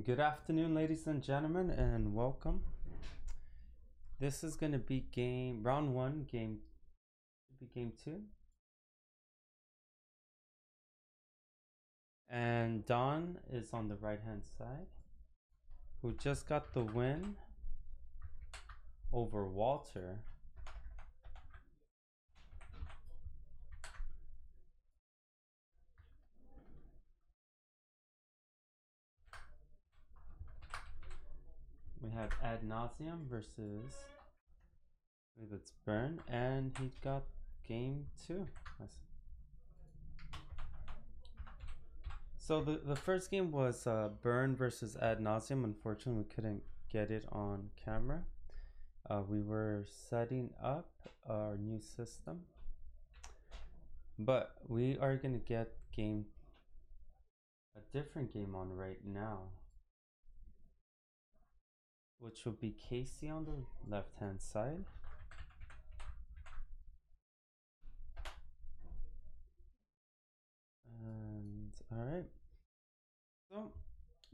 Good afternoon, ladies and gentlemen, and welcome. This is going to be round one, game two. And Don is on the right hand side, who just got the win over Walter. We have Ad Nauseam versus, I believe it's Burn, and he got game two. So the first game was Burn versus Ad Nauseam. Unfortunately, we couldn't get it on camera. We were setting up our new system, but we are going to get a different game on right now, which will be Casey on the left hand side. And all right, so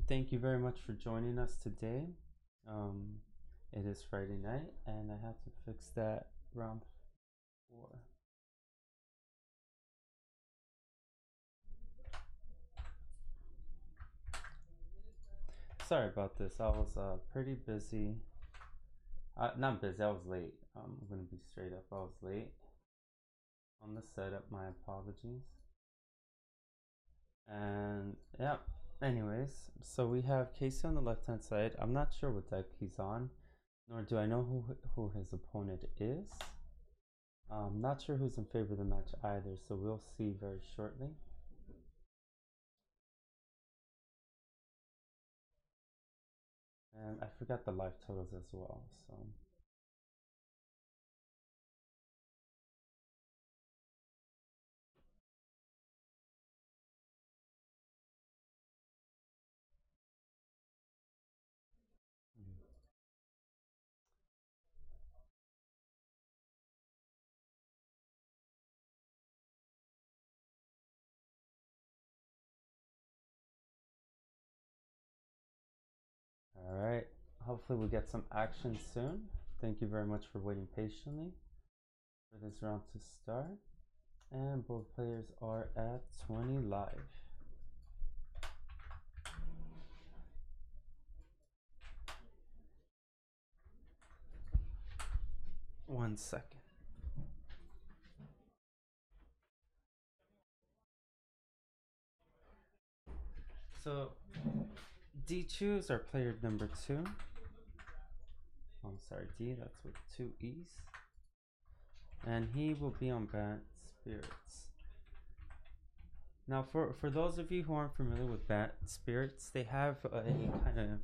thank you very much for joining us today. It is Friday night, and I have to fix that round 4. Sorry about this. I was pretty busy. Not busy, I was late. I'm gonna be straight up. I was late on the setup. My apologies. And yeah, anyways, so we have Casey on the left hand side. I'm not sure what deck he's on, nor do I know who his opponent is. I'm not sure who's in favor of the match either, so we'll see very shortly. And I forgot the live totals as well, so. All right, hopefully we'll get some action soon. Thank you very much for waiting patiently for this round to start. And both players are at 20 live. One second. So D2 is our player number 2. I'm sorry, D, that's with 2 E's. And he will be on Bant Spirits. Now, for those of you who aren't familiar with Bant Spirits, they have a kind of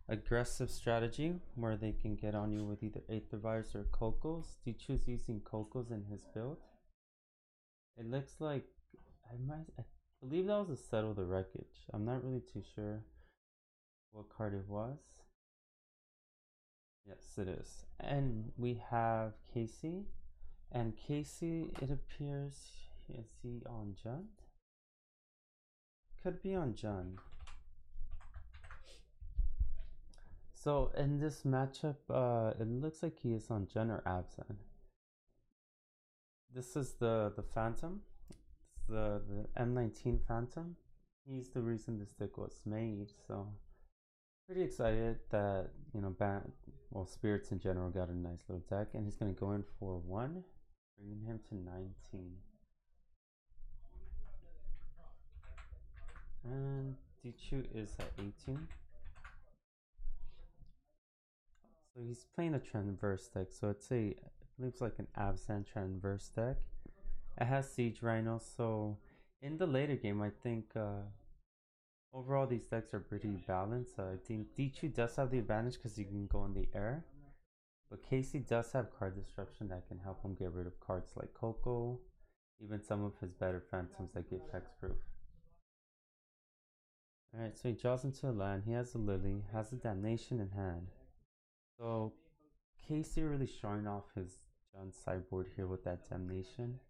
aggressive strategy where they can get on you with either Aether Virus or Cocos. D2's using Cocos in his build. It looks like I believe that was a Settle the Wreckage. I'm not really too sure what card it was. Yes, it is. And we have Casey. And Casey, it appears, is he on Jund? Could be on Jund. So in this matchup, it looks like he is on Jund or Abzan. This is the Phantom. It's the M19 Phantom. He's the reason this deck was made, so pretty excited that, you know, Spirits in general got a nice little deck, and he's going to go in for 1, bringing him to 19. And D2 is at 18. So he's playing a Transverse deck, so it's I believe it's like an Abzan Transverse deck. It has Siege Rhino, so in the later game, I think overall these decks are pretty balanced. I think D2 does have the advantage because you can go in the air, but Casey does have card disruption that can help him get rid of cards like Coco, even some of his better Phantoms that get hexproof. Alright, so he draws into a land, he has a Lily, has a Damnation in hand. So Casey really showing off his Jund sideboard here with that Damnation.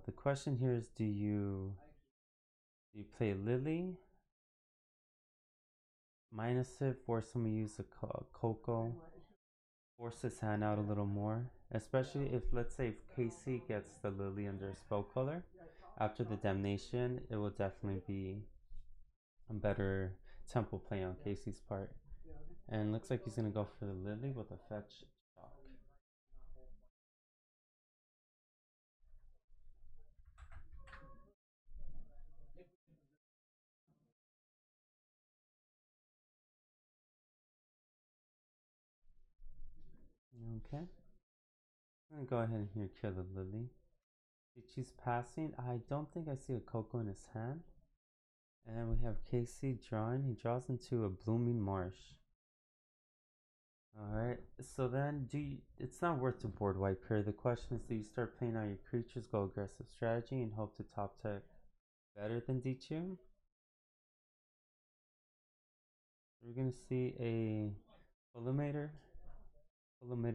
The question here is, do you play Lily minus it, force him to use a Coco, force his hand out a little more. Especially if, let's say, if Casey gets the Lily under spell color, after the Damnation, it will definitely be a better tempo play on Casey's part. And looks like he's gonna go for the Lily with a fetch shock. Okay. I'm gonna go ahead and here kill the Lily. She's passing. I don't think I see a Coco in his hand. And we have Casey drawing. He draws into a Blooming Marsh. Alright, so then it's not worth to board wipe here. The question is, do you start playing out your creatures, go aggressive strategy, and hope to top tech better than D2? We're gonna see a Fulminator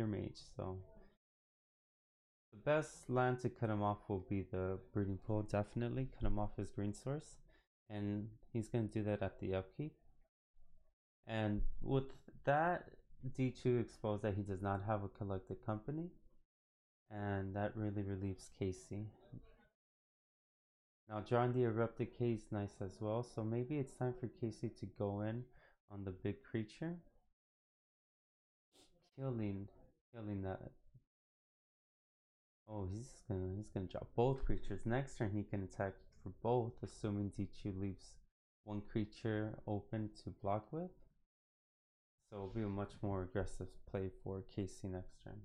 Mage. So the best land to cut him off will be the Breeding Pool. Definitely cut him off his green source, and he's gonna do that at the upkeep. And with that, D2 exposed that he does not have a collected company, and that really relieves Casey. Now drawing the Erupted K is nice as well, so maybe it's time for Casey to go in on the big creature. Killing that. Oh, he's gonna draw both creatures. Next turn he can attack for both, assuming D2 leaves one creature open to block with. So it'll be a much more aggressive play for Casey next turn.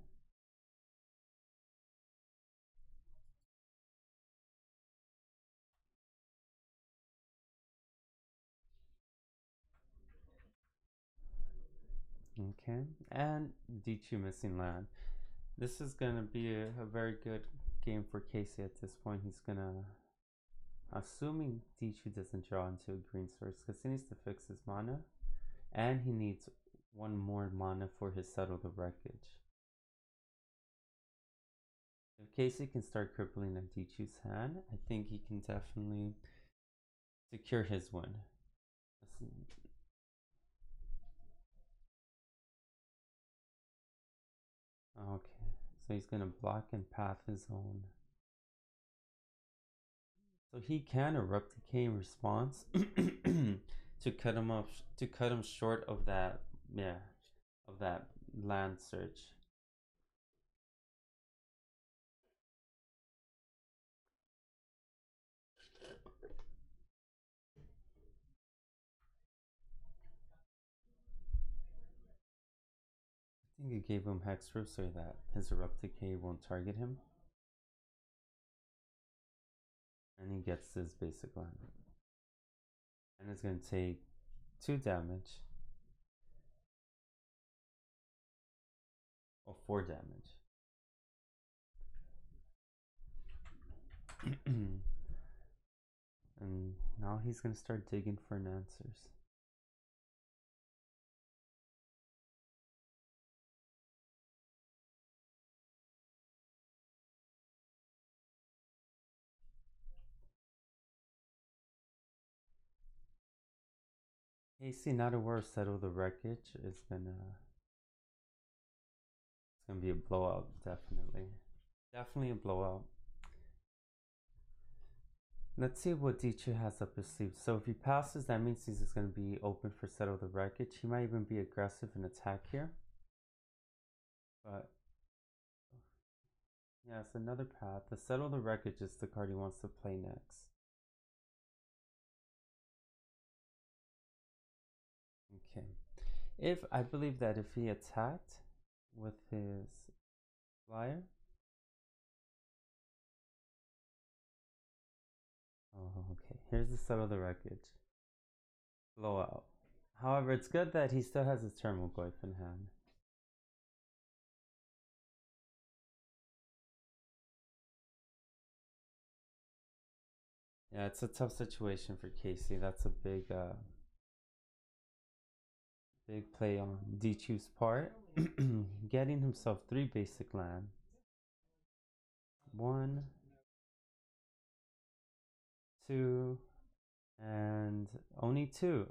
Okay, and D2 missing land. This is gonna be a very good game for Casey at this point. He's gonna, assuming D2 doesn't draw into a green source, because he needs to fix his mana, and he needs one more mana for his Settle the Wreckage. If Casey can start crippling a D2's hand, I think he can definitely secure his win. Okay, so he's gonna block and path his own. So he can Erupt Decay in response to cut him off, to cut him short of that, of that land search. I think it gave him Hexproof so that his Erupt Decay won't target him. And he gets his basic land. And it's going to take 2 damage. Or 4 damage. And now he's going to start digging for answers. Casey, not a word, Settle the Wreckage is gonna, it's gonna be a blowout, definitely. Definitely a blowout. Let's see what D2 has up his sleeve. So if he passes, that means he's just going to be open for Settle the Wreckage. He might even be aggressive and attack here. But yeah, it's another path. The Settle the Wreckage is the card he wants to play next. Okay. If I believe that if he attacked with his flyer. Oh, okay. Here's the Settle the Wreckage. Blowout. However, it's good that he still has his Tarmogoyf in hand. Yeah, it's a tough situation for Casey. That's a big big play on D2's part. Getting himself 3 basic land. 1, 2, and only 2.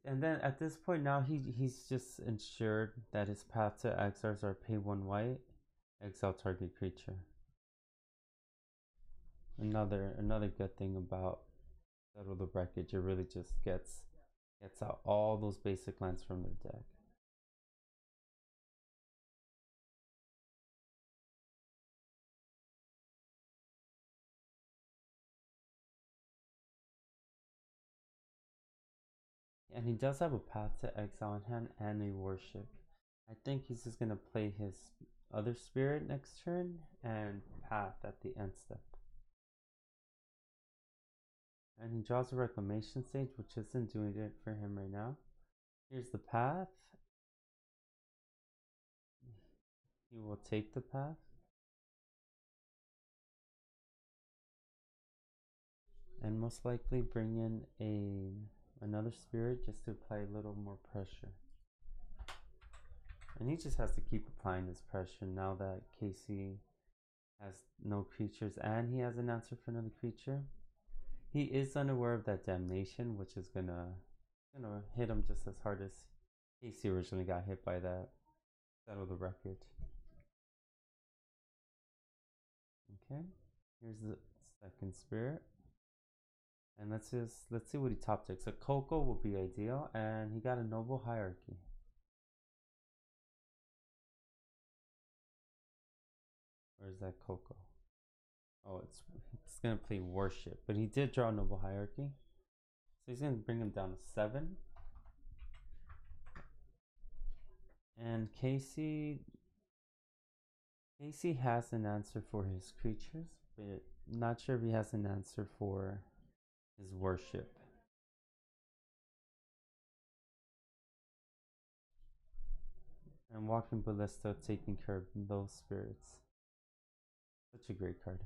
And then at this point now he's just ensured that his path to Exars are pay 1 white, exile target creature. Another good thing about Settle the Wreckage, it really just gets out all those basic lands from their deck. And he does have a path to exile in hand and a worship. I think he's just gonna play his other spirit next turn and path at the end step. And he draws a Reclamation Sage, which isn't doing it for him right now. Here's the path. He will take the path. And most likely bring in another spirit just to apply a little more pressure. And he just has to keep applying this pressure now that Casey has no creatures and he has an answer for another creature. He is unaware of that damnation, which is gonna hit him just as hard as Casey originally got hit by that. Settle the Wreckage. Okay, here's the second spirit. And let's see what he top decks. A Coco will be ideal, and he got a Noble Hierarchy. Where's that Coco? Oh, it's gonna play Worship, but he did draw a Noble Hierarchy, so he's gonna bring him down to 7. And Casey has an answer for his creatures, but not sure if he has an answer for his worship. And Walking Ballista taking care of those spirits. Such a great card.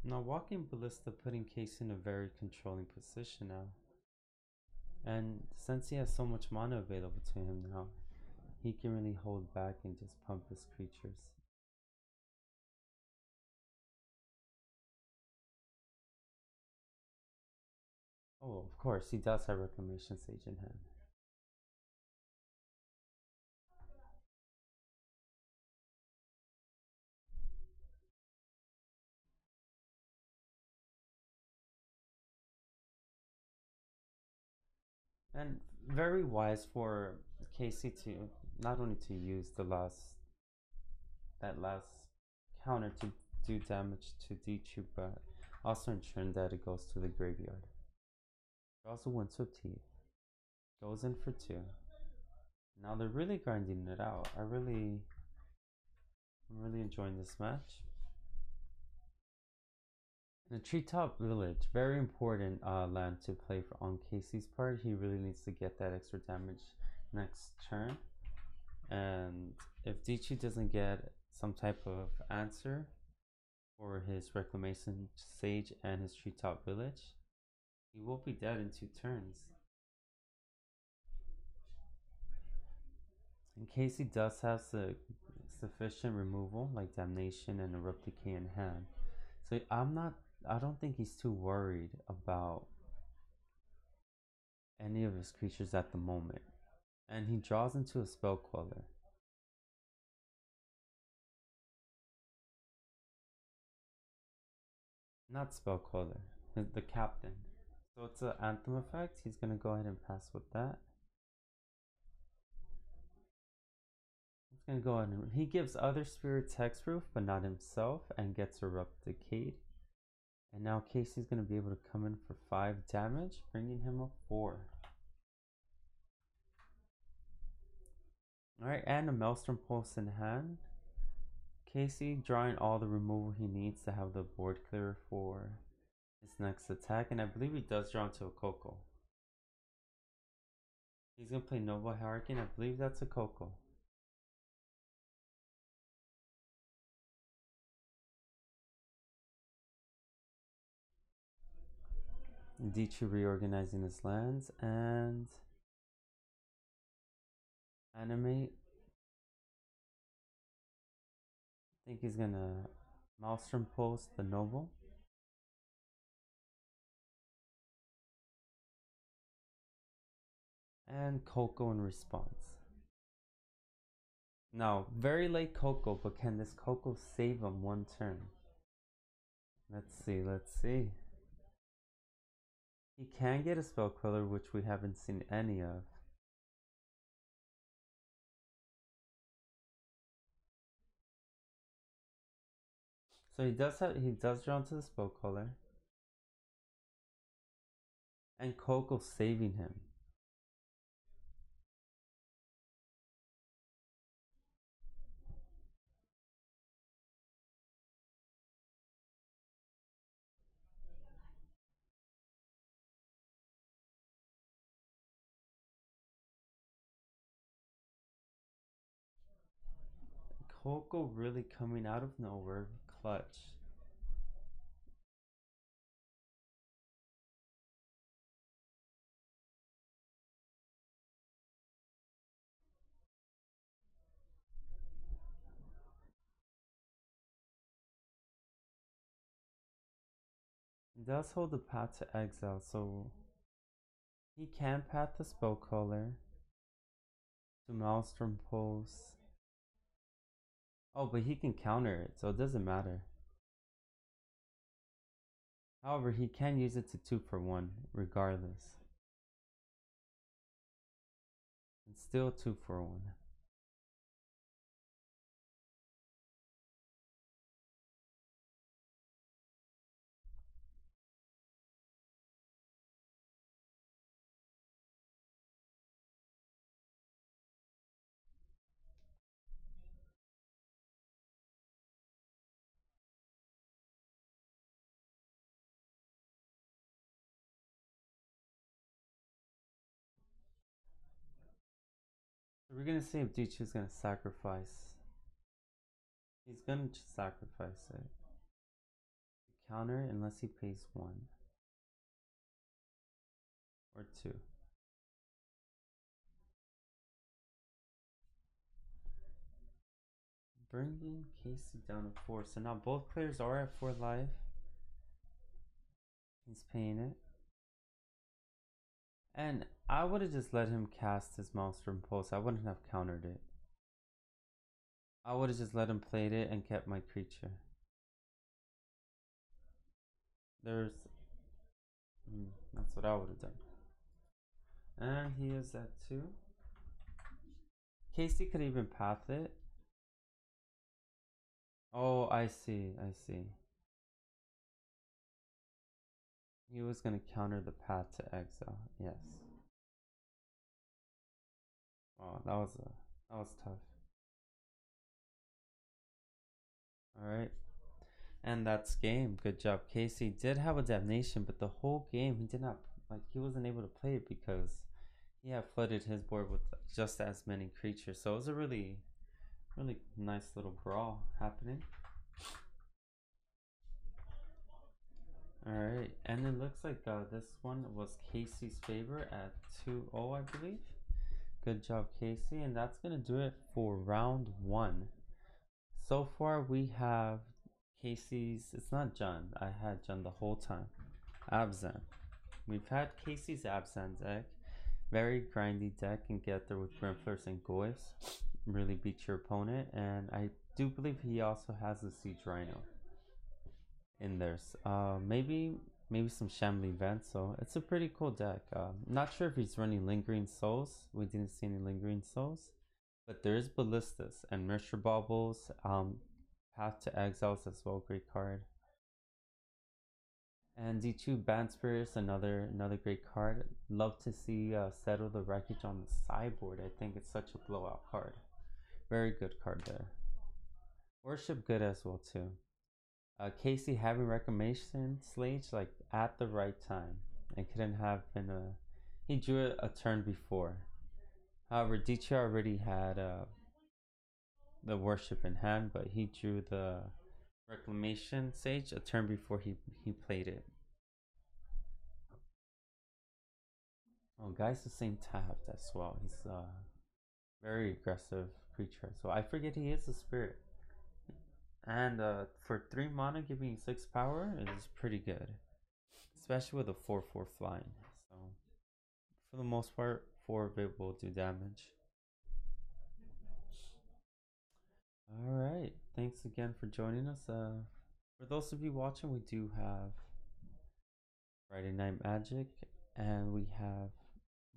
Now Walking Ballista putting Casey in a very controlling position now. And since he has so much mana available to him now, he can really hold back and just pump his creatures. Oh, of course, he does have Reclamation Sage in hand. And very wise for Casey to not only to use that last counter to do damage to Dichu, but also ensuring that it goes to the graveyard. Draws a Windswept Teeth. Goes in for 2. Now they're really grinding it out. I'm really enjoying this match. The Treetop Village, very important land to play for on Casey's part. He really needs to get that extra damage next turn. And if Dichu doesn't get some type of answer for his Reclamation Sage and his Treetop Village, he will be dead in 2 turns. And Casey does have sufficient removal like Damnation and Erupt Decay in hand. So I don't think he's too worried about any of his creatures at the moment. And he draws into a Spell Queller. Not Spell Queller, the Captain. So it's an Anthem effect. He's going to go ahead and pass with that. He's going to go ahead and he gives other spirits Hexproof, but not himself, and gets Erupt Decayed. And now Casey's going to be able to come in for 5 damage, bringing him up 4. Alright, and a Maelstrom Pulse in hand. Casey drawing all the removal he needs to have the board clear for his next attack. And I believe he does draw into a Coco. He's going to play Noble Hierarchy, and I believe that's a Coco. D2 reorganizing his lands and animate. I think he's gonna Maelstrom Pulse the Noble. And Coco in response. Now, very late Coco, but can this Coco save him one turn? Let's see, let's see. He can get a Spell Queller, which we haven't seen any of. So he does draw into the Spell Queller. And Coco saving him. Coco really coming out of nowhere, clutch. He does hold the path to exile, so he can path the Spell Queller to Maelstrom Pulse. Oh, but he can counter it, so it doesn't matter. However, he can use it to 2 for 1, regardless. It's still 2 for 1. So we're gonna see if Dichu's gonna sacrifice. He's gonna sacrifice it. Counter it unless he pays 1 or 2. Bringing Casey down to 4. So now both players are at 4 life. He's paying it. And I would have just let him cast his Maelstrom Pulse. I wouldn't have countered it. I would have just let him play it and kept my creature. That's what I would have done. And he is at 2. Casey could even path it. Oh, I see. He was gonna counter the path to exile. Yes. Oh, that was tough. All right. And that's game. Good job, Casey. Did have a damnation, but the whole game he did not he wasn't able to play it because he had flooded his board with just as many creatures. So it was a really nice little brawl happening. Alright, and it looks like this one was Casey's favor at 2-0, I believe. Good job, Casey. And that's going to do it for round 1. So far, we have Casey's... It's not Jund. I had Jund the whole time. Abzan. We've had Casey's Abzan deck. Very grindy deck. Can get there with Grimflers and Goyfs. Really beat your opponent. And I do believe he also has the Siege Rhino in there. Maybe some Shambling Vents. So it's a pretty cool deck. Not sure if he's running Lingering Souls. We didn't see any Lingering Souls, but there is Ballistas and Mishra Baubles. Path to Exiles as well, great card. And D2 Band Spirits, another great card. Love to see Settle the Wreckage on the sideboard. I think it's such a blowout card. Very good card there. Worship good as well too. Casey having Reclamation Slage at the right time. It couldn't have been he drew it a turn before. However, D2 already had the Worship in hand, but he drew the Reclamation Sage a turn before he played it. Oh, guy's the same tapped as well. He's very aggressive creature. So I forget he is a spirit. And for 3 mana, giving 6 power is pretty good. Especially with a 4/4 flying. So for the most part, 4 of it will do damage. Alright, thanks again for joining us. For those of you watching, we do have Friday Night Magic, and we have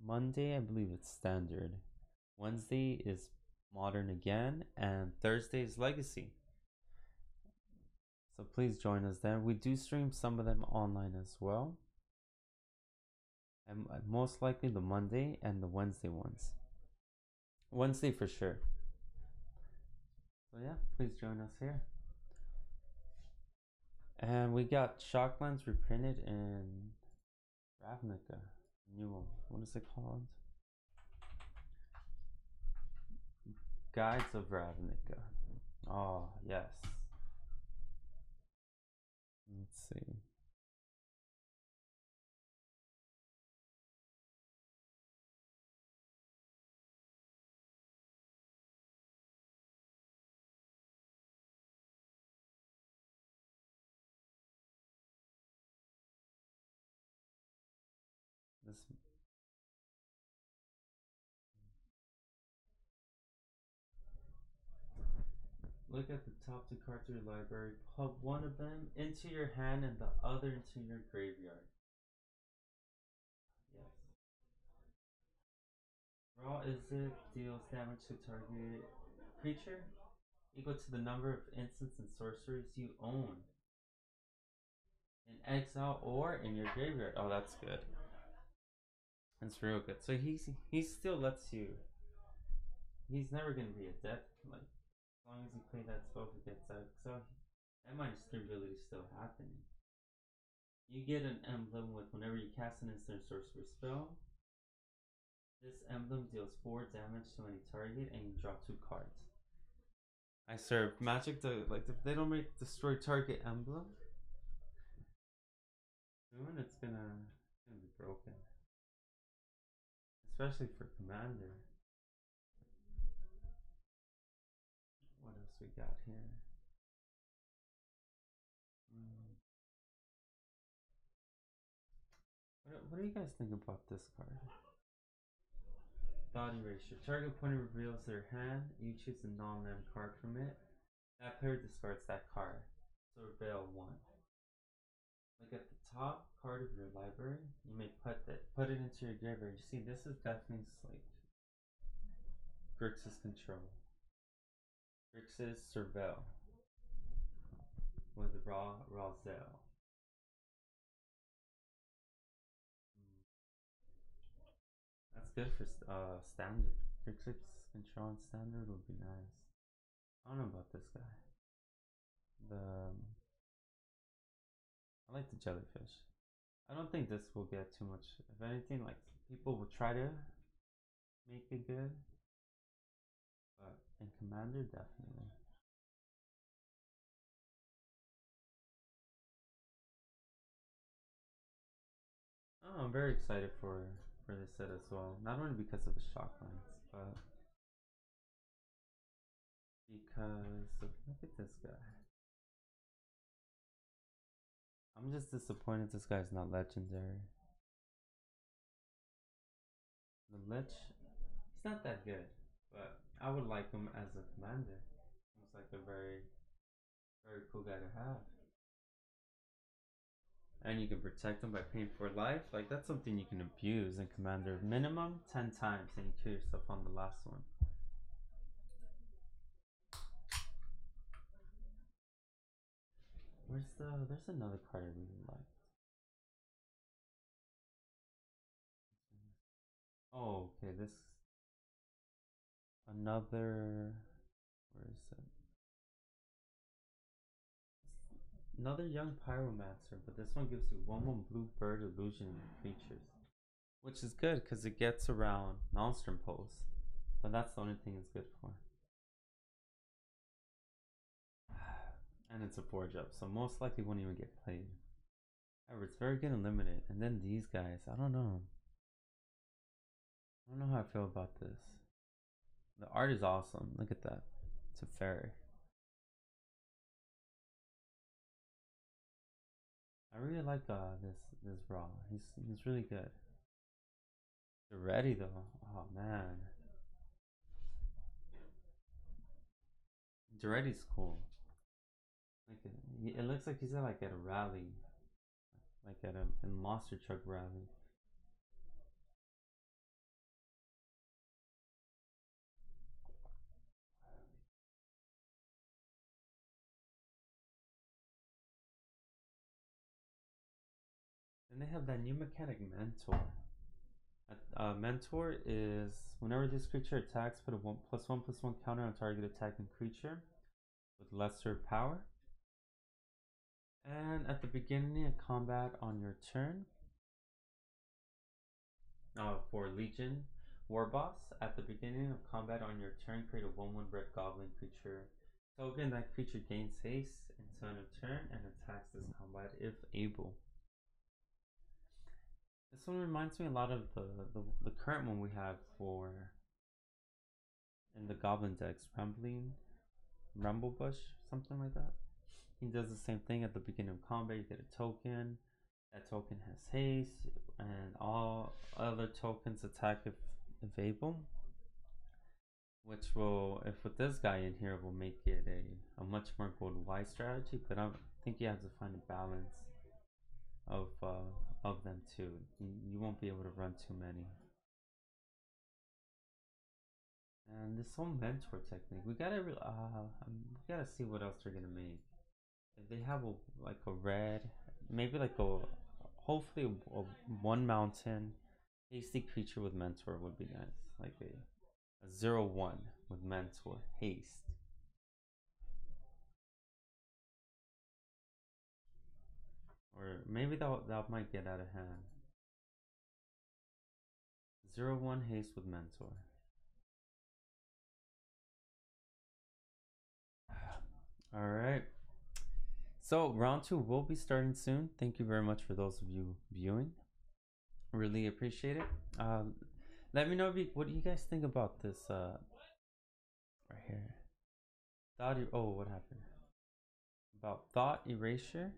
Monday, I believe it's standard. Wednesday is modern again, and Thursday is legacy. So please join us there. We do stream some of them online as well, and most likely the Monday and the Wednesday ones. Wednesday for sure. So yeah, please join us here. And we got Shocklands reprinted in Ravnica. New one. What is it called? Guides of Ravnica. Oh, yes. Let's see. This. Look at the top 2 cards of your library. Put one of them into your hand and the other into your graveyard. Yes. Raw Izzet deals damage to target creature equal to the number of instants and sorceries you own in exile or in your graveyard. Oh, that's good. That's real good. So he still lets you. He's never gonna be a death. Like as long as you play that spell, he gets out. So that -3 ability is still happening. You get an emblem with whenever you cast an instant sorcery spell. This emblem deals 4 damage to any target, and you draw 2 cards. I serve Magic to like if they don't make destroy target emblem, soon it's gonna be broken. Especially for Commander. What else we got here? What do you guys think about this card? Thought Erasure. Target opponent reveals their hand. You choose a non-land card from it. That player discards that card. So reveal 1. Look at the top card of your library. You may put it into your graveyard. You see, this is definitely like Grixis control. Grixis Surveil with Razel. That's good for standard. Grixis control and standard would be nice. I don't know about this guy. I like the jellyfish. I don't think this will get too much. If anything, like people will try to make it good, but in Commander, definitely. Oh, I'm very excited for this set as well. Not only because of the Shocklands, but because look at this guy. I'm just disappointed this guy's not legendary. The Lich, he's not that good, but I would like him as a commander. He's like a very, very cool guy to have. And you can protect him by paying for life. Like that's something you can abuse in commander. Minimum 10 times, and you kill yourself on the last one. There's another card I really like. Oh, okay, this another where is it? Another young pyromancer, but this one gives you 1/1 blue bird illusion creatures. Which is good because it gets around Maelstrom Pulse. But that's the only thing it's good for. And it's a 4-drop, so most likely won't even get played. However, it's very good and limited. And then these guys, I don't know. don't know how I feel about this. The art is awesome. Look at that. It's a fairy. I really like this raw. He's really good. They're ready though. Oh man. Duretti's cool. Like it looks like he's at a rally, like at a monster truck rally. And they have that new mechanic Mentor. Mentor is whenever this creature attacks, put a 1/1/1 counter on target attacking creature with lesser power. And at the beginning of combat on your turn, for Legion War Boss, at the beginning of combat on your turn, create a 1/1 red goblin creature token. That creature gains haste until end of turn and attacks this combat if able. This one reminds me a lot of the current one we have for in the Goblin decks, Rumblebush, something like that. He does the same thing at the beginning of combat. You get a token. That token has haste, and all other tokens attack if able. Which will, if with this guy in here, will make it a much more gold wise strategy. But I think you have to find a balance of them too. You won't be able to run too many. And this whole mentor technique, we gotta see what else they're gonna make. If they have like a red, maybe like hopefully a one mountain hasty creature with mentor would be nice, like a 0/1 with mentor haste. Or maybe that might get out of hand. 0/1 haste with mentor. All right. So round 2 will be starting soon. Thank you very much for those of you viewing. Really appreciate it. Let me know what do you guys think about this right here. What happened? About thought erasure.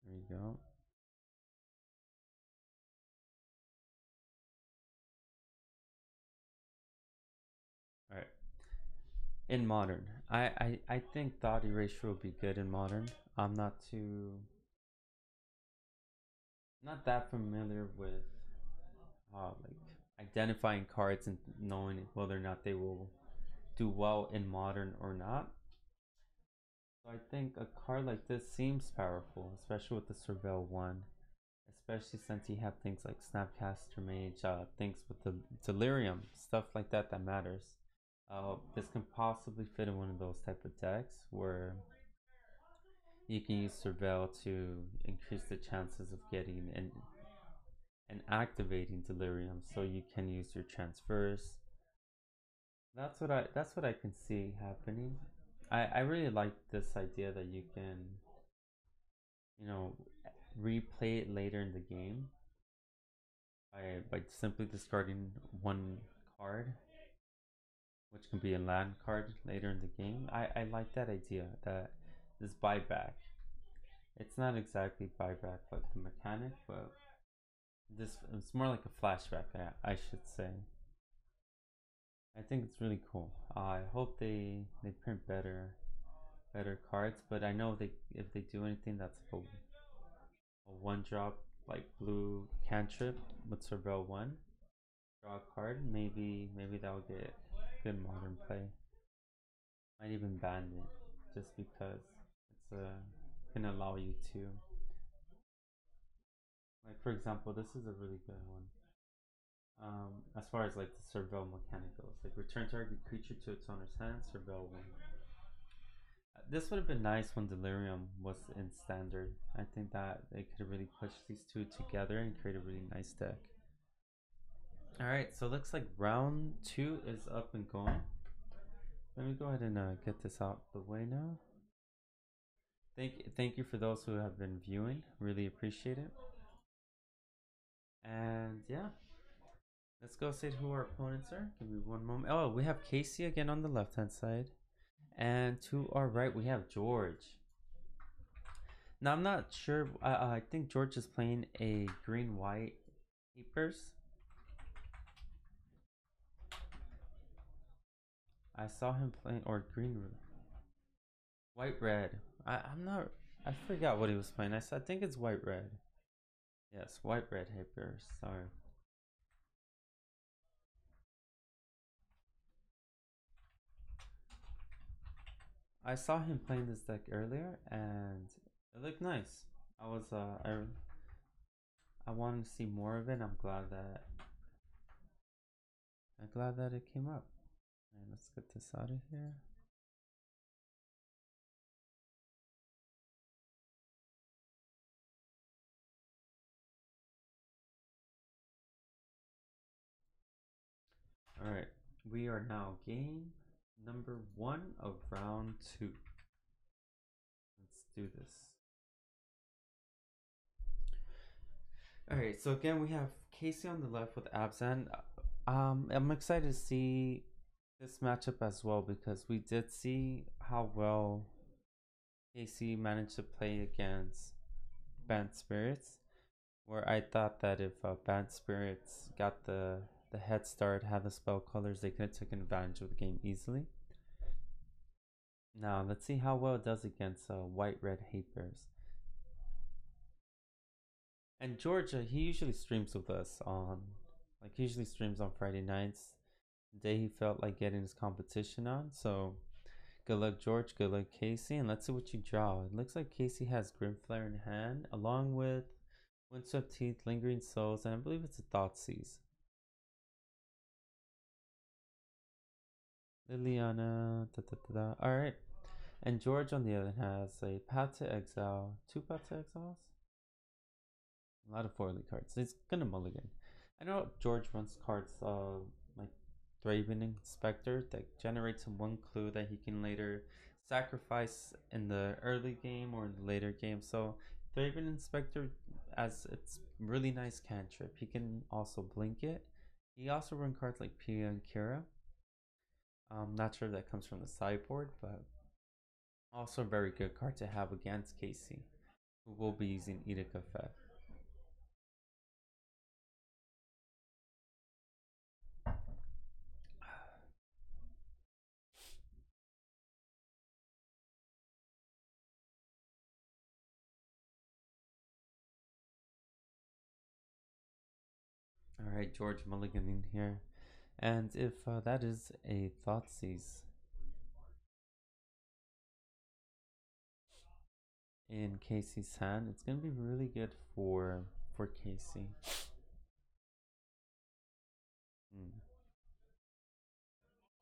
There you go. All right. In modern, I think thought erasure will be good in modern. I'm not that familiar with like identifying cards and knowing whether or not they will do well in modern or not. So I think a card like this seems powerful, especially with the Surveil one, especially since you have things like Snapcaster Mage, things with the Delirium, stuff like that matters. This can possibly fit in one of those type of decks where you can use Surveil to increase the chances of getting and activating Delirium, so you can use your transfers. That's what I can see happening. I really like this idea that you can, you know, replay it later in the game by simply discarding one card, which can be a land card later in the game. I like that idea, that this buyback. It's not exactly buyback like the mechanic, but it's more like a flashback, I should say. I think it's really cool. I hope they print better cards, but I know if they do anything that's a one drop like blue cantrip with Surveil 1, draw a card, maybe that will get good modern play. Might even ban it just because it's can allow you to, like, for example, this is a really good one. As far as like the Surveil mechanic goes, like return target creature to its owner's hand, Surveil 1. This would have been nice when Delirium was in standard. I think that they could have really pushed these two together and create a really nice deck. Alright, so looks like round 2 is up and going. Let me go ahead and get this out the way now. Thank you for those who have been viewing. Really appreciate it. And yeah, let's go see who our opponents are. Give me one moment. Oh, we have Casey again on the left hand side, and to our right we have George. Now I'm not sure. I think George is playing a green white papers. I saw him playing or green white red. I'm not. I forgot what he was playing. I think it's white red. Yes, white red papers. Sorry. I saw him playing this deck earlier, and it looked nice. I wanted to see more of it. I'm glad that it came up. And let's get this out of here. All right, we are now game number 1 of round 2. Let's do this. All right, so again we have Casey on the left with Abzan. I'm excited to see this matchup as well because we did see how well Casey managed to play against Banned Spirits, where I thought that if Banned Spirits got the head start, had the spell colors, they could have taken advantage of the game easily. Now let's see how well it does against White Red Hate Bears. And Georgia, he usually streams with us on, he usually streams on Friday nights, the day he felt like getting his competition on. So good luck, George. Good luck, Casey. And let's see what you draw. It looks like Casey has Grimflare in hand, along with Windswept Teeth, Lingering Souls, and I believe it's a Thoughtseize. Liliana, Alright. And George, on the other hand, has a Path to Exile, 2 Path to Exiles. A lot of foily cards. He's gonna mulligan. I know George runs cards like Thraben Inspector that generates him 1 clue that he can later sacrifice in the early game or in the later game. So Thraben Inspector, as it's really nice cantrip, he can also blink it. He also runs cards like Pia and Kira. I'm not sure if that comes from the sideboard, but also a very good card to have against Casey, who will be using Edict Effect. Alright, George Mulligan in here. And if that is a Thoughtseize in Casey's hand, it's gonna be really good for Casey.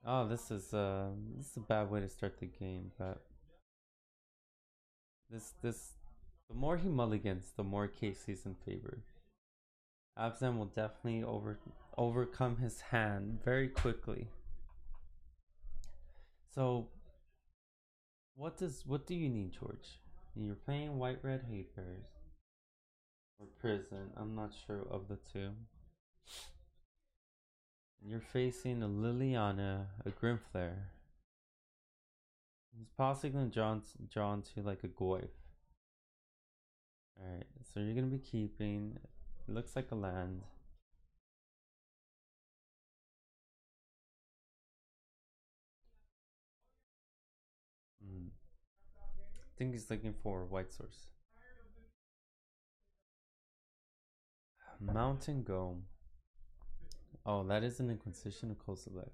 Oh, this is a bad way to start the game, but the more he mulligans, the more Casey's in favor. Abzan will definitely overcome his hand very quickly. So what do you need, George? You're playing White Red Hate Bears or Prison. I'm not sure of the two. You're facing a Liliana, a Grimflare. He's possibly gonna drawn to like a Goyf. Alright, so you're gonna be keeping. It looks like a land. I think he's looking for white source. Mountain Gome. Oh, that is an Inquisition of Kozilek.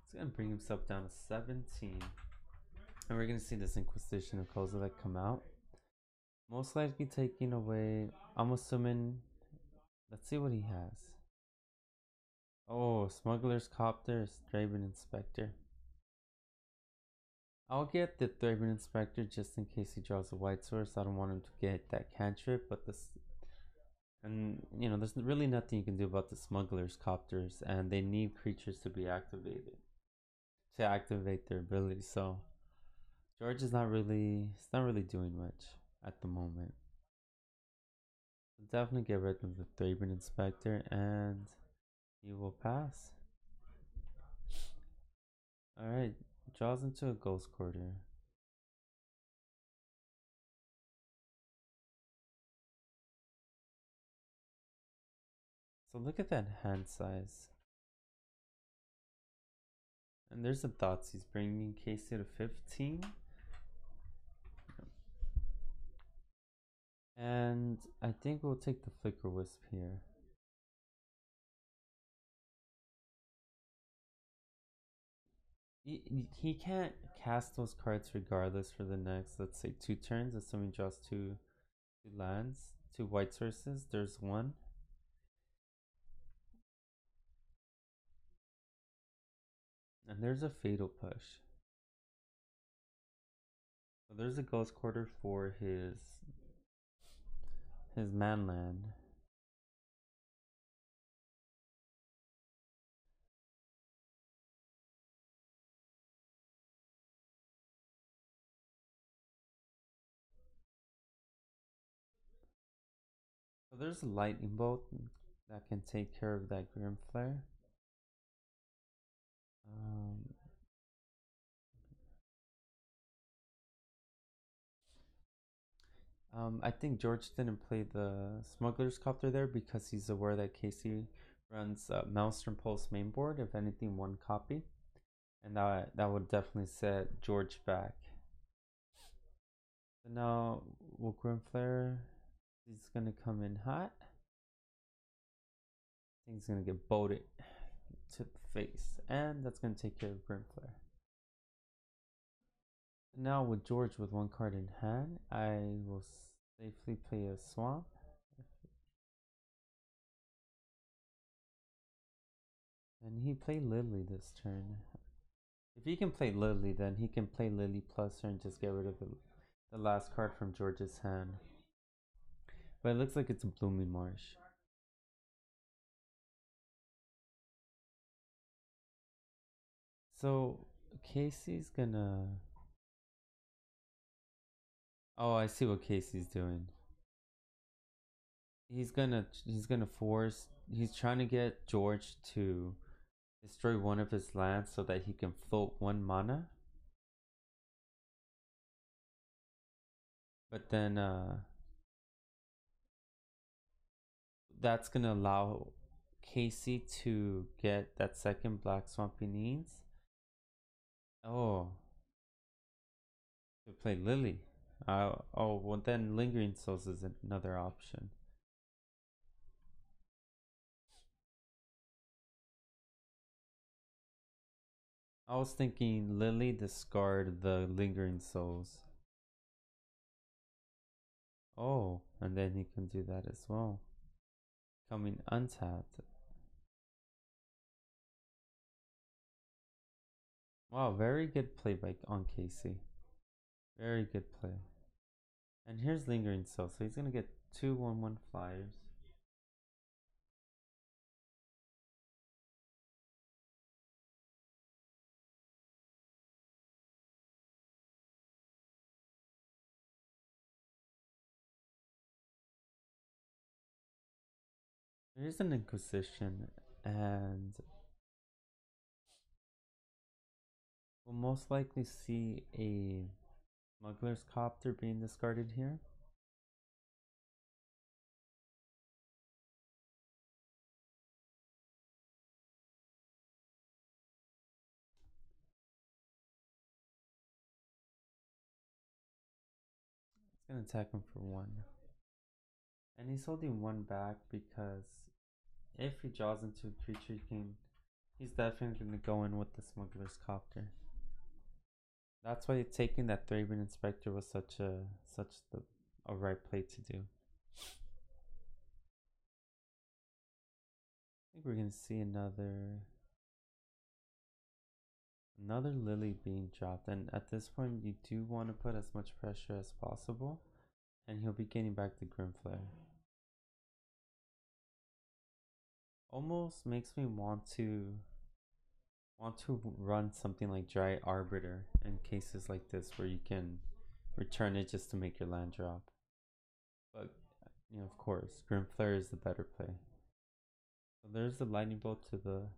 He's gonna bring himself down to 17. And we're gonna see this Inquisition of Kozilek come out. Most likely taking away, I'm assuming, let's see what he has. Oh, Smuggler's Copter, Thraben Inspector. I'll get the Thraben Inspector just in case he draws a white source. I don't want him to get that cantrip, but there's really nothing you can do about the Smuggler's Copters, and they need creatures to be activated to activate their ability. So George is not really doing much at the moment. Definitely get rid of the Thraben Inspector and he will pass. Alright, draws into a Ghost Quarter. So look at that hand size. And there's a Thoughtseize bringing Casey to 15. And I think we'll take the Flicker Wisp here. He can't cast those cards regardless for the next, let's say, 2 turns, assuming he draws two lands, 2 white sources. There's one. And there's a Fatal Push. So there's a Ghost Quarter for his man land. So there's a Lightning Bolt that can take care of that Grim Flare. I think George didn't play the Smuggler's Copter there because he's aware that Casey runs Maelstrom Pulse mainboard, if anything, 1 copy. And that would definitely set George back. So now, will Grim Flare, he's going to come in hot. I think he's going to get bolted to the face. And that's going to take care of Grim Flare. Now with George with 1 card in hand, I will safely play a Swamp. And he played Lily this turn. If he can play Lily, then he can play Lily plus her and just get rid of the last card from George's hand. But it looks like it's a Blooming Marsh. So Casey's gonna... Oh, I see what Casey's doing. He's gonna force... He's trying to get George to destroy one of his lands so that he can float 1 mana. But then that's gonna allow Casey to get that second Black Swamp he needs. Oh, to play Lily. Oh, well then Lingering Souls is another option. I was thinking Lily discard the Lingering Souls. Oh, and then he can do that as well. Coming untapped. Wow, very good play on Casey. Very good play. And here's Lingering Souls, so he's gonna get 2 1/1 flyers. Here's an Inquisition, and we'll most likely see a Smuggler's Copter being discarded here. It's gonna attack him for 1. And he's holding 1 back because if he draws into a creature, he's definitely gonna go in with the Smuggler's Copter. That's why taking that Thraben Inspector was such a right play to do. I think we're gonna see another Lily being dropped, and at this point you do want to put as much pressure as possible, and he'll be getting back the Grim Flare. Almost makes me want to want to run something like Dry Arbiter in cases like this where you can return it just to make your land drop. But, of course, Grim Flare is the better play. So there's the Lightning Bolt to the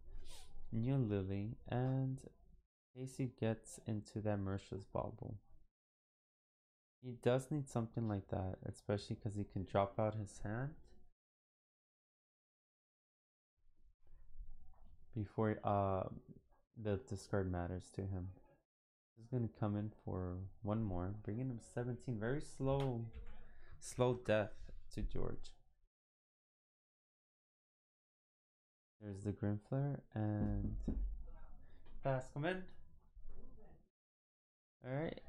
new Lily, and Casey gets into that Mercia's Bauble. He does need something like that, especially because he can drop out his hand before the discard matters to him. He's gonna come in for one more, bringing him 17. Very slow death to George. There's the Grim Flare and pass. Come in. All right.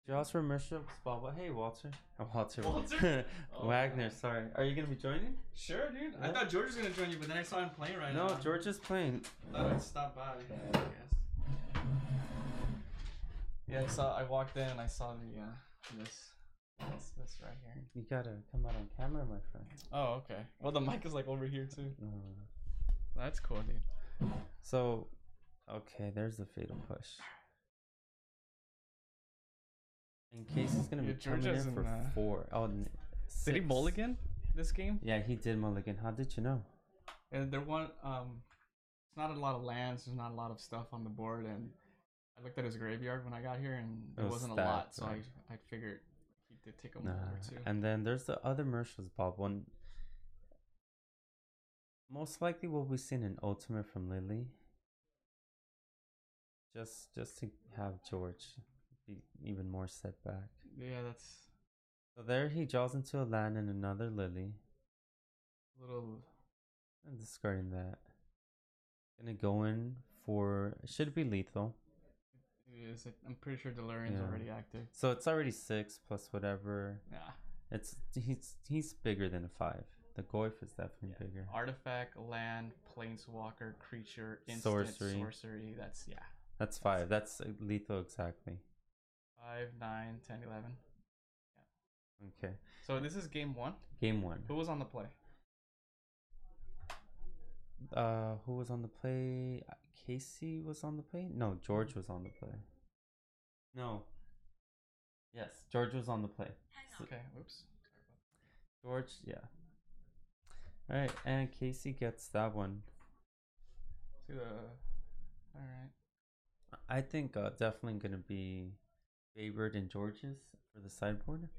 Draws for Mercia Bauble. Hey, Walter. Oh, Walter. Wagner, sorry. Are you going to be joining? Sure, dude. Yeah. I thought George was going to join you, but then I saw him playing right now. No, George is playing. I thought I'd stop by, I guess. Yeah, I walked in and I saw the, this right here. You got to come out on camera, my friend. Oh, okay. Well, the mic is like over here, too. That's cool, dude. So, okay, there's the Fatal Push. In case he's gonna be coming in for 4. Oh, 6. Did he mulligan this game? Yeah, he did mulligan. How did you know? And there it's not a lot of lands. There's not a lot of stuff on the board, and I looked at his graveyard when I got here, and there wasn't a lot. So I figured he did take a mold or two. And then there's the other Mercia's Bauble one. Most likely, we'll be seeing an ultimate from Lily. Just to have George be even more set back. Yeah, that's. So there he draws into a land and another Lily. I'm discarding that. Gonna go in for. Should be lethal. It is. I'm pretty sure Delirium's already active. So it's already 6 plus whatever. Yeah. He's bigger than a 5. The Goyf is definitely bigger. Artifact, land, planeswalker, creature, instant, sorcery. That's 5. That's lethal exactly. 5, 9, 10, 11. Yeah. Okay. So this is game 1? Game 1. Who was on the play? Who was on the play? Casey was on the play? No, George was on the play. No. Yes, George was on the play. Okay, oops. George, yeah. Alright, and Casey gets that one. Alright. I think definitely gonna be Favorite and George's for the sideboard.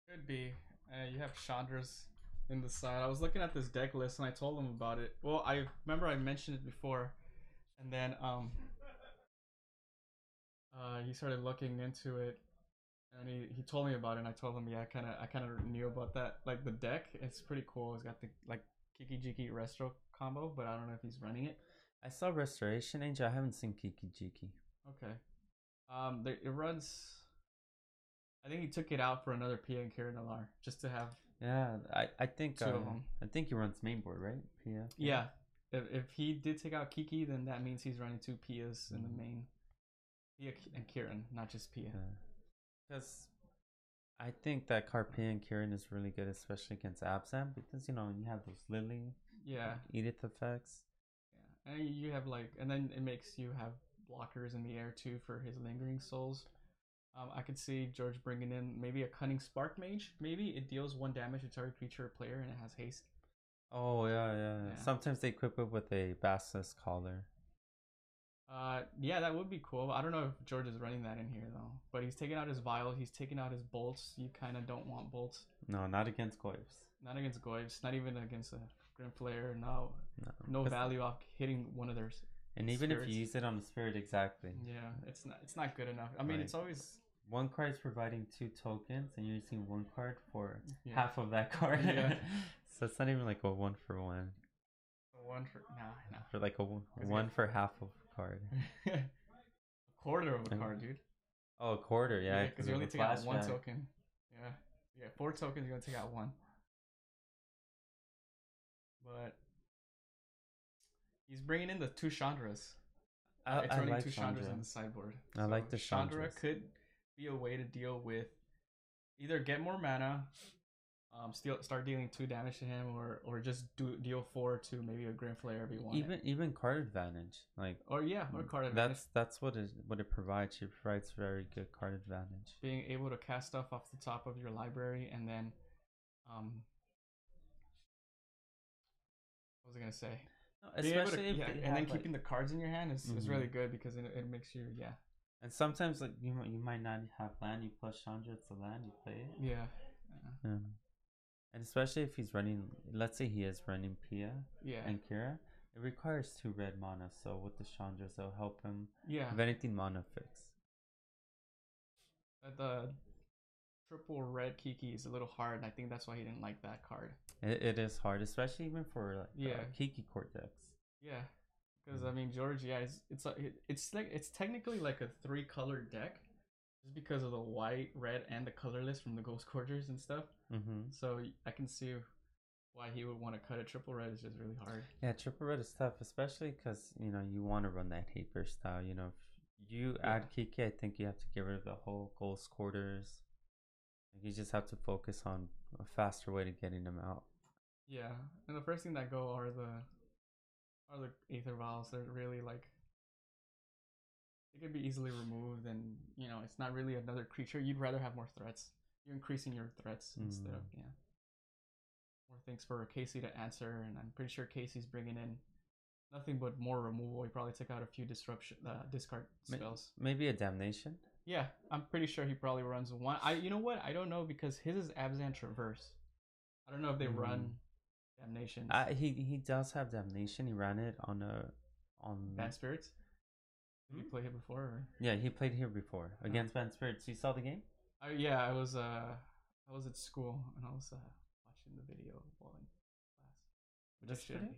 Could be. You have Chandra's in the side. I was looking at this deck list and I told him about it. Well, I remember I mentioned it before, and then he started looking into it, and he told me about it. And I told him, yeah, I kind of knew about that. Like the deck, it's pretty cool. It's got the Kiki Jiki Resto combo, but I don't know if he's running it. I saw Restoration Angel. I haven't seen Kiki Jiki. Okay. It runs. I think he took it out for another Pia and Kieran Alar just to have. Yeah, I think two of them. I think he runs main board, right? Pia. Yeah. If he did take out Kiki, then that means he's running 2 Pias in the main. Pia and Kieran, not just Pia. Because I think that card Pia and Kieran is really good, especially against Abzan, because you have those Lily. Yeah. Edith effects. Yeah, and you have and then it makes you have blockers in the air too for his Lingering Souls. I could see George bringing in maybe a Cunning Spark Mage. Maybe it deals 1 damage to target creature or player, and it has haste. Oh yeah. Sometimes they equip it with a Basilisk Collar. Yeah, that would be cool. I don't know if George is running that in here though. But he's taking out his Vial. He's taking out his Bolts. You kind of don't want Bolts. No, not against Goyfs. Not against Goyfs. Not even against a Grim Flare. No value off hitting one of theirs. And even if you use it on the Spirit, exactly. Yeah, it's not good enough. I mean, it's always. 1 card is providing 2 tokens, and you're using 1 card for half of that card. Yeah. So it's not even like a 1 for 1. A 1 for no. For like a 1 for half of a card. A quarter of a card, dude. Oh, a quarter, yeah. Because you only take out 1 token. Yeah. You get 4 tokens. You're gonna take out 1. But he's bringing in the 2 Chandras. It's running like 2 Chandras on the sideboard. I like the Chandra could be a way to deal with either get more mana, start dealing 2 damage to him, or just deal 4 to maybe a Grim Flare if you want. Even card advantage, like, or card advantage. That's what it provides. It provides very good card advantage. Being able to cast stuff off the top of your library, and then what was I gonna say? No, especially and then keeping the cards in your hand is really good, because it makes you And sometimes, like, you might not have land. You plus Chandra, it's a land. You play it. Yeah. And especially if he's running, let's say he is running Pia and Kira, it requires 2 red mana. So with the Chandras, they'll help him. Yeah. If anything, mana fix. The triple red Kiki is a little hard, and I think that's why he didn't like that card. It is hard, especially even for Kiki court decks. Yeah. Because I mean, George, it's technically like a 3-color deck, just because of the white, red, and the colorless from the Ghost Quarters and stuff. So I can see why he would want to cut it. Triple red is just really hard. Yeah, triple red is tough, especially because you want to run that hate burst style. If you add Kiki, I think you have to get rid of the whole Ghost Quarters. You just have to focus on a faster way to getting them out. Yeah, and the first thing that go are the Aether Vials. They're really like, they can be easily removed, and it's not really another creature. You'd rather have more threats. You're increasing your threats instead of more things for Casey to answer. And I'm pretty sure Casey's bringing in nothing but more removal. He probably took out a few discard spells. Maybe a Damnation. Yeah, I'm pretty sure he probably runs one. You know what? I don't know, because his is Abzan Traverse. I don't know if they run Damnation. He does have Damnation. He ran it on Banned Spirits. Did you play it before? Or? Yeah, he played here before against Banned Spirits. You saw the game? Yeah, I was at school, and I was watching the video while in class. This video?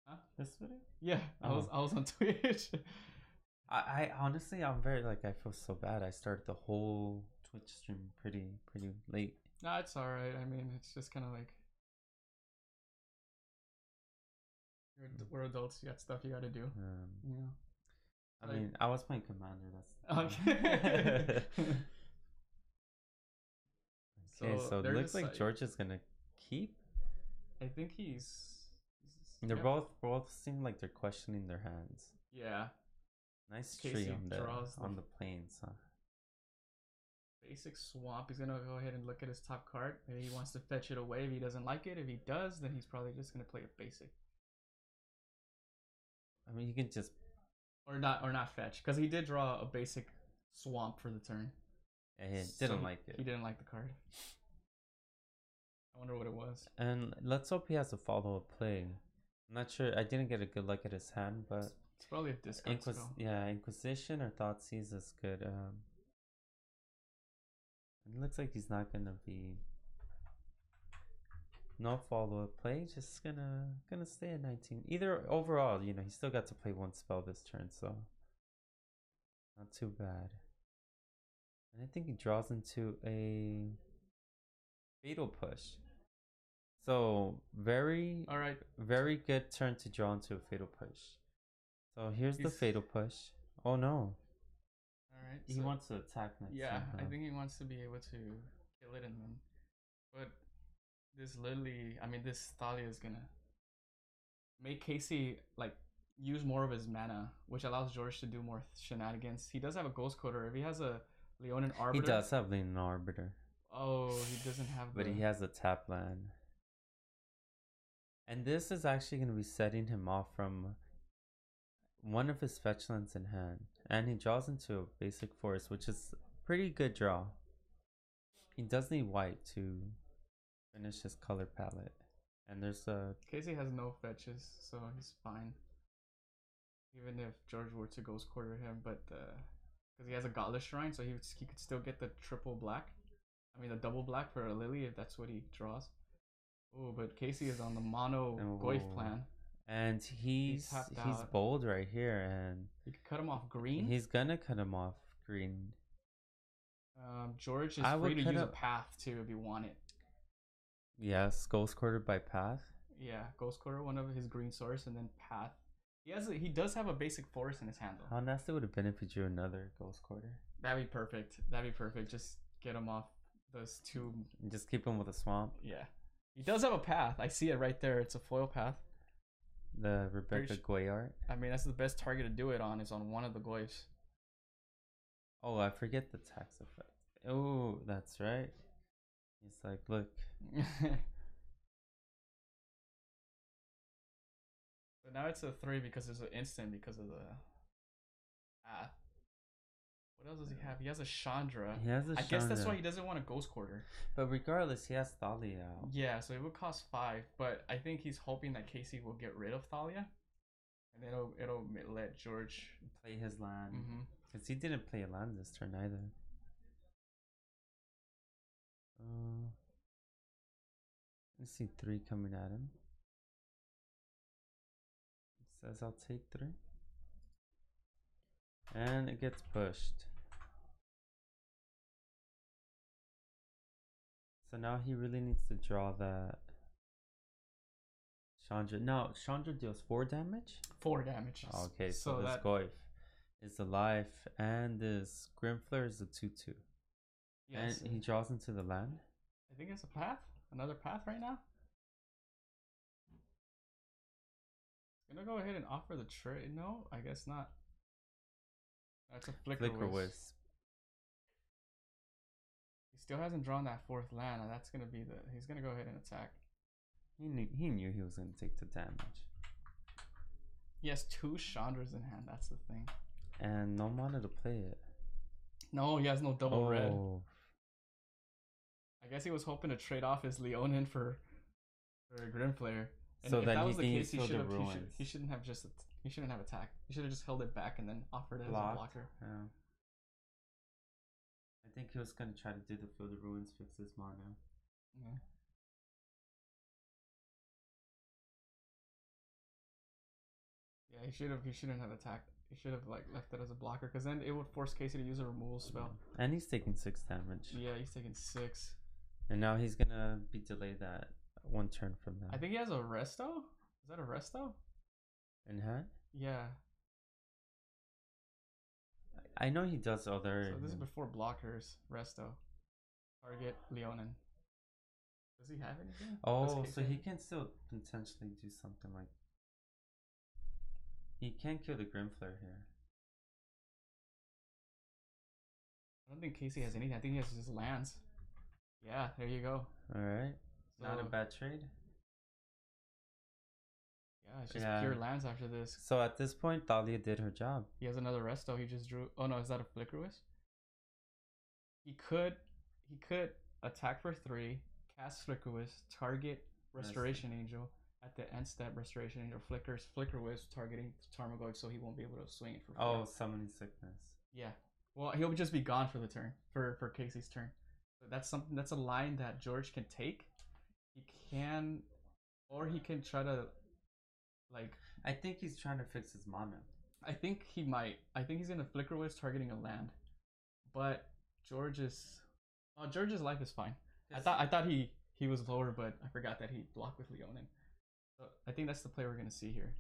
Huh? This video? Yeah, I was on Twitch. I honestly, I'm very, like, I feel so bad. I started the whole Twitch stream pretty late. Nah, it's alright. I mean, it's just kind of like, we're adults. You got stuff you got to do. I mean, I was playing Commander. Okay. Okay, so it looks like George is gonna keep. I think he's they're both seem like they're questioning their hands. Yeah. Nice tree on the plains, huh? Basic swamp. He's gonna go ahead and look at his top card. Maybe he wants to fetch it away if he doesn't like it. If he does, then he's probably just gonna play a basic. I mean, you can just or not fetch, because he did draw a basic swamp for the turn. Yeah, he didn't like it. He didn't like the card. I wonder what it was. And let's hope he has a follow-up play. I'm not sure. I didn't get a good look at his hand, but it's probably a discard spell. Yeah, Inquisition or Thoughtseize is good. It looks like he's not gonna be no follow-up play. Just gonna stay at 19. Either overall, he still got to play 1 spell this turn, so not too bad. And I think he draws into a Fatal Push. So very good turn to draw into a Fatal Push. So here's the Fatal Push. Oh no. Alright. He wants to attack next. Yeah, I think he wants to be able to kill it, and then but this literally, I mean, this Thalia is gonna make Casey like use more of his mana, which allows George to do more shenanigans. He does have a Ghost Quarter. If he has a Leonin Arbiter. He does have Leonin Arbiter. Oh, he doesn't have But he has a tap land. And this is actually going to be setting him off from one of his fetch lands in hand. And he draws into a basic forest, which is a pretty good draw. He does need white to finish his color palette. And there's a... Casey has no fetches, so he's fine. Even if George were to Ghost Quarter him, but... because he has a Godless Shrine, so he could still get the triple black. I mean, the double black for a Lily, if that's what he draws. Oh, but Casey is on the mono Goyf plan. And he's bold right here, and you could cut him off green. He's gonna cut him off green. George is free to use a path too if you want it. Yes, Ghost Quarter by path. Yeah, Ghost Quarter, one of his green source, and then path. He does have a basic forest in his hand though. How nasty would have been if he drew another Ghost Quarter? That'd be perfect. Just get him off those 2. Just keep him with a swamp. Yeah. He does have a path. I see it right there. It's a foil path. The Rebecca Goyart. I mean, that's the best target to do it on. Is on one of the Goyfs. Oh, I forget the tax effect. Oh, that's right. He's like, look. But now it's a 3 because there's an instant because of the path. What else does he have? He has a Chandra. He has a I guess that's why he doesn't want a Ghost Quarter. But regardless, he has Thalia out. Yeah, so it would cost 5, but I think he's hoping that Casey will get rid of Thalia, and it'll let George play his land. Mm-hmm. Because he didn't play a land this turn either. Let's see 3 coming at him. He says I'll take 3. And it gets pushed. So now he really needs to draw that Chandra. No, Chandra deals 4 damage? 4 damage. Okay, so this Goyf is alive, and this Grimflare is a 2/2. Yes. And he draws into the land. I think it's a path. Another path right now. It's gonna go ahead and offer the trade. No, I guess not. That's a Flicker Wisp. He still hasn't drawn that 4th land, and that's gonna be the. He's gonna go ahead and attack. He knew he was gonna take the damage. He has 2 Chandras in hand. That's the thing. And no mana to play it. No, he has no double red. I guess he was hoping to trade off his Leonin for a Grimflare. And so if that was the case, he shouldn't have attacked. He should have just held it back and then offered it as a blocker. Yeah. I think he was gonna try to do the Field of Ruins, fix his mana. Yeah. Yeah, he shouldn't have attacked. He should have left it as a blocker, because then it would force Casey to use a removal spell. And he's taking 6 damage. Yeah, he's taking 6. And now he's gonna be delayed that 1 turn from now. I think he has a Resto. Is that a Resto? In hand? Yeah. I know he does other. So this is before blockers. Resto. Target Leonin. Does he have anything? Oh, so he can still potentially do something like. He can't kill the Grimflare here. I don't think Casey has anything. I think he has just lands. Yeah, there you go. Alright. So, not a bad trade. Yeah, it's just pure lands after this. So at this point, Thalia did her job. He has another Resto. He just drew. Oh no, is that a Flicker Wisp? He could attack for 3, cast Flicker Wisp, target Restoration Angel. At the end step, Restoration Angel Flicker Wisp targeting Tarmogoyf, so he won't be able to swing it for 4. Oh, Summoning Sickness. Yeah. Well, he'll just be gone for the turn, for Casey's turn. So that's a line that George can take. He can, or he can try to, I think he's trying to fix his mana. I think he might. I think he's gonna Flicker Wisp targeting a land, but George's life is fine. I thought he was lower, but I forgot that he blocked with Leonin. So I think that's the play we're gonna see here.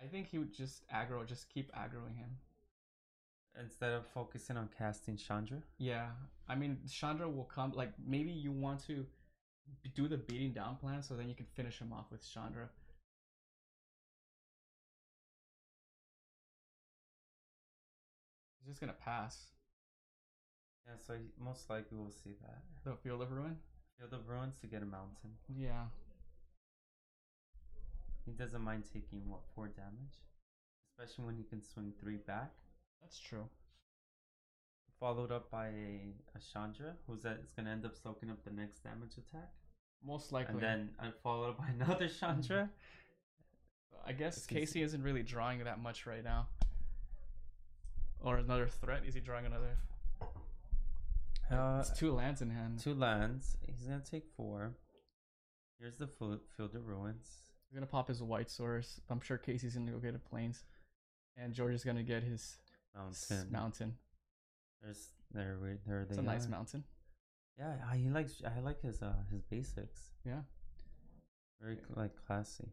I think he would just keep aggroing him. Instead of focusing on casting Chandra? Yeah. I mean, Chandra will come, maybe you want to do the beating down plan so then you can finish him off with Chandra. He's just gonna pass. Yeah, so most likely we'll see that. The Field of Ruin? Field of Ruins to get a mountain. Yeah. He doesn't mind taking, 4 damage? Especially when he can swing 3 back. That's true. Followed up by a Chandra, is going to end up soaking up the next damage attack. Most likely. And then followed up by another Chandra. I guess Casey isn't really drawing that much right now. Or another threat. Is he drawing another? It's 2 lands in hand. 2 lands. He's going to take 4. Here's the Field of Ruins. He's going to pop his White Source. I'm sure Casey's going to go get a Plains. And George is going to get his mountain. There they are. It's a nice mountain. Yeah, I like his basics. Yeah. Very classy.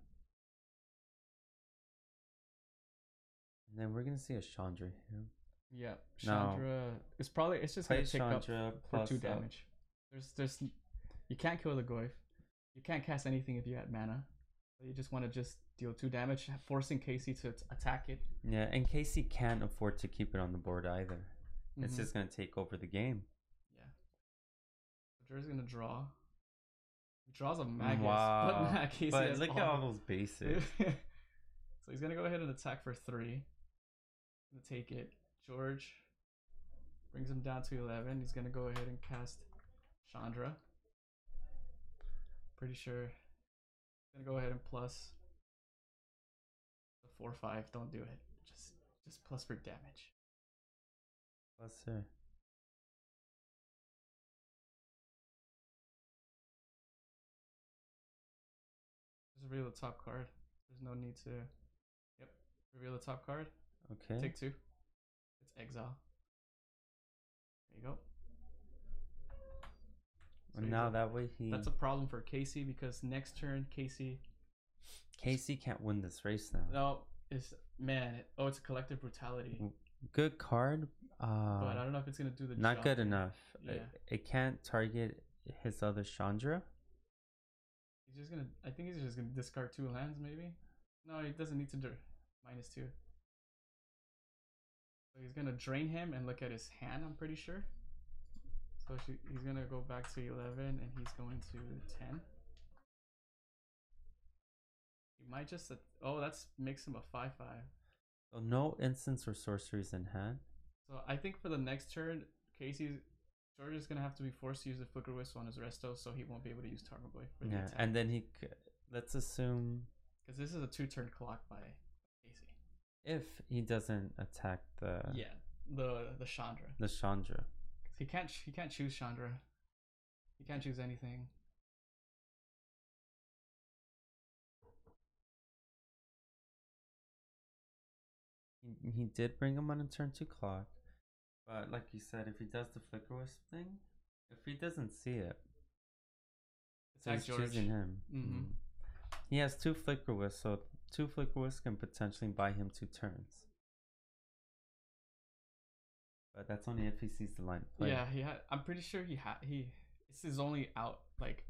And then we're gonna see a Chandra here. Yeah, No. Chandra. It's just Play gonna tick up Chandra for plus 2 damage. There's you can't kill the Goyf. You can't cast anything if you had mana. So you just want to just deal 2 damage, forcing Casey to attack it. Yeah, and Casey can't afford to keep it on the board either. It's just gonna take over the game. Yeah. So Jer's gonna draw. He draws a Magus, Wow. but Casey But has look at all those bases. So he's gonna go ahead and attack for 3. Gonna take it. George brings him down to 11. He's gonna go ahead and cast Chandra. Pretty sure. He's gonna go ahead and plus the 4/5. Don't do it. Just plus for damage. Plus her. Just reveal the top card. There's no need to. Yep. Reveal the top card. Okay. Take 2. It's exile. There you go. And now that way That's a problem for Casey because next turn Casey can't win this race now. No, it's it's a collective brutality. Good card. But I don't know if it's gonna do the not job. good enough. Yeah. It can't target his other Chandra. I think he's just gonna discard 2 lands maybe. No, he doesn't need to do -2. So he's gonna drain him and look at his hand, I'm pretty sure. So he's gonna go back to 11 and he's going to 10. He might just that's makes him a 5/5. So no instants or sorceries in hand. So I think for the next turn, George is gonna have to be forced to use the Flicker Wisp on his resto, so he won't be able to use Tarmogoyf for the attack. And then let's assume because this is a 2-turn clock by Casey. If he doesn't attack the the Chandra. The Chandra. He can't choose Chandra. He can't choose anything. He did bring him on a turn 2 clock, but like you said, if he does the Flicker Wisp thing, if he doesn't see it, so he's choosing him. He has 2 Flicker Wisps, so 2 Flicker Wisps can potentially buy him 2 turns. But that's only if he sees the line of play. Yeah, I'm pretty sure it's his only out. Like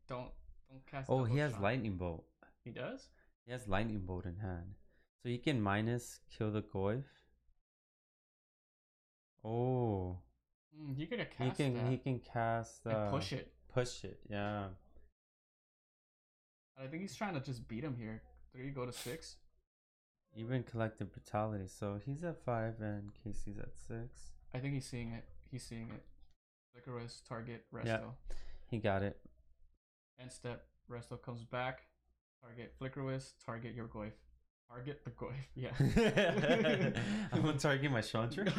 don't cast. Oh, he has shot. Lightning Bolt. He does? He has Lightning Bolt in hand. So he can minus kill the Goyf. Oh. He could have cast that. He can cast and push it. Push it, yeah. I think he's trying to just beat him here. 3, go to 6. Even collective brutality. So he's at 5 and Casey's at 6. I think he's seeing it. Flicker Wisp, target, resto. Yeah, he got it. End step, resto comes back. Target Flicker Wisp, target your Goyf. Target the Goyf, yeah. I'm gonna target my Chandra.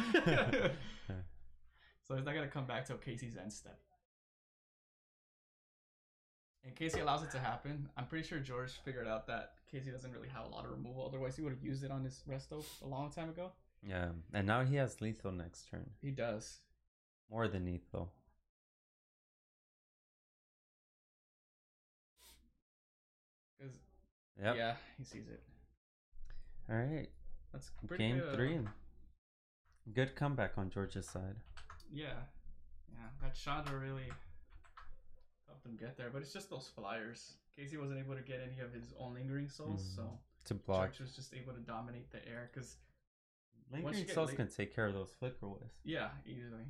So it's not gonna come back till Casey's end step. In case he allows it to happen, I'm pretty sure George figured out that Casey doesn't really have a lot of removal. Otherwise, he would have used it on his resto a long time ago. Yeah, and now he has lethal next turn. He does. More than lethal. Yep. Yeah, he sees it. All right. That's pretty Game good. 3. Good comeback on George's side. Yeah. That Chandra really helped him get there, but it's just those flyers. Casey wasn't able to get any of his own lingering souls, so to block. George was just able to dominate the air because lingering souls can take care of those Flicker Wisps. Yeah, easily.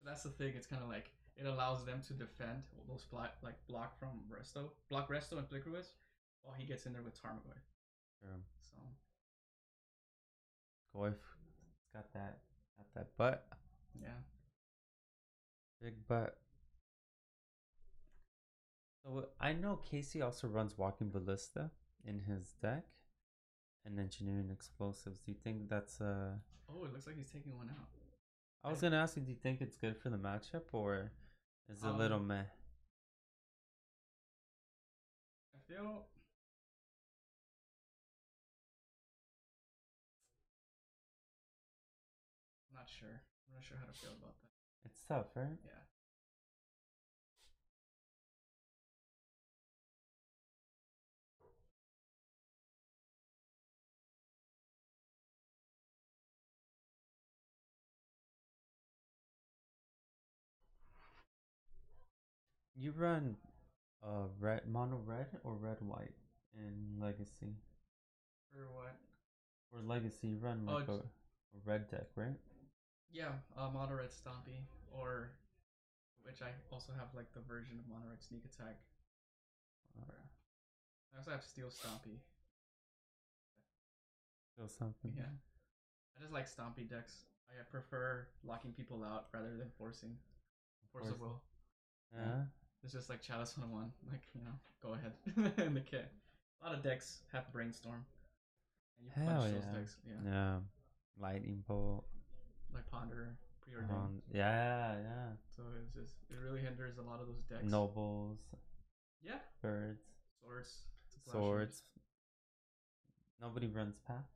That's the thing. It's kind of like it allows them to defend those block from resto, block resto and Flicker Wisp, while he gets in there with Tarmogoyf. Sure. So Goyf got that butt. Yeah. Big butt. So I know Casey also runs Walking Ballista in his deck and Engineering Explosives. Do you think that's Oh, it looks like he's taking one out. I was gonna ask you, do you think it's good for the matchup or is it a little meh? I feel I'm not sure. I'm not sure how to feel about that. It's tough, right? Yeah. You run red mono red or red white in Legacy? For what? Or Legacy, you run Oh, like a red deck, right? yeah, Mono Red Stompy, or which I also have like the version of Mono Red Sneak Attack. I also have Steel Stompy. Feel something. Yeah, I just like Stompy decks. I prefer locking people out rather than forcing force of will. Yeah. It's just like Chalice 101. Like, go ahead. in the kit. A lot of decks have Brainstorm. And you Hell punch yeah. those decks. Yeah. Yeah. Lightning bolt. Like Ponder, Preordain. Yeah, yeah. So it really hinders a lot of those decks. Nobles. Yeah. Birds. Swords. Swords. Nobody runs path.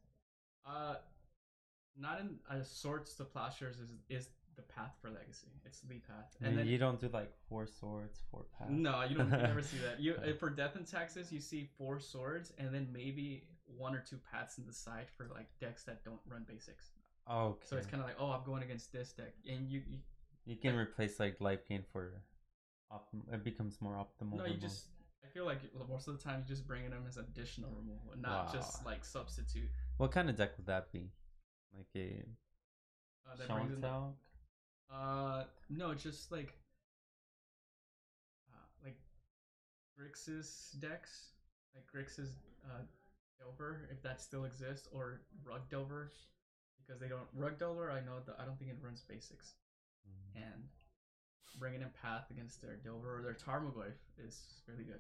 Not in Swords to Plowshares is the path for Legacy. It's the path. And then you don't do like 4 swords, 4 paths. No, you never see that. You for Death and Taxes, you see 4 swords and then maybe 1 or 2 paths in the side for like decks that don't run basics. Okay. So it's kind of like, oh, I'm going against this deck, and you can replace like life gain for it becomes more optimal. No, I feel like most of the time you just bring them as additional removal, not just like substitute. What kind of deck would that be? Like a Shantel? No, just like Grixis decks, like Grixis Delver, if that still exists, or Rug Delver, because they don't Rug Delver. I don't think it runs basics, and bringing in Path against their Delver or their Tarmogoyf is really good,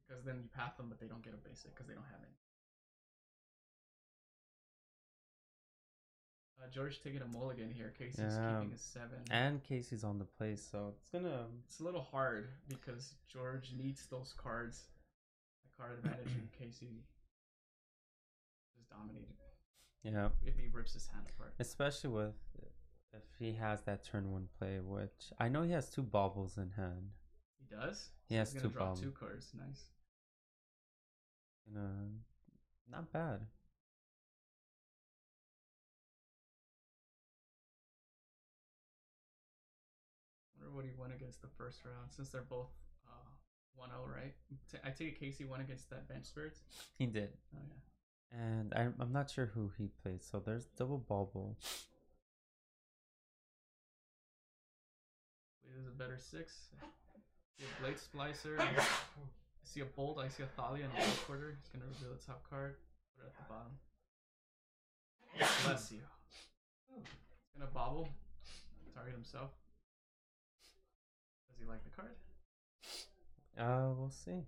because then you path them, but they don't get a basic because they don't have any. George taking a mulligan here. Casey's keeping a 7. And Casey's on the play, so it's a little hard because George needs those cards. The card advantage and Casey is dominated. Yeah. If he rips his hand apart. Especially if he has that turn 1 play, which I know he has 2 baubles in hand. He does? He has 2 baubles. 2 cards. Nice. Not bad. What he won against the first round, since they're both 1-0, right? I take Casey won against that Bench Spirits. He did. Oh yeah. And I'm not sure who he played, so there's double bauble. Wait, there's a better 6. I see a Blade Splicer. I see a Bolt. I see a Thalia in the first quarter. He's gonna reveal the top card. Put it at the bottom. Bless you. He's gonna bobble. Target himself. Does he like the card? We'll see.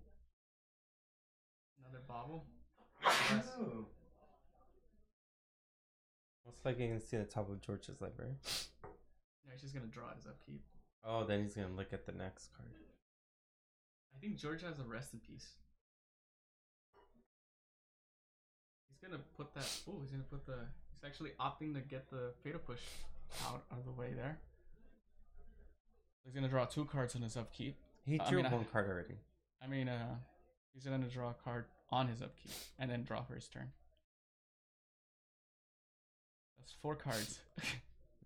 Another bobble. Yes. Most likely you can see the top of George's library. No, he's just gonna draw his upkeep. Oh, then he's gonna look at the next card. I think George has a Rest in Peace. He's gonna put that. Oh, he's gonna put the. He's actually opting to get the Fatal Push out of the way there. He's gonna draw 2 cards in his upkeep. He drew 1 card already. I mean, he's gonna draw a card on his upkeep and then draw for his turn. That's 4 cards.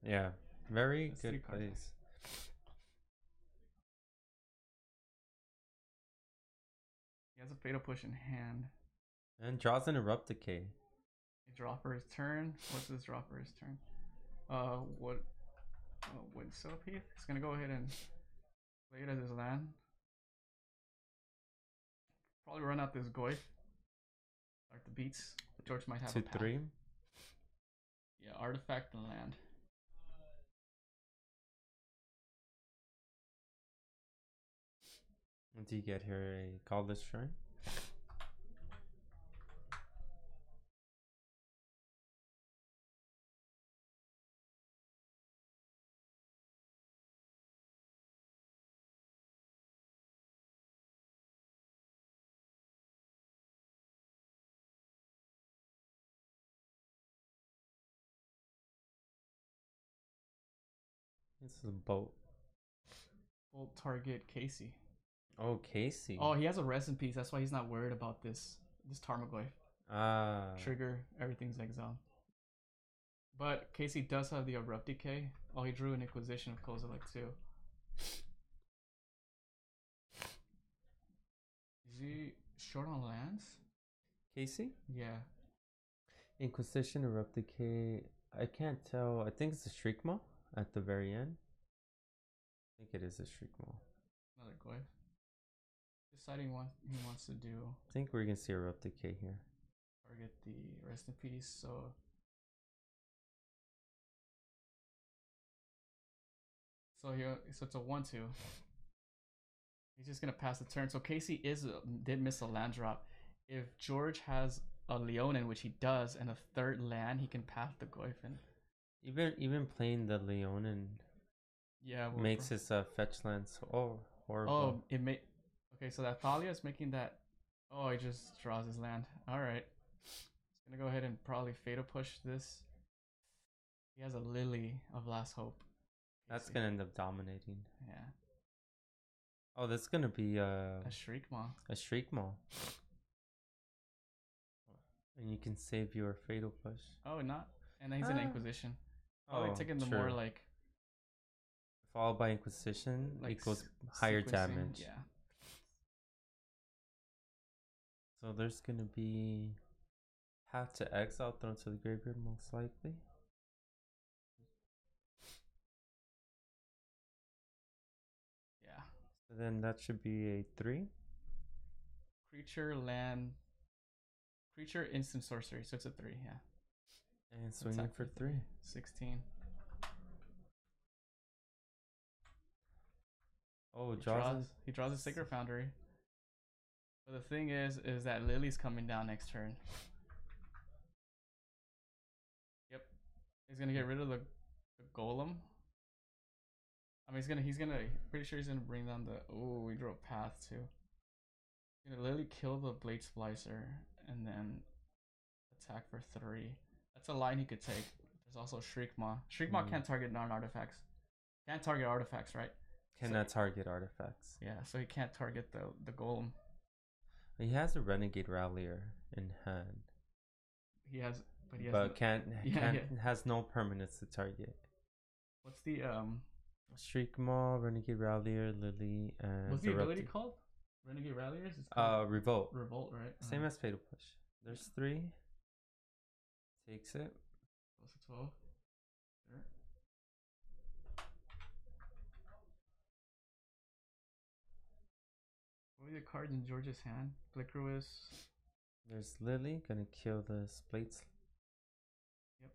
Yeah, very good plays. He has a Fatal Push in hand. And draws an Erupt Decay. He draw for his turn. What's his draw for his turn? Windsoap Heath. He's gonna go ahead and play it as his land. Probably run out this Goyf. Start the beats. But George might have 2-3. Yeah, artifact and land. Do you get here a Godless Shrine? This is a bolt. Bolt target Casey. Oh, Casey. Oh, he has a Rest in Peace. That's why he's not worried about this Tarmogoyf. Trigger, everything's exiled. But Casey does have the Abrupt Decay. Oh, he drew an Inquisition of Kozilek too. short on lands? Casey? Yeah. Inquisition, Erupt Decay. I can't tell. I think it's a Shriekmaw at the very end. I think it is a Shriekmaw. Another Goyf. Deciding what he wants to do. I think we're gonna see Erupt Decay here. Target the rest in peace. So it's a 1/2. He's just gonna pass the turn. So Casey did miss a land drop. If George has a Leonin, which he does, and a third land, he can path the Goyfin. Even playing the Leonin makes his fetch land so horrible. Oh, okay. So that Thalia is making that. Oh, he just draws his land. All right. He's gonna go ahead and probably Fatal Push this. He has a Lily of Last Hope. That's gonna end up dominating. Yeah. Oh, that's gonna be a Shriekmaw. A Shriekmaw. And you can save your Fatal Push. Oh, not. And then he's an Inquisition. Probably taking the more like. Followed by Inquisition like equals higher damage. Yeah. So there's gonna be Path to Exile thrown to the graveyard most likely. Yeah. So then that should be a 3. Creature, instant sorcery. So it's a 3, yeah. And swinging for 3. 16. Oh, he draws a Sacred Foundry. But the thing is that Lily's coming down next turn. Yep. He's gonna get rid of the Golem. I mean, pretty sure he's gonna bring down the. Oh, we drew a path too. He's gonna Lily kill the Blade Splicer and then attack for 3. That's a line he could take. There's also Shriekmaw. Shriekmaw can't target non-artifacts. Can't target artifacts, right? Cannot target artifacts. Yeah, so he can't target the Golem. He has a Renegade Rallier in hand. Has no permanents to target. What's the Shriekmaw, Renegade Rallier, Lily, and what's the ability called? Renegade Ralliers? It's called Revolt. Revolt, right? Same as Fatal Push. There's 3. Takes it. Close to 12. Sure. What are the cards in George's hand? Flickerwis. There's Lily, gonna kill the Splates. Yep.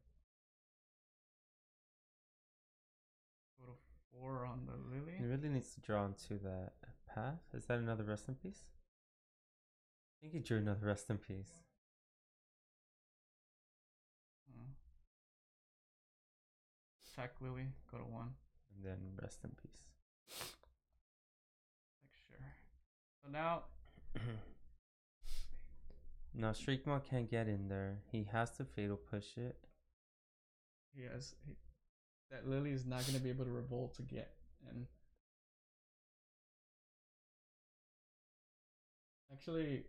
Go to 4 on the Lily. He really needs to draw into that path. Is that another Rest in Peace? I think he drew another Rest in Peace. Attack Lily, go to 1. And then Rest in Peace. Like, sure. So now. No, Shriekmaw can't get in there. He has to Fatal Push it. That Lily is not going to be able to revolt to get in. Actually.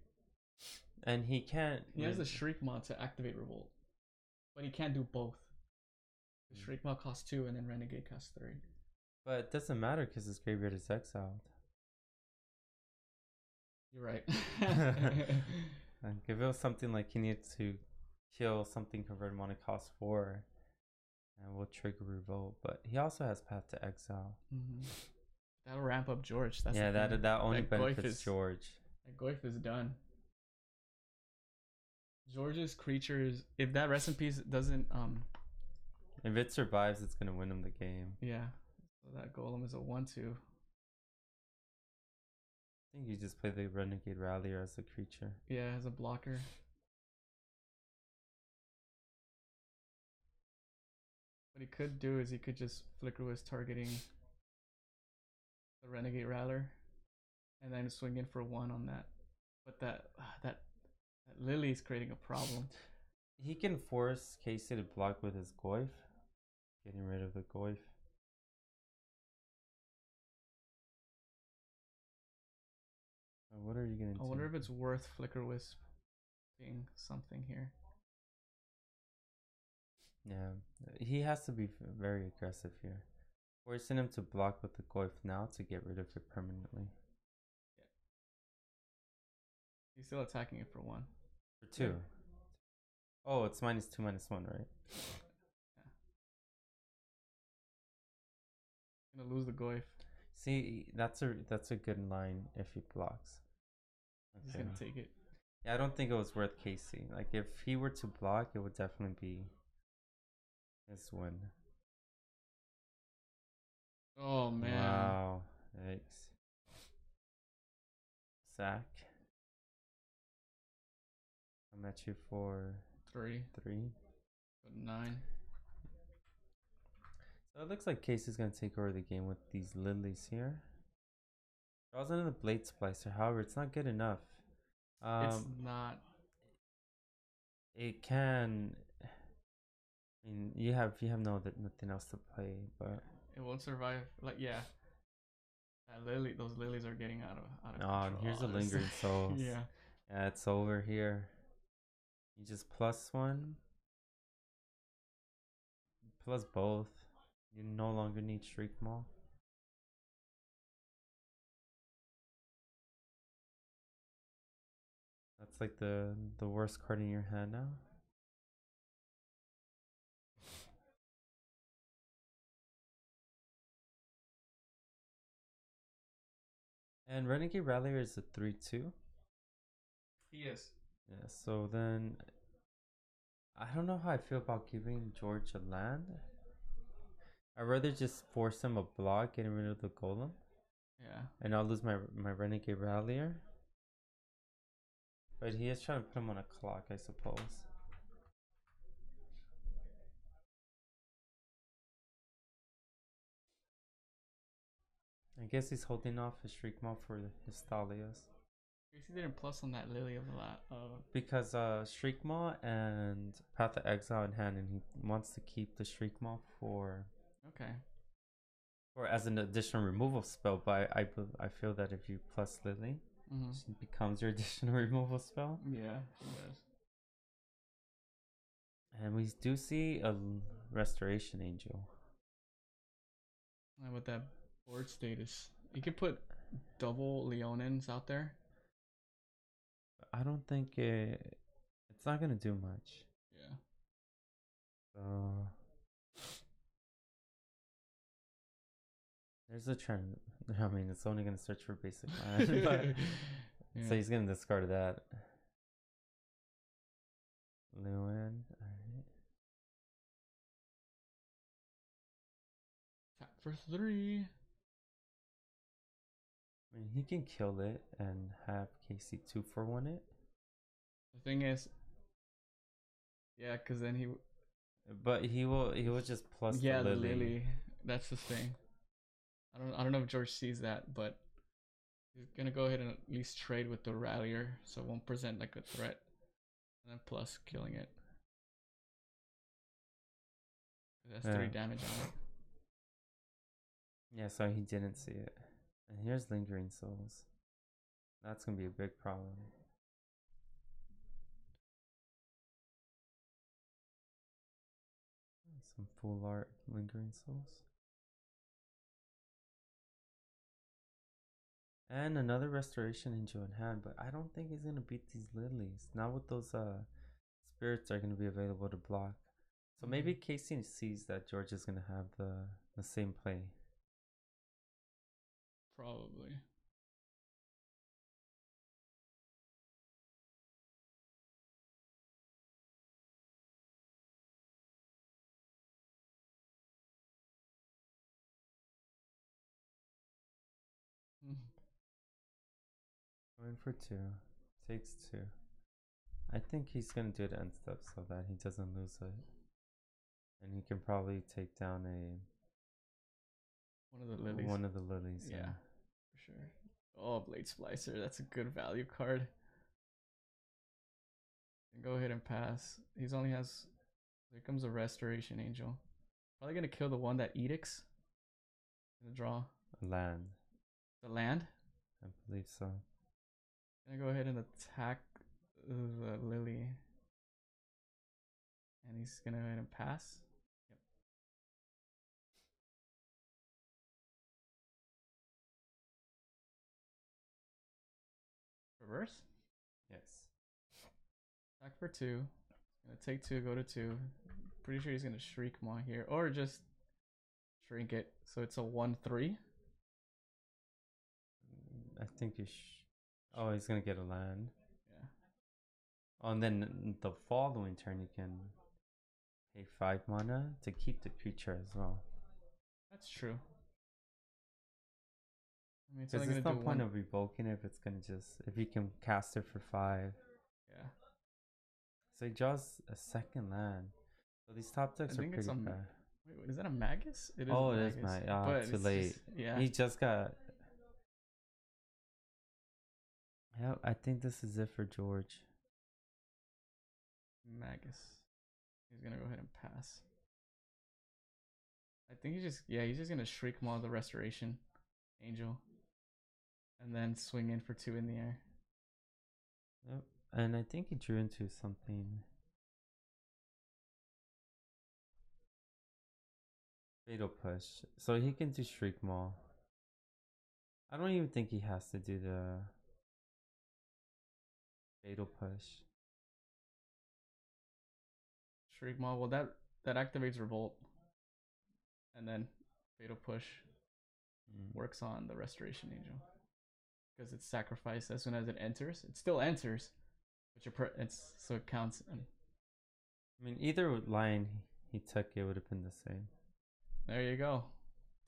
And he can't. He has the Shriekmaw to activate revolt. But he can't do both. The Shriekmaw costs 2 and then Renegade costs 3. But it doesn't matter because his graveyard is exiled. You're right. If it was something like he needs to kill something converted mana cost 4, and we'll trigger Revolt. But he also has Path to Exile. That'll ramp up George. That only benefits George. That Goyf is done. George's creatures, if that Rest in Peace doesn't if it survives, it's gonna win him the game. Yeah. So that Golem is a 1/2. I think you just play the Renegade Rallier as a creature. Yeah, as a blocker. What he could do is he could just Flickerwis targeting the Renegade Rallier and then swing in for 1 on that. But that Lily is creating a problem. He can force Casey to block with his Goyf, getting rid of the Goyf. What are you gonna do? I wonder if it's worth Flickerwis being something here. Yeah, he has to be very aggressive here. Forcing him to block with the Goyf now to get rid of it permanently. He's still attacking it for 1. For 2. Oh, it's -2, -1, right? Yeah. Gonna lose the Goyf. See, that's a good line if he blocks. He's gonna take it. Yeah, I don't think it was worth KC. Like, if he were to block, it would definitely be his win. Oh man. Wow. Yikes. Sack. I'm at you for 3. 3. 9. So it looks like Casey's gonna take over the game with these lilies here. Draws into the Blade Splicer. However, it's not good enough. It's not. It can. I mean, you have nothing else to play, but It won't survive. Like, yeah. That lily, those lilies are getting out of control. and here's a lingering soul. Yeah. Yeah, it's over here. You just +1. Plus both. You no longer need Shriek Maw. That's like the worst card in your hand now. And Renegade Rallier is a 3/2. He is. Yeah, so then I don't know how I feel about giving George a land. I'd rather just force him a block, getting rid of the golem. Yeah. And I'll lose my Renegade Rallier. But he is trying to put him on a clock, I suppose. I guess he's holding off his Shriek Maw for his Thalias. Casey didn't plus on that lily of the lot. Because Shriek Maw and Path of Exile in hand, and he wants to keep the Shriek Maw for Okay. or as an additional removal spell. But I feel that if you plus Lily, it becomes your additional removal spell. Yeah, it does. And we do see a Restoration Angel. And with that board status, you could put double Leonins out there. I don't think it's not gonna do much. Yeah. So there's a trend. I mean, it's only gonna search for basic land, but Yeah. so he's gonna discard that. Lewin, alright. Tap for 3. I mean, he can kill it and have KC 2-for-1 it. The thing is, yeah, because then he. But he will just plus Yeah, the the lily. lily. That's the thing. I don't know if George sees that, but he's gonna go ahead and at least trade with the Rallier, so it won't present like a threat, and then plus killing it. That's 3 damage on it. Yeah, so he didn't see it. And here's Lingering Souls. That's gonna be a big problem. Some full art Lingering Souls. And another Restoration Angel in hand, but I don't think he's gonna beat these lilies. Not with those spirits are gonna be available to block. So maybe Casey sees that George is gonna have the same play. Probably. Going for 2. Takes 2. I think he's gonna do the end step so that he doesn't lose it. And he can probably take down one of the lilies. One of the lilies. Yeah, for sure. Oh, Blade Splicer. That's a good value card. And go ahead and pass. He's only has. Here comes a Restoration Angel. Probably gonna kill the one that edicts. Gonna draw Land. the land. I believe so. Gonna go ahead and attack the lily. And he's gonna go ahead and pass. Yep. Reverse? Yes. Back for 2. Gonna take 2, go to 2. Pretty sure he's gonna Shriek Maw here, or just shrink it so it's a 1/3. I think you oh, he's gonna get a land. Yeah. Oh, and then the following turn you can pay 5 mana to keep the creature as well. That's true. I mean, it's Because only there's gonna no do point one. of revoking it if it's gonna just if you can cast it for 5. Yeah. So he draws a second land. So these top decks I are think it's pretty a. bad. Wait, is that a Magus? It is. Oh, a it Magus, is my but too it's late. Just, yeah. He just got. Yeah, I think this is it for George. Magus. He's gonna go ahead and pass. I think he's just gonna Shriek Maw the Restoration Angel, and then swing in for 2 in the air. Yep. And I think he drew into something. Fatal Push. So he can do Shriek Maw. I don't even think he has to do the Fatal Push. Shriek Maw. Well, that activates Revolt, and then Fatal Push works on the Restoration Angel because it's sacrificed as soon as it enters. It still enters, but it's so it counts. I mean, either line he took, it would have been the same. There you go.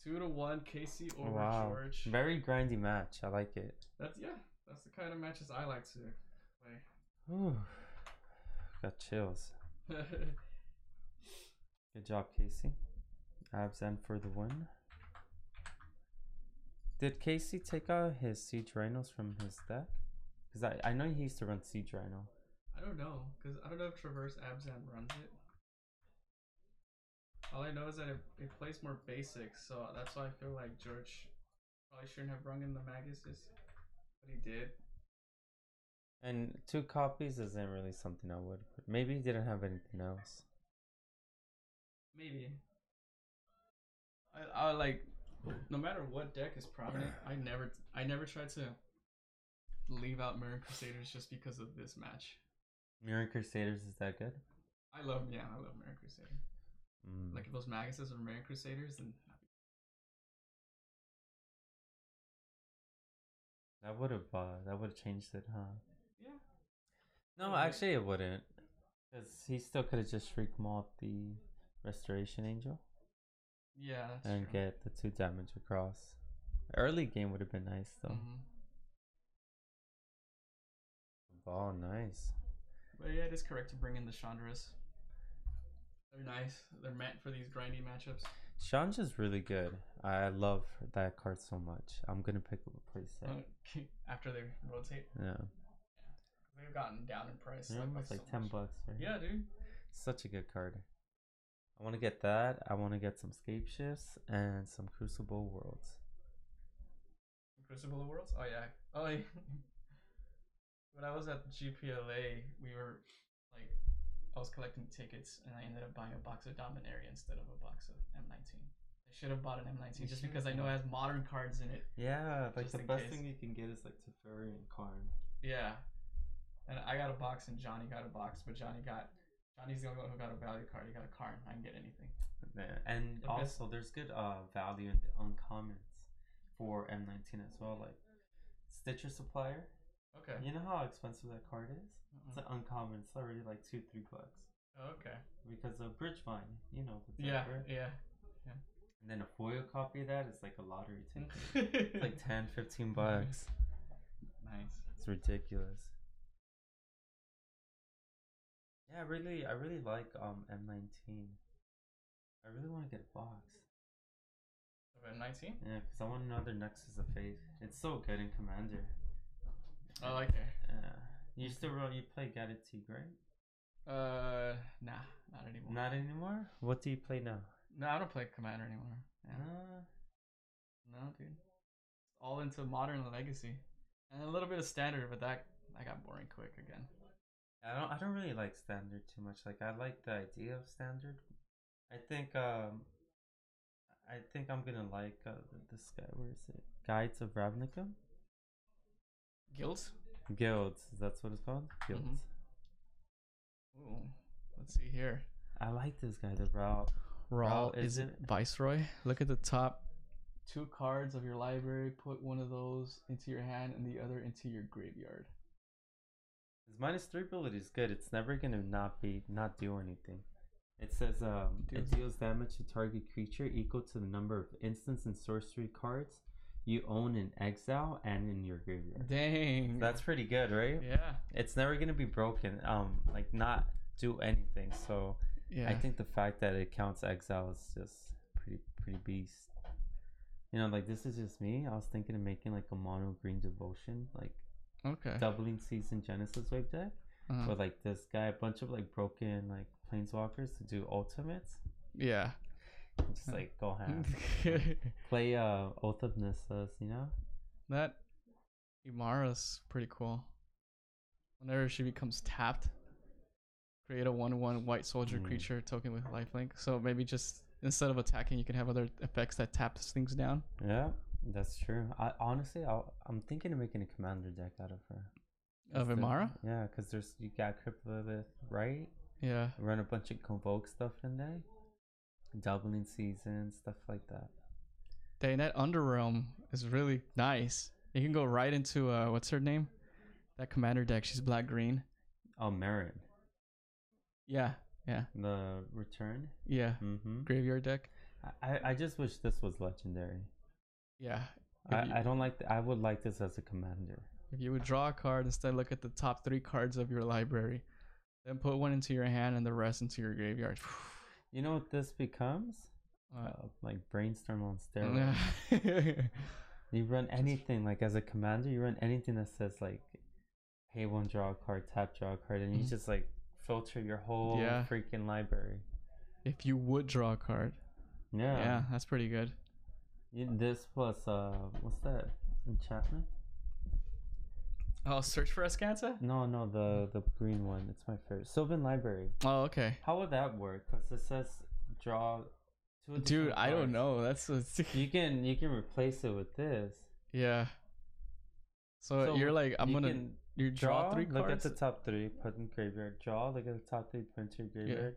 2-1 Casey over George. Very grindy match. I like it. That's the kind of matches I like to play. Ooh, got chills. Good job, Casey. Abzan for the win. Did Casey take out his Siege Rhinos from his deck? Because I know he used to run Siege Rhino. I don't know, because I don't know if Traverse Abzan runs it. All I know is that it plays more basic, so that's why I feel like George probably shouldn't have rung in the Maguses, but he did. And 2 copies isn't really something I would put. Maybe he didn't have anything else. Maybe. I like, no matter what deck is prominent, I never tried to leave out Mirran Crusaders just because of this match. Mirran Crusaders is that good? I love Mirran Crusader. Like if those Maguses are Mirran Crusaders, then that would have changed it, huh? Yeah. No, actually it wouldn't, because he still could have just Shriek Maw the Restoration Angel. Yeah, that's and true. Get the 2 damage across. Early game would have been nice though. Oh, nice. But yeah, it is correct to bring in the Chandras. They're nice. They're meant for these grindy matchups. Chandra's really good. I love that card so much. I'm gonna pick up a playset. After they rotate? Yeah. They've gotten down in price. Yeah, almost like $10, right? Yeah, dude. Such a good card. I want to get that. I want to get some Scape Shifts and some Crucible Worlds. Crucible Worlds? Oh yeah. Oh yeah. When I was at the GPLA, we were like, I was collecting tickets, and I ended up buying a box of Dominaria instead of a box of M19. I should have bought an M19 just because I know it has modern cards in it. Yeah, like the best thing you can get is like Teferi and Karn. Yeah, and I got a box, and Johnny got a box, but Johnny's the only one who got a value card. He got a Karn. I didn't get anything. Yeah, and also there's good value in the uncommons for M19 as well, like Stitcher Supplier. Okay. You know how expensive that card is? It's an uncommon. It's already like $2-3. Oh, okay. Because of Bridgevine, you know. Yeah. And then a foil copy of that is like a lottery ticket. It's like $10-15. Nice. It's ridiculous. Yeah, I really like M19. I really want to get a box of M19. Yeah, because I want another Nexus of Fate. It's so good in Commander. I like it. Yeah. You play Gated Tig, right? Nah, not anymore. Not anymore? What do you play now? No, I don't play Commander anymore. Yeah. No, dude. All into Modern and Legacy, and a little bit of Standard, but that got boring quick again. I don't really like Standard too much. Like I like the idea of Standard. I think I'm gonna like this guy. Where is it? Guides of Ravnica. Guilds? Guilds. That's what it's called. Guilds. Ooh, let's see here. I like this guy. The Raw. Raw is is it Viceroy? Look at the top 2 cards of your library. Put one of those into your hand and the other into your graveyard. His -3 ability is good. It's never gonna not do anything. It says it deals damage to target creature equal to the number of instants and sorcery cards you own in exile and in your graveyard. Dang. That's pretty good, right? Yeah. It's never gonna be broken. Like not do anything. So Yeah. I think the fact that it counts exile is just pretty beast. You know, like this is just me. I was thinking of making like a mono green devotion, like Okay. doubling Season Genesis wave deck. Uh-huh. With like this guy, a bunch of like broken like planeswalkers to do ultimates. Yeah. Just like go ham. Play Oath of Nissas, you know? That Imara's pretty cool. Whenever she becomes tapped, create a 1/1 white soldier creature token with lifelink. So maybe just instead of attacking, you can have other effects that taps things down. Yeah, that's true. I honestly, I'm thinking of making a commander deck out of her. Of Imara? Yeah, because you got Cryptolith, right? Yeah. Run a bunch of Convoke stuff in there. Doubling Season, stuff like that. Dang, that Underrealm is really nice. You can go right into what's her name? That commander deck. She's black green. Oh, Marin. Yeah. Yeah. The return. Yeah. Mm-hmm. Graveyard deck. I just wish this was legendary. Yeah. I don't like. I would like this as a commander. If you would draw a card, instead look at the top 3 cards of your library, then put one into your hand and the rest into your graveyard. You know what this becomes? Like Brainstorm on steroids. You run anything like as a commander. You run anything that says like, "Pay 1, draw a card, tap, draw a card," and you just like filter your whole freaking library. If you would draw a card. Yeah, that's pretty good. This plus what's that enchantment? Oh, search for Escanta? No, the green one. It's my favorite. Sylvan Library. Oh, okay. How would that work? Because it says draw 2 Dude, I don't know. you can replace it with this. Yeah. So you're like, you draw 3 cards. Look at the top 3, put in graveyard. Draw, look at the top 3, put into your graveyard.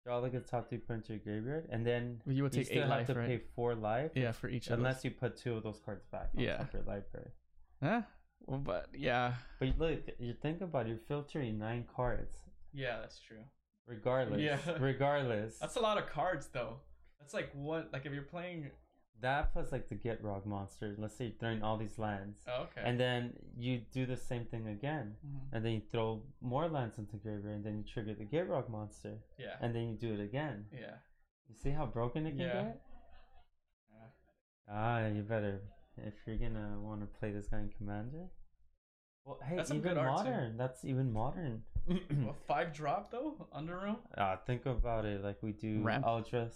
Draw, look at the top 3, put into your graveyard, and then you would take 8 life, have to pay 4 life. Yeah, for each. Unless you put 2 of those cards back on top of your library. Huh? Well, but yeah. But look, you think about it, you're filtering 9 cards. Yeah, that's true. Regardless. Yeah. Regardless. That's a lot of cards, though. That's like what, like if you're playing. That plus like the Get Rock monster. Let's say you're throwing all these lands. Oh, okay. And then you do the same thing again. Mm-hmm. And then you throw more lands into graveyard, and then you trigger the Get Rock monster. Yeah. And then you do it again. Yeah. You see how broken it can get? Yeah. You better, if you're gonna want to play this guy in Commander. Well, hey, that's even modern. That's even modern. Well, 5 drop though, Underrealm. Think about it like we do Eldritch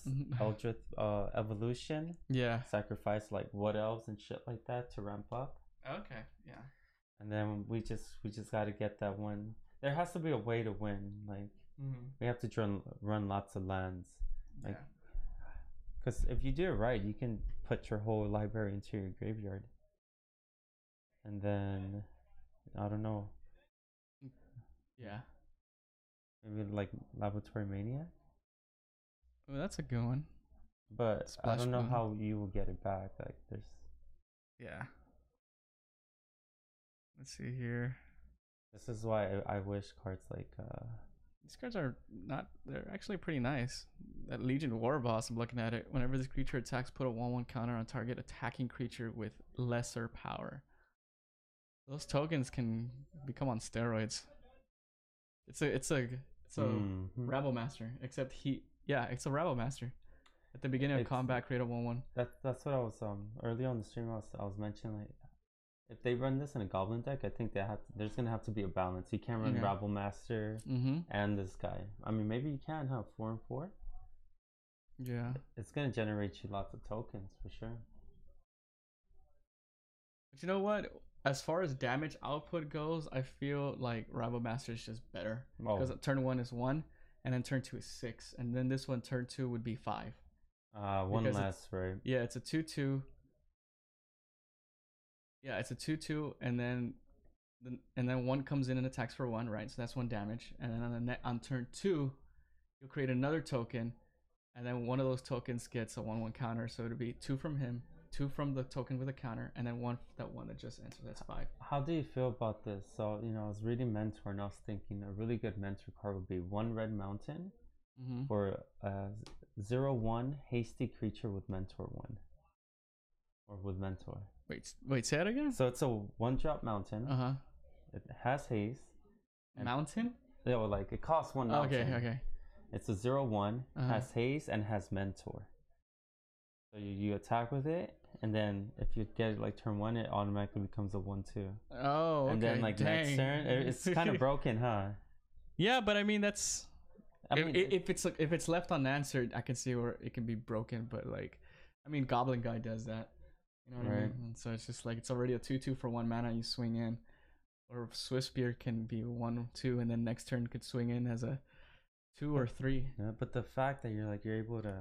Evolution. Yeah. Sacrifice like Wood Elves and shit like that to ramp up. Okay. Yeah. And then we just got to get that one. There has to be a way to win. Like we have to run lots of lands. Like, because if you do it right, you can put your whole library into your graveyard. And then I don't know. Yeah. Maybe like Laboratory Maniac. Oh, that's a good one. But Splash I don't know how you will get it back. Like there's. Yeah. Let's see here. This is why I wish cards like. These cards are not. They're actually pretty nice. That Legion War Boss. I'm looking at it. Whenever this creature attacks, put a 1/1 counter on target attacking creature with lesser power. Those tokens can become on steroids. It's a Rabble Master, except it's a Rabble Master. At the beginning of combat, create a 1/1. That's what I was early on the stream. I was mentioning like if they run this in a Goblin deck, I think there's gonna have to be a balance. You can't run Rabble Master and this guy. I mean, maybe you can have 4 and 4. Yeah, it's gonna generate you lots of tokens for sure. But you know what? As far as damage output goes, I feel like Rabble Master is just better. Because turn 1 is 1, and then turn 2 is 6. And then this one, turn 2 would be 5. One less, right? Yeah, it's a 2/2. Yeah, it's a 2/2, and then And then one comes in and attacks for 1, right? So that's 1 damage. And then on turn 2, you'll create another token, and then one of those tokens gets a 1/1 counter. So it'll be 2 from him, 2 from the token with a counter, and then one that just enters. That's 5. How do you feel about this? So, I was reading Mentor and I was thinking a really good Mentor card would be 1 Red Mountain for a 0/1 hasty creature with Mentor 1. Or with Mentor. Wait, say that again? So it's a 1-drop mountain. It has haste. Mountain? Yeah, well, like it costs 1 mountain. Okay. It's a 0/1, has haste, and has Mentor. So you attack with it, and then if you get it like turn 1, it automatically becomes a 1/2. Oh, okay. And then like next turn, it's kind of broken, huh? Yeah, but I mean that's. If it's left unanswered, I can see where it can be broken. But like, I mean, Goblin Guy does that. You know what I mean? And so it's just like it's already a 2/2 for 1 mana. You swing in, or Swiftspear can be 1/2, and then next turn could swing in as a 2 or 3. Yeah, but the fact that you're able to,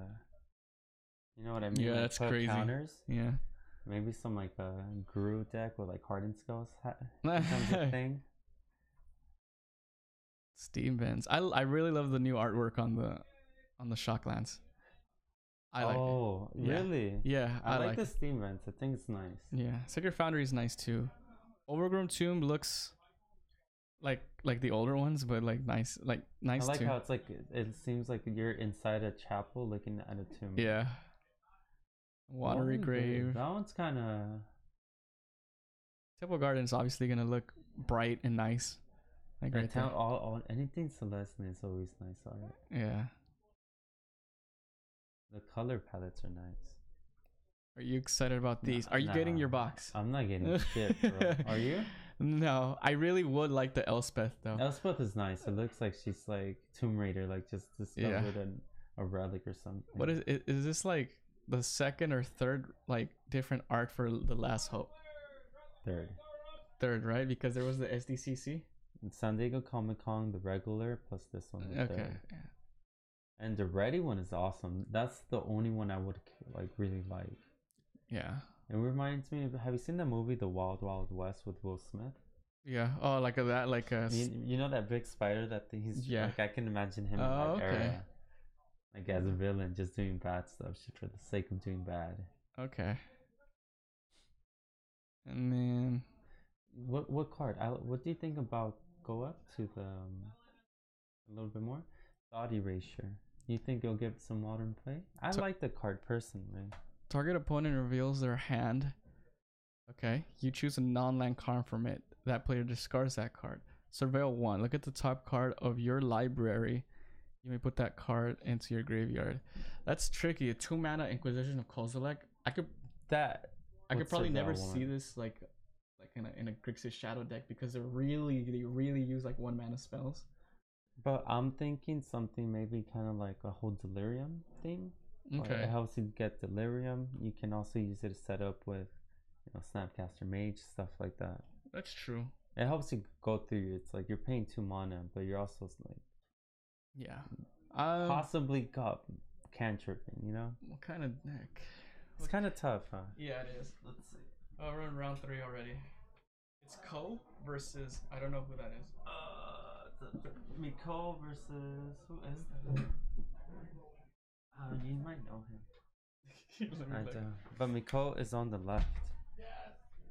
you know what I mean? Yeah, like that's put crazy. Counters. Yeah. Maybe some like a Guru deck with like Hardened Skulls becomes a thing. Steam Vents. I really love the new artwork on the Shocklands. I like it. Really? Yeah, I like the Steam Vents. I think it's nice. Yeah, Sacred Foundry is nice too. Overgrown Tomb looks like the older ones, but like nice too. I like how it's like it seems like you're inside a chapel looking at a tomb. Yeah. Watery Grave. That one's kind of. Temple Garden is obviously gonna look bright and nice. Like right there. All anything Celestial is always nice art. Yeah. The color palettes are nice. Are you excited about these? Are you getting your box? I'm not getting shit, bro. Are you? No, I really would like the Elspeth though. Elspeth is nice. It looks like she's like Tomb Raider, like just discovered a relic or something. What is it? Is this like the second or third like different art for The Last Hope? Third, right? Because there was the SDCC. San Diego Comic-Con, the regular, plus this one. Okay. Yeah. And the ready one is awesome. That's the only one I would like really like. Yeah. It reminds me of, have you seen the movie The Wild Wild West with Will Smith? Yeah. Oh, like that, like a. You know that big spider that he's. Yeah. Like I can imagine him in that era, like as a villain, just doing bad stuff, just for the sake of doing bad. Okay. And then. What card? What do you think about go up to the a little bit more thought erasure? You think you'll give some modern play? I like the card personally. Target opponent reveals their hand. Okay, you choose a non-land card from it. That player discards that card. Surveil 1. Look at the top card of your library. You may put that card into your graveyard. That's tricky. A 2 mana Inquisition of Kozilek. I could probably never see this like in a Grixis Shadow deck because they really use like 1 mana spells. But I'm thinking something maybe kind of like a whole Delirium thing. Okay. It helps you get Delirium. You can also use it to set up with, Snapcaster Mage, stuff like that. That's true. It helps you go through. It's like you're paying 2 mana, but you're also like, possibly got cantripping. What kind of deck? It's kind of tough, huh? Yeah, it is. Let's see. Oh, we're in round 3 already. It's Ko versus I don't know who that is. Miko versus who is that? You might know him. I don't. But Miko is on the left.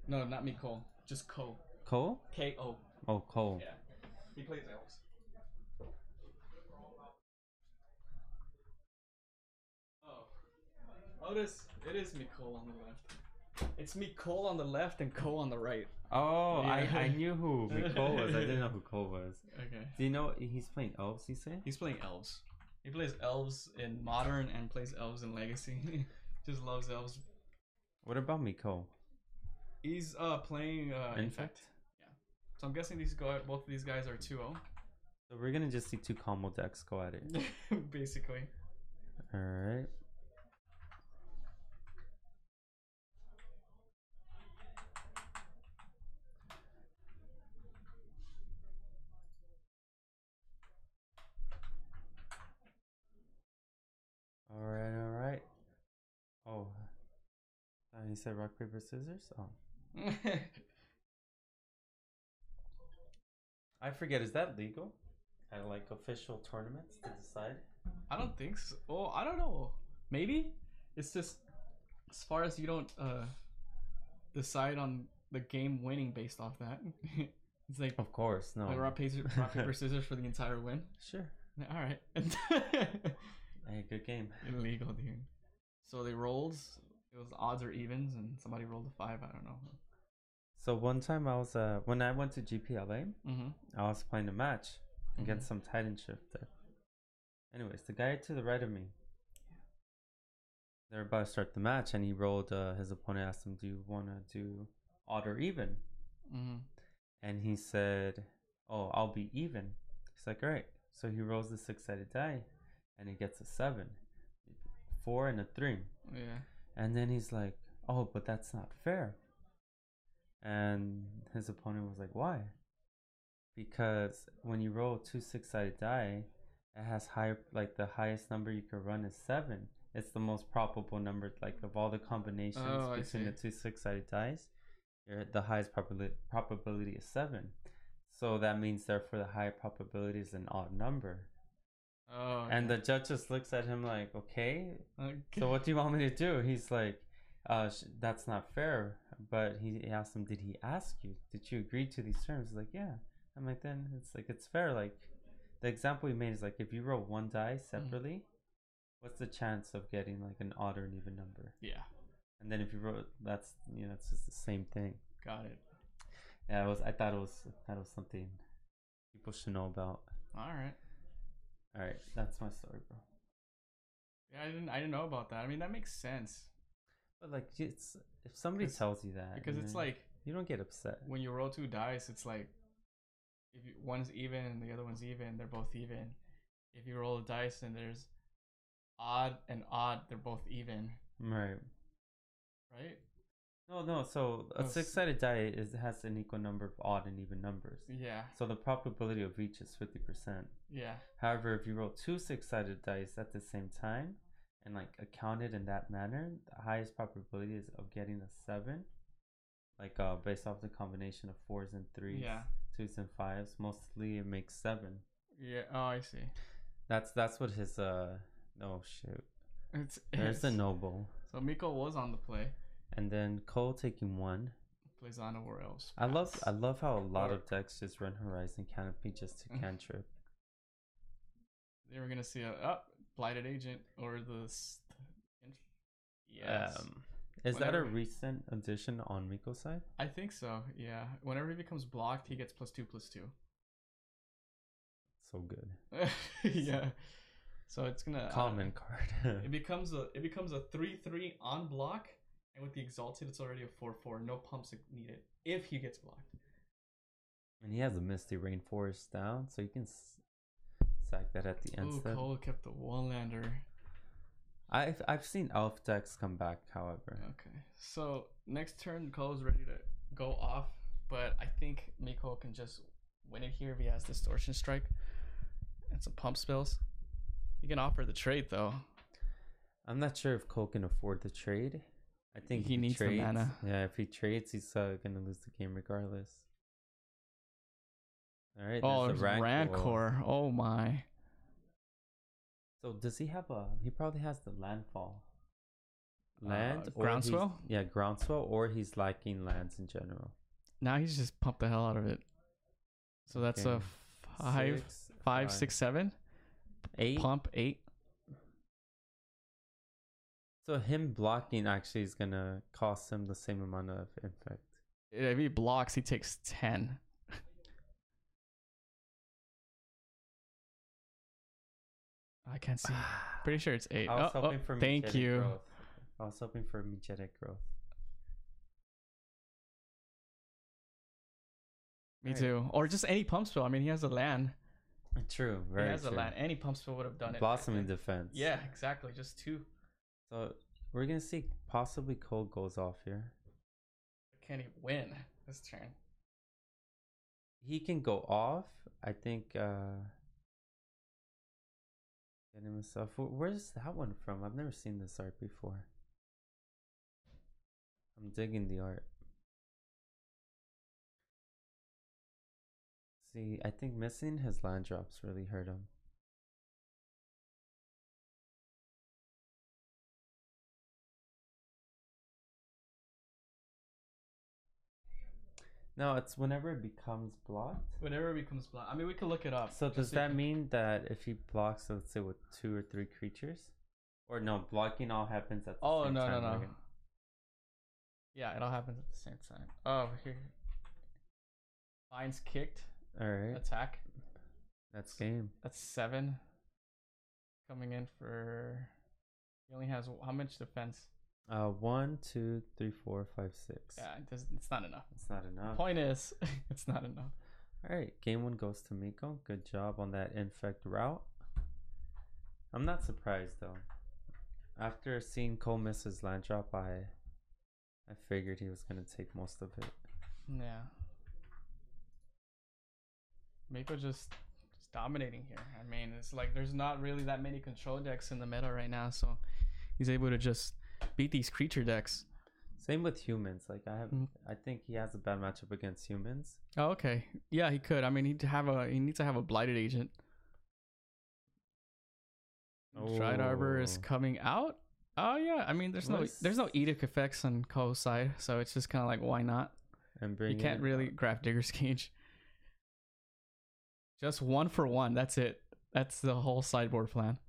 No, not Miko. Just Ko. Ko? K-O. Oh, Ko. Yeah. He plays elves. Oh, it is Miko on the left. It's Miko on the left and Ko on the right. Oh, yeah. I knew who Miko was. I didn't know who Ko was. Okay. Do you know he's playing elves? You say? He's playing elves. He plays elves in Modern and plays elves in Legacy. Just loves elves. What about Miko? He's playing Infect. Yeah. So I'm guessing both of these guys are 2-0. So we're gonna just see 2 combo decks go at it. Basically. Alright. Alright. Oh. He said rock, paper, scissors? Oh. I forget. Is that legal? At like official tournaments to decide? I don't think so. Oh, I don't know. Maybe it's just as far as you don't decide on the game winning based off that. It's like Of course, no. like rock paper scissors for the entire win. Sure. All right. Hey, good game. Illegal, dude. So they rolled. It was odds or evens, and somebody rolled a 5. I don't know. So one time I was when I went to GPLA, Mm-hmm. I was playing a match against some Titan shifter. Anyways, the guy to the right of me, they're about to start the match, and he rolled. His opponent asked him, "Do you want to do odd or even?" Mm-hmm. And he said, "Oh, I'll be even." He's like, "All right." So he rolls the 6-sided die, and he gets a 7, 4, and a 3. Yeah. And then he's like, "Oh, but that's not fair." And his opponent was like, "Why?" Because when you roll 2 6-sided die, it has higher, like the highest number you can run is 7. It's the most probable number, like of all the combinations between the 2 6-sided dice. The highest probability is 7. So that means, therefore, the high probability is an odd number. Oh. And yeah. the judge just looks at him like, okay, so what do you want me to do? He's like, that's not fair. But he asked him, did he ask you? Did you agree to these terms? He's like, yeah. I'm like, then it's like, it's fair. Like, the example he made is like, if you roll one die separately, what's the chance of getting like an odd or an even number? Yeah. And then if you roll, that's, it's just the same thing. Got it. Yeah, I thought it was something people should know about. All right. All right, that's my story, bro. Yeah, I didn't know about that. I mean, that makes sense. But like, it's if somebody tells you that, because it's like you don't get upset when you roll 2 dice. It's like if one's even and the other one's even, they're both even. If you roll a dice and there's odd and odd, they're both even. Right. Right. No. So a 6-sided die has an equal number of odd and even numbers. Yeah. So the probability of each is 50%. Yeah. However, if you roll 2 6-sided dice at the same time and like account it in that manner, the highest probability is of getting a 7. Like based off the combination of 4s and 3s, yeah, 2s and 5s, mostly it makes 7. Yeah. Oh, I see. That's what his oh shoot. There's the noble. So Miko was on the play. And then Cole taking 1. Plays on nowhere else. I love how a lot of decks just run Horizon Canopy just to cantrip. They were gonna see a Blighted Agent or the yes. Is that a recent addition on Miko's side? I think so. Yeah. Whenever he becomes blocked, he gets +2/+2. So good. Yeah. So it's gonna common card. it becomes a 3/3 on block, and with the Exalted, it's already a 4/4. No pumps needed if he gets blocked. And he has a Misty Rainforest down, so you can sack that at the end. Oh, Cole kept the one-lander. I've seen elf decks come back, however. Okay. So next turn, Cole's ready to go off, but I think Miko can just win it here if he has Distortion Strike and some pump spells. You can offer the trade though. I'm not sure if Cole can afford the trade. I think he needs the mana. Yeah, if he trades, he's gonna lose the game regardless. All right. Oh, there's Rancor. Oh my. So does he have he probably has the landfall. Land or Groundswell? Yeah, Groundswell, or he's lacking lands in general. Now he's just pumped the hell out of it. So that's a 5, 6, 7. 8. Pump 8. So him blocking actually is gonna cost him the same amount of infect. If he blocks, he takes 10. I can't see. Pretty sure it's 8. I was hoping for thank you. Growth. I was hoping for Magetic Growth. Me too. Or just any pump spell. I mean, he has a land. True. Very He has true. a land. Any pump spell would have done it. Blossoming Defense. Yeah, exactly. Just 2. So we're gonna see possibly Cole goes off here. Can he win this turn? He can go off. I think getting himself. Where's that one from? I've never seen this art before. I'm digging the art. See, I think missing his land drops really hurt him. No, it's whenever it becomes blocked. Whenever it becomes blocked. I mean, we can look it up. So does so that mean that if he blocks, let's say, with 2 or 3 creatures? Or no, blocking all happens at the same no, time. no, no. right? Yeah, it all happens at the same time. Oh, here. Line's kicked. Alright. Attack. That's game. That's 7. Coming in for. He only has how much defense? 1, 2, 3, 4, 5, 6. Yeah, it's not enough. It's not enough. Point is, it's not enough. Alright, game 1 goes to Miko. Good job on that infect route. I'm not surprised though. After seeing Cole miss his land drop, I figured he was gonna take most of it. Yeah. Miko just dominating here. I mean, it's like there's not really that many control decks in the meta right now, so he's able to just beat these creature decks. Same with humans. Like I think he has a bad matchup against humans. Oh, okay. Yeah, he could. I mean, he needs to have a blighted agent. Stride Arbor is coming out. Oh yeah. I mean, there's no edict effects on Ko's side, so it's just kind of like, why not? And bring you can't really grab Digger's Cage. Just 1 for 1. That's it. That's the whole sideboard plan.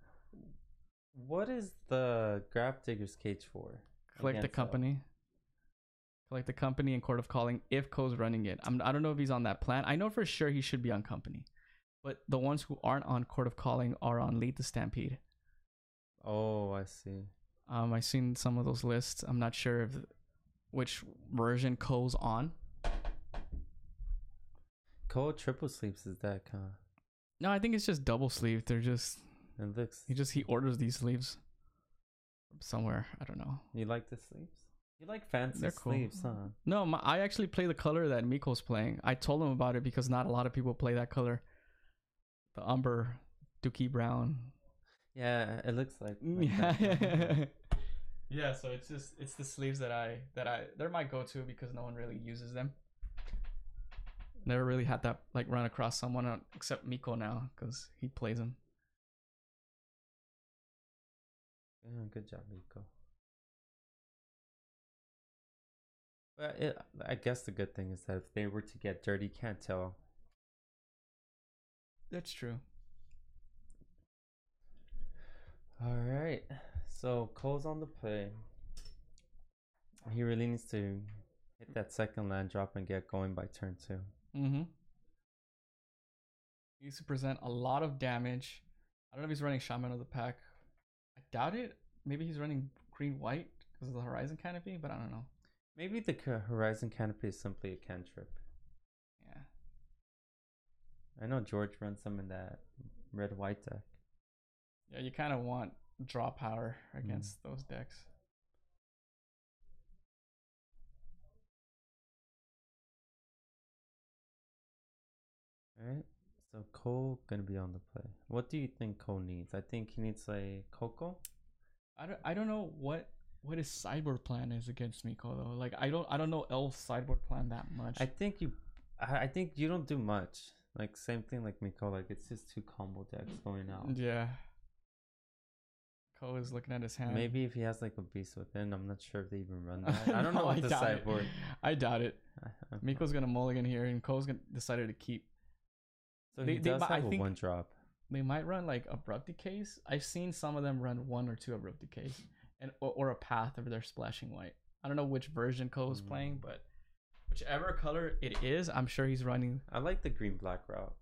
What is the grab Digger's Cage for? Collect the company. Collect the company and Court of Calling if Ko's running it. I don't know if he's on that plan. I know for sure he should be on company. But the ones who aren't on Court of Calling are on Lead the Stampede. Oh, I see. I've seen some of those lists. I'm not sure which version Ko's on. Ko triple sleeves is that kind of... No, I think it's just double sleeve. They're just... It looks... He orders these sleeves somewhere. I don't know. You like the sleeves? You like fancy They're cool. sleeves, huh? No, I actually play the color that Miko's playing. I told him about it because not a lot of people play that color. The umber, Dookie Brown. Yeah, it looks like yeah. Yeah, so it's the sleeves that they're my go-to because no one really uses them. Never really had that like run across someone except Miko now because he plays them. Yeah, good job, Miko. But I guess the good thing is that if they were to get dirty, you can't tell. That's true. All right, so Cole's on the play. He really needs to hit that second land drop and get going by turn 2. Mm-hmm. He needs to present a lot of damage. I don't know if he's running Shaman of the Pack. I doubt it. Maybe he's running green-white because of the Horizon Canopy, but I don't know. Maybe the Horizon Canopy is simply a cantrip. Yeah. I know George runs some in that red-white deck. Yeah, you kind of want draw power against those decks. Alright, so Cole gonna be on the play. What do you think Cole needs? I think he needs a Coco. I don't know what his sideboard plan is against Miko though. Like I don't know Elf's sideboard plan that much. I think you don't do much. Like same thing like Miko. Like it's just 2 combo decks going out. Yeah. Ko is looking at his hand. Maybe if he has like a Beast Within, I'm not sure if they even run that. I don't know what the sideboard. I doubt it. Miko's gonna mulligan here, and Ko's decided to keep. So he does have a 1-drop. They might run like Abrupt Decays. I've seen some of them run 1 or 2 Abrupt Decays, or a Path if they're splashing white. I don't know which version Ko's playing, but whichever color it is, I'm sure he's running. I like the green-black route.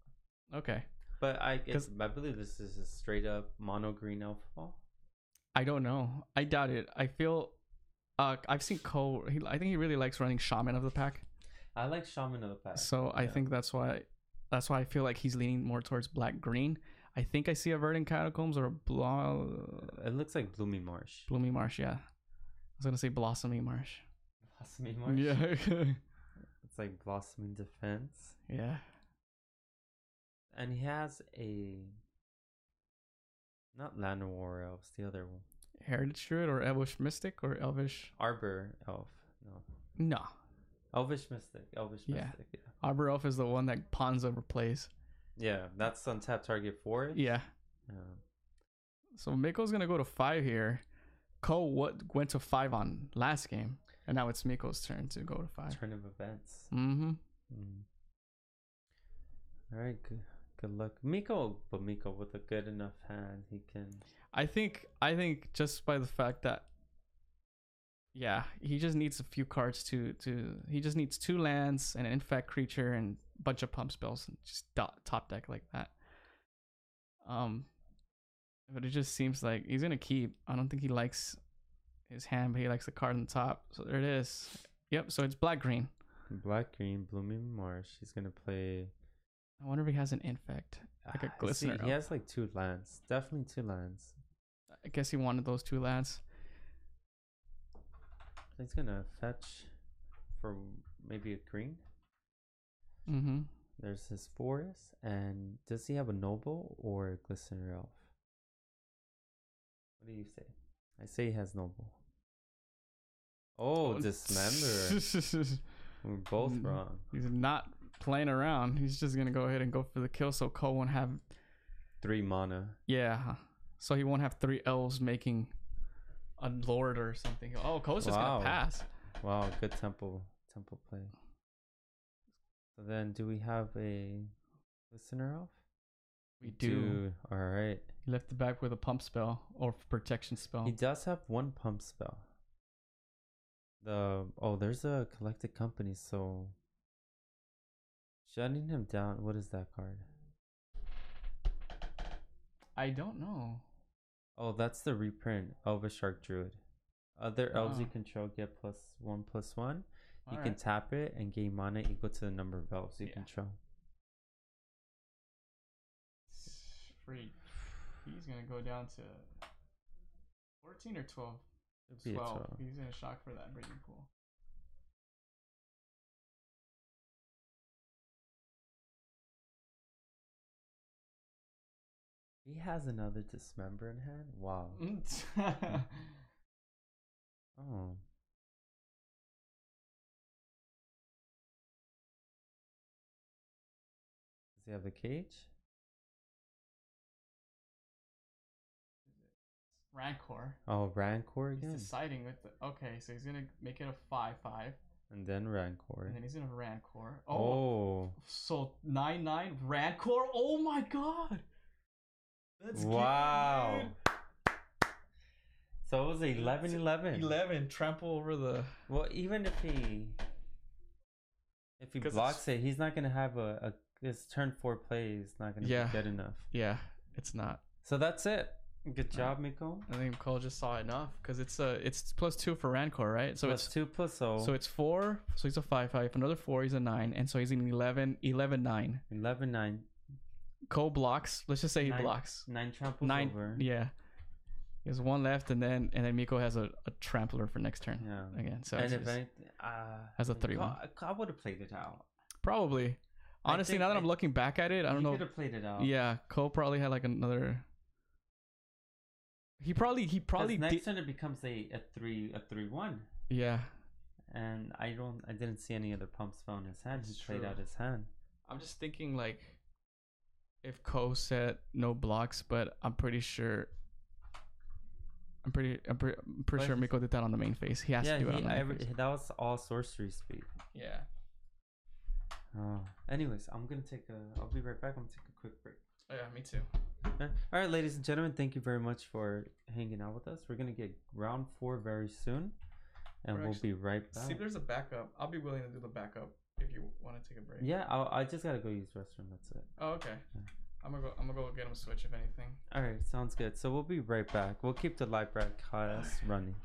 Okay. But I believe this is a straight up mono green elf ball. I don't know. I doubt it. I feel I've seen Ko. I think he really likes running Shaman of the Pack. I like Shaman of the Pack. So yeah. I think that's why I feel like he's leaning more towards black green. I think I see a Verdant Catacombs or a it looks like Blooming Marsh. Blooming Marsh, yeah. I was gonna say Blossoming Marsh. Blossoming Marsh. Yeah. It's like Blossoming Defense. Yeah. And he has a not Llanowar Elves, the other one. Heritage Druid or Elvish Mystic or Elvish Arbor Elf. No. Elvish Mystic. Elvish Yeah. Mystic. Yeah. Arbor Elf is the one that pawns over plays. Yeah, that's untap target 4. Yeah. Yeah. So Miko's gonna go to 5 here. Ko went to 5 on last game, and now it's Miko's turn to go to 5. Turn of events. Mm-hmm. All right, good luck, Miko. But Miko with a good enough hand, he can. I think just by the fact that, yeah, he just needs a few cards to he just needs 2 lands and an infect creature and a bunch of pump spells and just top deck like that. But it just seems like he's gonna keep. I don't think he likes his hand, but he likes the card on the top. So there it is. Yep. So it's black green. Black green, Blooming Marsh. He's gonna play. I wonder if he has an infect, like a glistener. He has like 2 lands. Definitely 2 lands. I guess he wanted those 2 lands. He's gonna fetch for maybe a green. Mm-hmm. There's his forest, and does he have a noble or a glistener elf? What do you say? I say he has noble. Oh, dismember. We're both wrong. He's not playing around. He's just gonna go ahead and go for the kill, so Ko won't have 3 mana. Yeah, so he won't have 3 elves making a lord or something. Oh, Ko's just gonna pass. Wow, good temple play. So then, do we have a listener elf? We do. All right. He left the back with a pump spell or protection spell. He does have 1 pump spell. There's a collected company, so shutting him down. What is that card? I don't know. Oh, that's the reprint. Elvish Shark Druid. Other elves you control get +1/+1. You can tap it and gain mana equal to the number of elves you control. Freak. He's gonna go down to 14 or 12. 12. He's gonna shock for that breeding pool. He has another dismember in hand. Wow. Oh. Does he have the cage? Rancor. Oh, Rancor again. He's deciding with the. Okay, so he's gonna make it a 5/5. And then Rancor. And then he's gonna Rancor. Oh. So 9/9 Rancor. Oh my god. That's wow. Good. So it was 11/11. 11 trample over the. Well, even if he blocks it, he's not gonna have his turn 4 play is not gonna be good enough. Yeah, it's not. So that's it. Good job, Miko. I think Cole just saw enough because it's +2 for Rancor, right? So it's 2+0. So it's 4. So he's a 5/5. Another 4, he's a 9, and so he's an 11/9. 11/9. Cole blocks. Let's just say he blocks. 9 tramples over. Yeah. He has 1 left, and then Miko has a trampler for next turn. Yeah. Again, so and if anything, has a 3/1. I would have played it out. Probably. Honestly, now that I'm looking back at it, I don't know. He could have played it out. Yeah, Cole probably had like another. He probably next turn it becomes a 3/1. Yeah. And I didn't see any other pump spell in his hand. He played out his hand. I'm just thinking like if Ko said no blocks, but I'm pretty sure sure Miko did that on the main phase. He has to do it on the main phase. That was all sorcery speed. Yeah. Anyways, I'll be right back. I'm gonna take a quick break. Oh, yeah, me too. All right, ladies and gentlemen, thank you very much for hanging out with us. We're gonna get round 4 very soon, and we'll be right back. See if there's a backup. I'll be willing to do the backup if you want to take a break. Yeah, I just gotta go use the restroom. That's it. Oh, okay. Yeah. I'm gonna go get him a switch if anything. All right, sounds good. So we'll be right back. We'll keep the live broadcast running.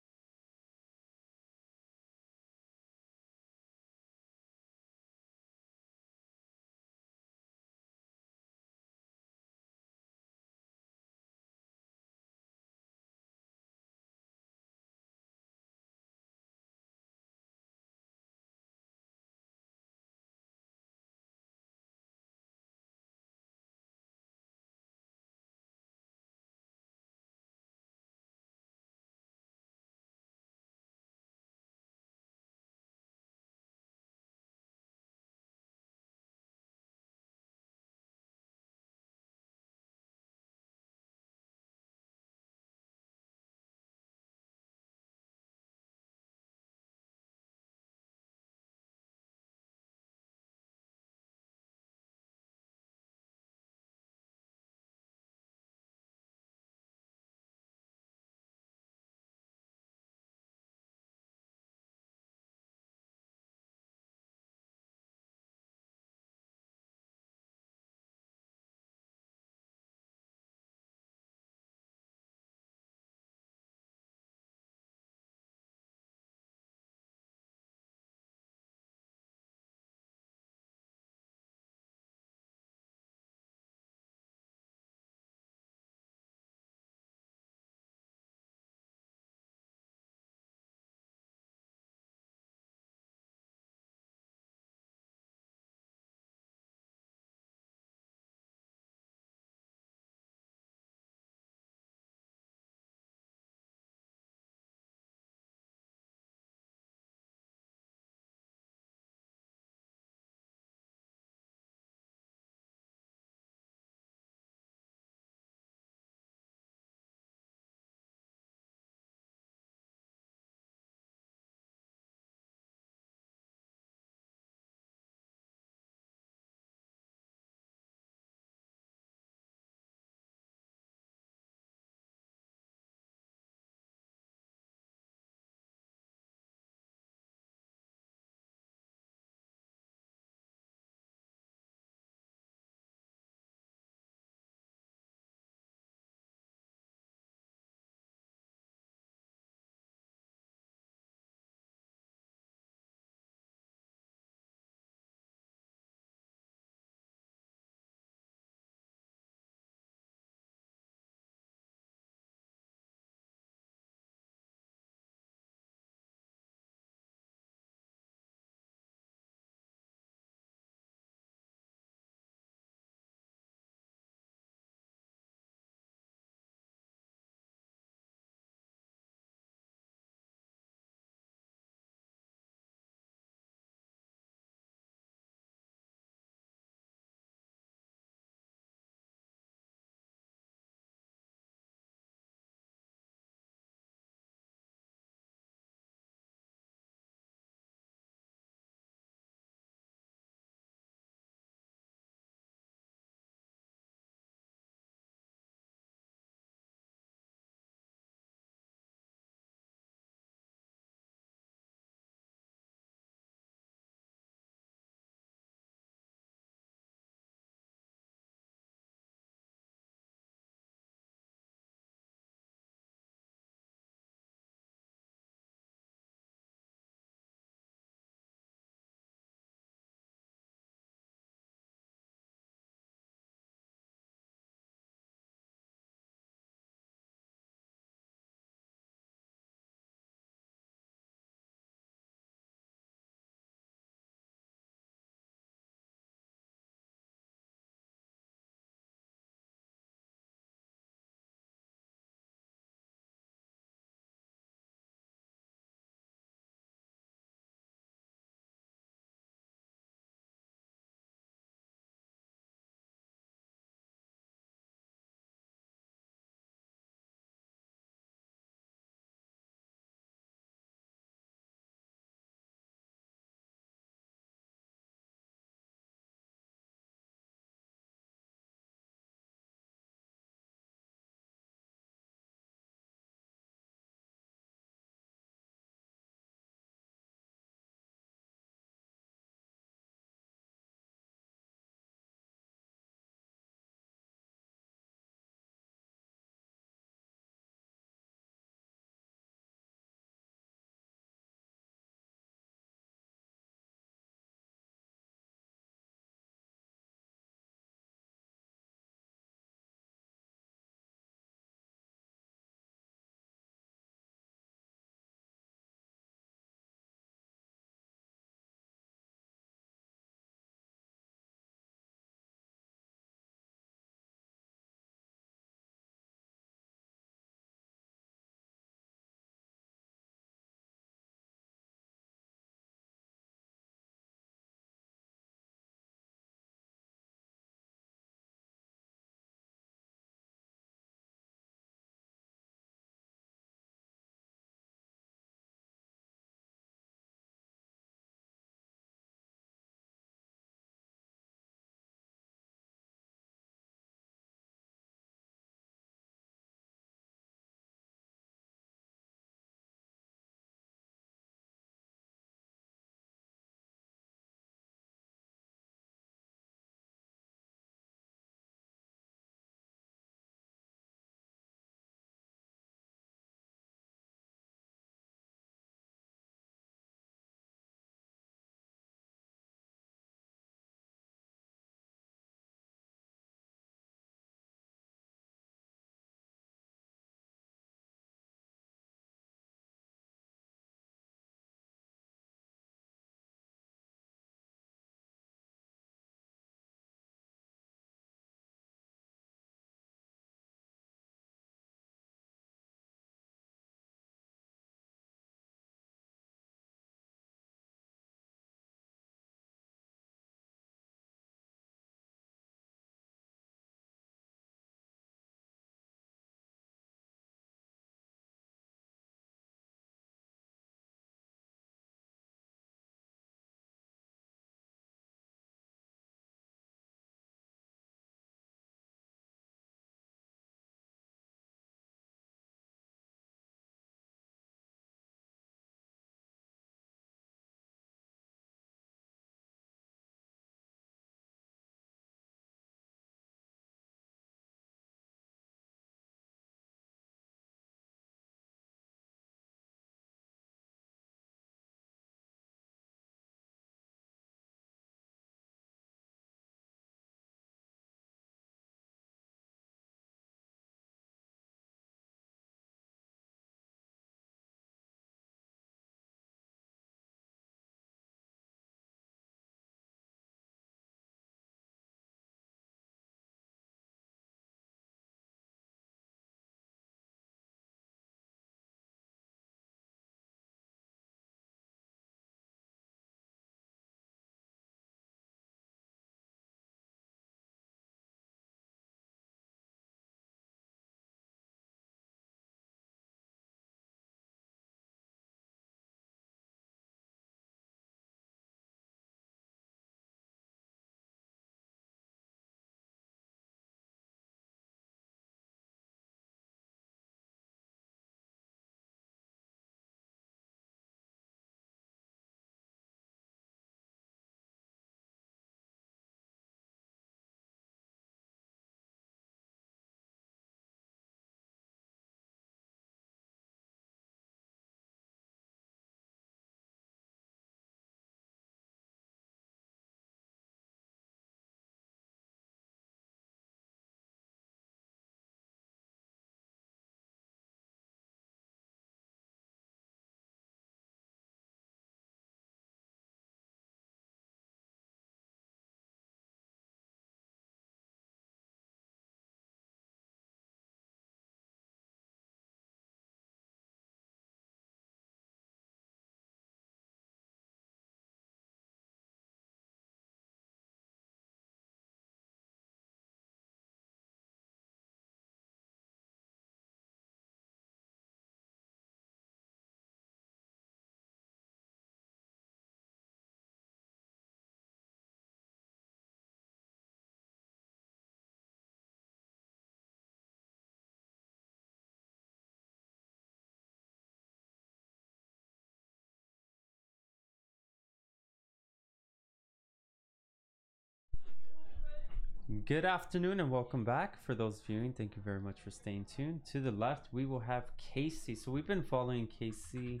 Good afternoon and welcome back. For those viewing, thank you very much for staying tuned. To the left, we will have Casey. So we've been following Casey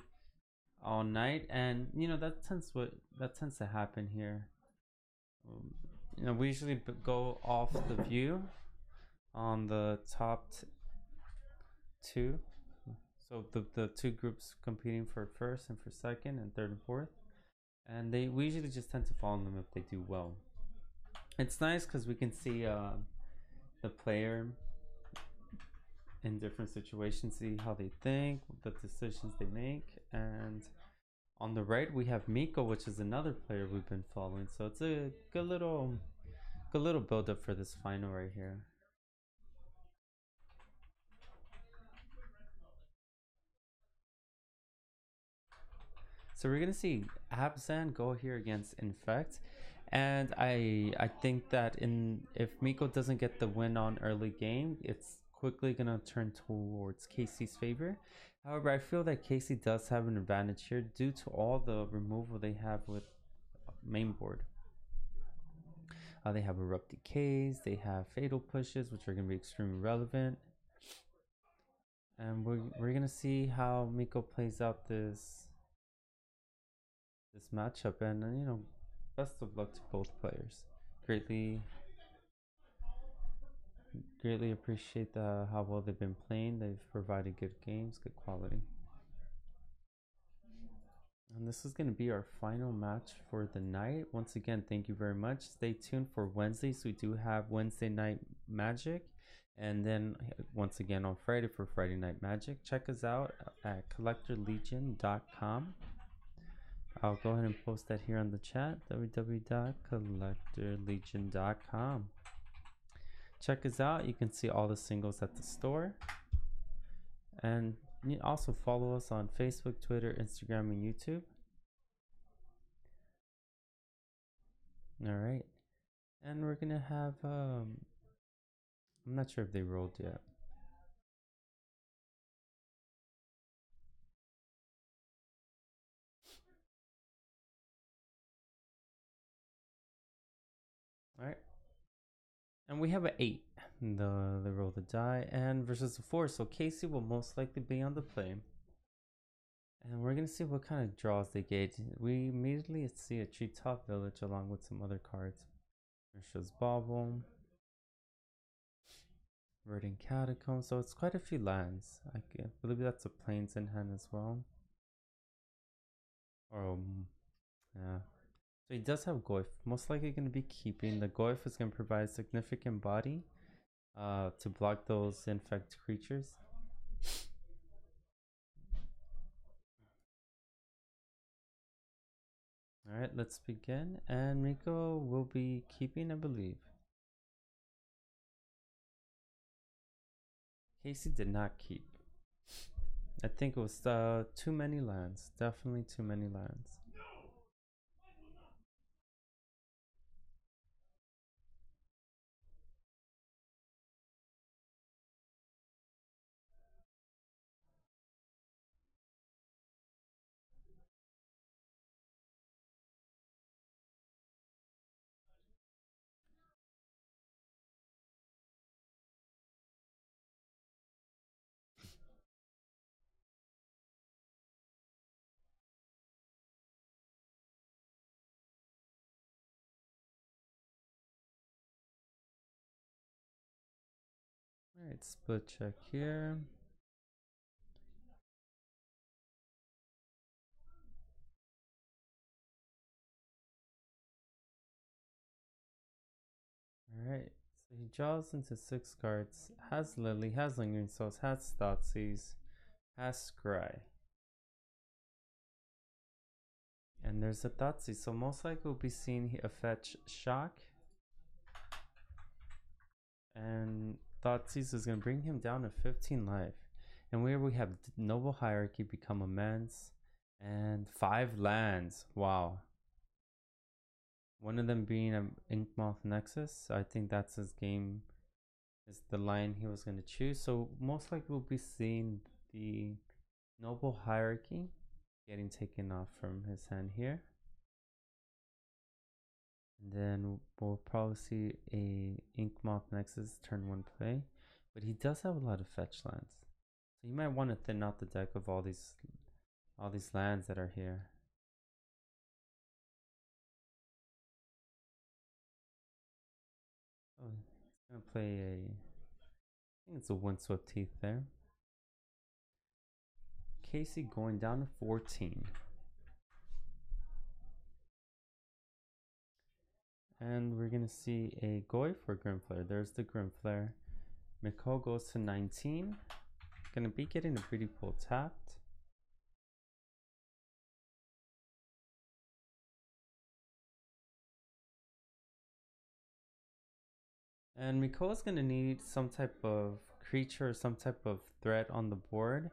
all night, and you know that tends to happen here. We usually go off the view on the top two. So the two groups competing for first and for second and third and fourth, and we usually just tend to follow them if they do well. It's nice because we can see the player in different situations, see how they think, the decisions they make. And on the right we have Miko, which is another player we've been following, so it's a good little build up for this final right here. So we're gonna see Abzan go here against Infect, and I think that if Miko doesn't get the win on early game, it's quickly gonna turn towards Casey's favor. However, I feel that Casey does have an advantage here due to all the removal they have with main board. They have Abrupt Decays, they have Fatal Pushes, which are going to be extremely relevant. And we're going to see how Miko plays out this matchup. And, best of luck to both players. Greatly appreciate how well they've been playing. They've provided good games, good quality. And this is going to be our final match for the night. Once again, thank you very much. Stay tuned for Wednesdays. We do have Wednesday Night Magic. And then once again on Friday for Friday Night Magic. Check us out at collectorlegion.com. I'll go ahead and post that here on the chat. www.collectorlegion.com. Check us out. You can see all the singles at the store. And you also follow us on Facebook, Twitter, Instagram, and YouTube. Alright. And we're gonna have I'm not sure if they rolled yet. Alright. And we have an 8. They roll the die, and versus a 4. So Casey will most likely be on the play. And we're gonna see what kind of draws they get. We immediately see a Treetop Village along with some other cards. Marsha's Bauble, Verdant Catacomb. So it's quite a few lands. I believe that's a Plains in hand as well. Yeah. So he does have Goyf. Most likely going to be keeping. The Goyf is going to provide significant body to block those infect creatures. Alright, let's begin. And Miko will be keeping, I believe. Casey did not keep. I think it was too many lands. Definitely too many lands. Alright, split check here. Alright, so he draws into 6 cards. Has Lily, has Lingering Souls, has Thoughtseize, has Scry. And there's a Thoughtseize, so most likely we'll be seeing a fetch Shock. And Thoughtseize is going to bring him down to 15 life. And where we have Noble Hierarchy become immense. And 5 lands. Wow. One of them being an Inkmoth Nexus. I think that's his game. Is the line he was going to choose. So most likely we'll be seeing the Noble Hierarchy getting taken off from his hand here. And then we'll probably see a Inkmoth Nexus turn 1 play. But he does have a lot of fetch lands. So you might want to thin out the deck of all these lands that are here. Oh, he's gonna play a, I think it's a Windswept Heath there. Casey going down to 14. And we're gonna see a Goy for Grimflare. There's the Grimflare. Mikko goes to 19. Gonna be getting a Breeding Pool tapped. And Mikko is gonna need some type of creature or some type of threat on the board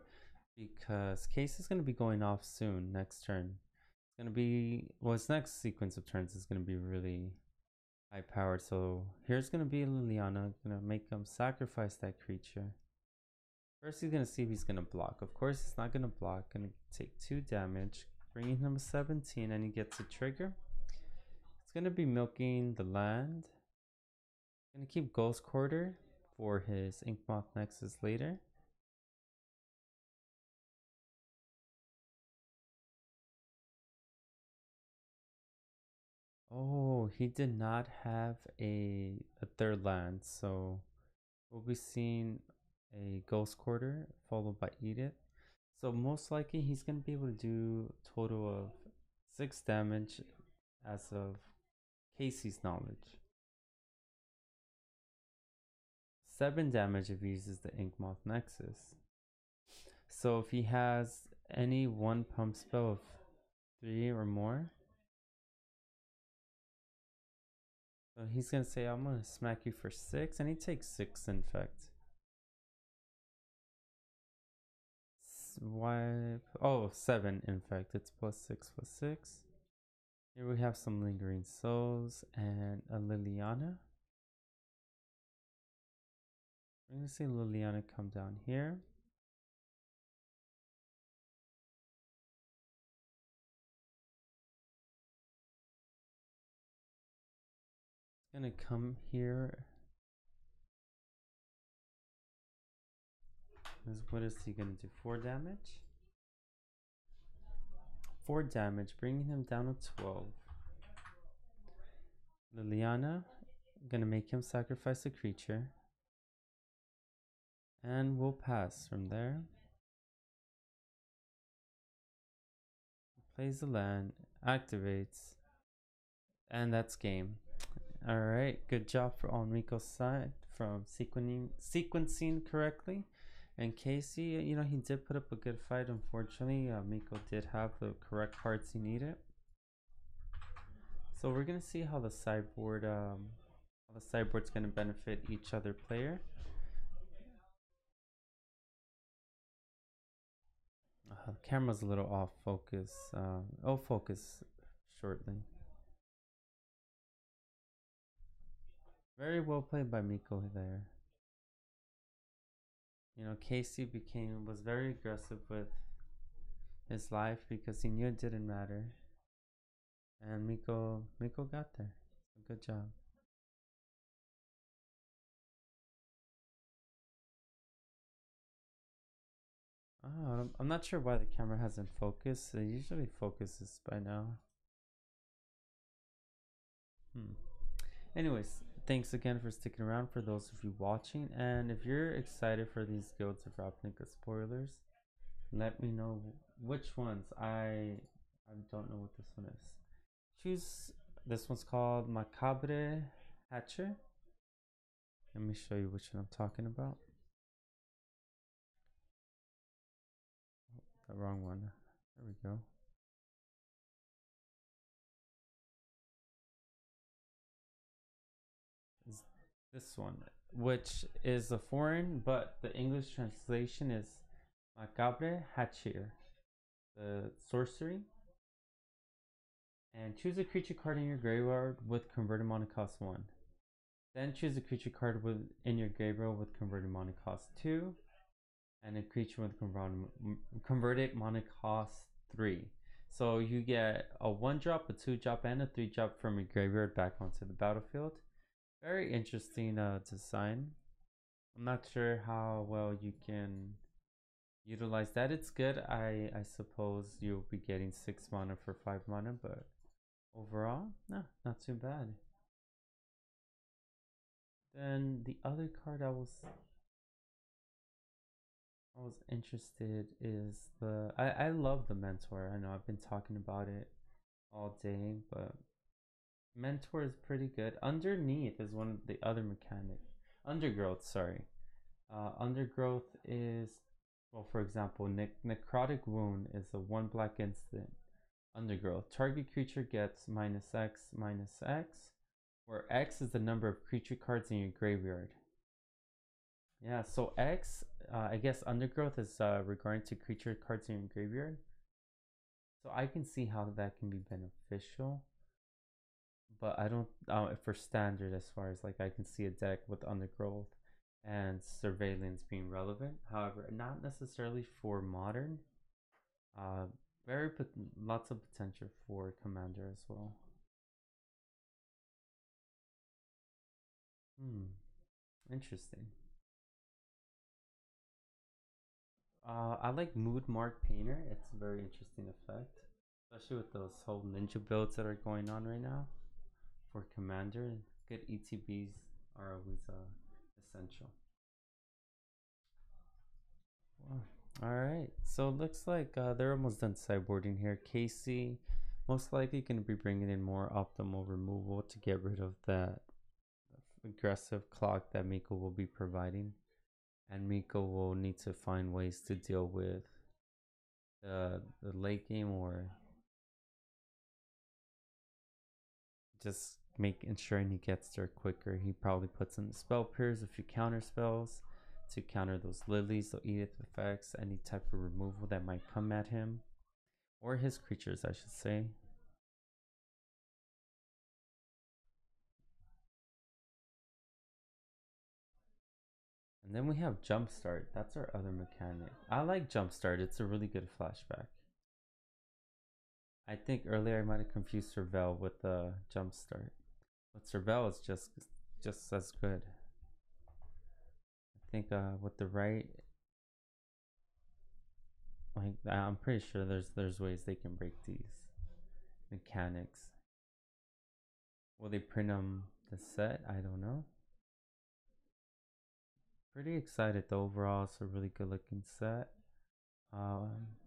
because Case is gonna be going off soon next turn. It's gonna be, well, his next sequence of turns is gonna be really high powered. So here's gonna be Liliana, gonna make him sacrifice that creature. First he's gonna see if he's gonna block. Of course he's not gonna block, gonna take 2 damage, bringing him a 17, and he gets a trigger. It's gonna be milking the land. Gonna keep Ghost Quarter for his Inkmoth Nexus later. Oh, he did not have a third land, so we'll be seeing a Ghost Quarter followed by Eat It. So most likely he's gonna be able to do a total of 6 damage as of Casey's knowledge. 7 damage if he uses the Inkmoth Nexus. So if he has any one pump spell of 3 or more, so he's gonna say, I'm gonna smack you for 6, and he takes 6 in fact. Wipe, oh, 7 in fact, it's +6 +6. Here we have some Lingering Souls and a Liliana. We're gonna see Liliana come down here. It's gonna come here. What is he gonna do? 4 damage? 4 damage, bringing him down to 12. Liliana, gonna make him sacrifice a creature. And we'll pass from there. Plays the land, activates, and that's game. Alright, good job for on Rico's side from sequencing correctly. And Casey, you know, he did put up a good fight. Unfortunately, Miko did have the correct cards he needed. So we're gonna see how the sideboard's gonna benefit each other player. Camera's a little off focus. I'll focus shortly. Very well played by Miko there. You know, Casey was very aggressive with his life because he knew it didn't matter. And Miko got there. So good job. Oh, I'm not sure why the camera hasn't focused. It usually focuses by now. Anyways, thanks again for sticking around for those of you watching. And if you're excited for these Guilds of Ravnica spoilers, let me know which ones. I don't know what this one is. Choose, this one's called Macabre Hatcher. Let me show you which one I'm talking about. Oh, the wrong one. There we go. This one, which is a foreign, but the English translation is Macabre Hatcher, the sorcery. And choose a creature card in your graveyard with converted mana cost 1. Then choose a creature card in your graveyard with converted mana cost 2. And a creature with converted mana cost 3. So you get a 1-drop, a 2-drop, and a 3-drop from your graveyard back onto the battlefield. Very interesting design. I'm not sure how well you can utilize that. It's good. I suppose you'll be getting 6 mana for 5 mana, but overall, no, not too bad. Then the other card I was interested is I love the Mentor. I know I've been talking about it all day, but Mentor is pretty good. Underneath is one of the other mechanics. Undergrowth, sorry. Undergrowth is, well, for example, Necrotic Wound is a 1 black instant. Undergrowth. Target creature gets -X, where X is the number of creature cards in your graveyard. Yeah, so X, I guess Undergrowth is regarding to creature cards in your graveyard. So I can see how that can be beneficial. But I don't, for standard, as far as like I can see a deck with Undergrowth and Surveillance being relevant. However, not necessarily for modern. Uh, lots of potential for Commander as well. Interesting. I like Mood Mark Painter. It's a very interesting effect, especially with those whole ninja builds that are going on right now for Commander. Good ETBs are always essential. Wow. All right, so it looks like they're almost done sideboarding here. Casey most likely going to be bringing in more optimal removal to get rid of that aggressive clock that Miko will be providing, and Miko will need to find ways to deal with the late game, or just ensuring he gets there quicker. He probably puts in the spell pierce, a few counter spells to counter those lilies, the Edith effects, any type of removal that might come at him, or his creatures, I should say. And then we have Jumpstart. That's our other mechanic. I like Jumpstart. It's a really good flashback. I think earlier I might have confused Surveil with Jumpstart, but Surveil is just as good. I think with the right, like, I'm pretty sure there's ways they can break these mechanics. Will they print them the set? I don't know. Pretty excited though. Overall, it's a really good looking set.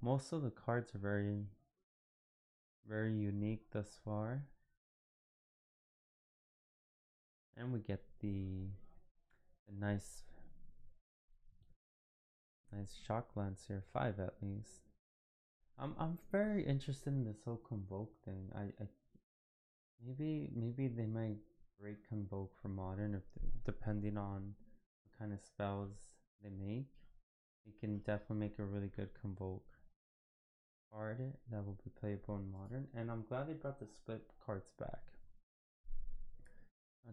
Most of the cards are very unique thus far, and we get the nice shock lance here, 5 at least. I'm very interested in this whole Convoke thing. I maybe they might break Convoke for modern, if depending on what kind of spells they make. You can definitely make a really good Convoke card that will be playable in modern, and I'm glad they brought the split cards back.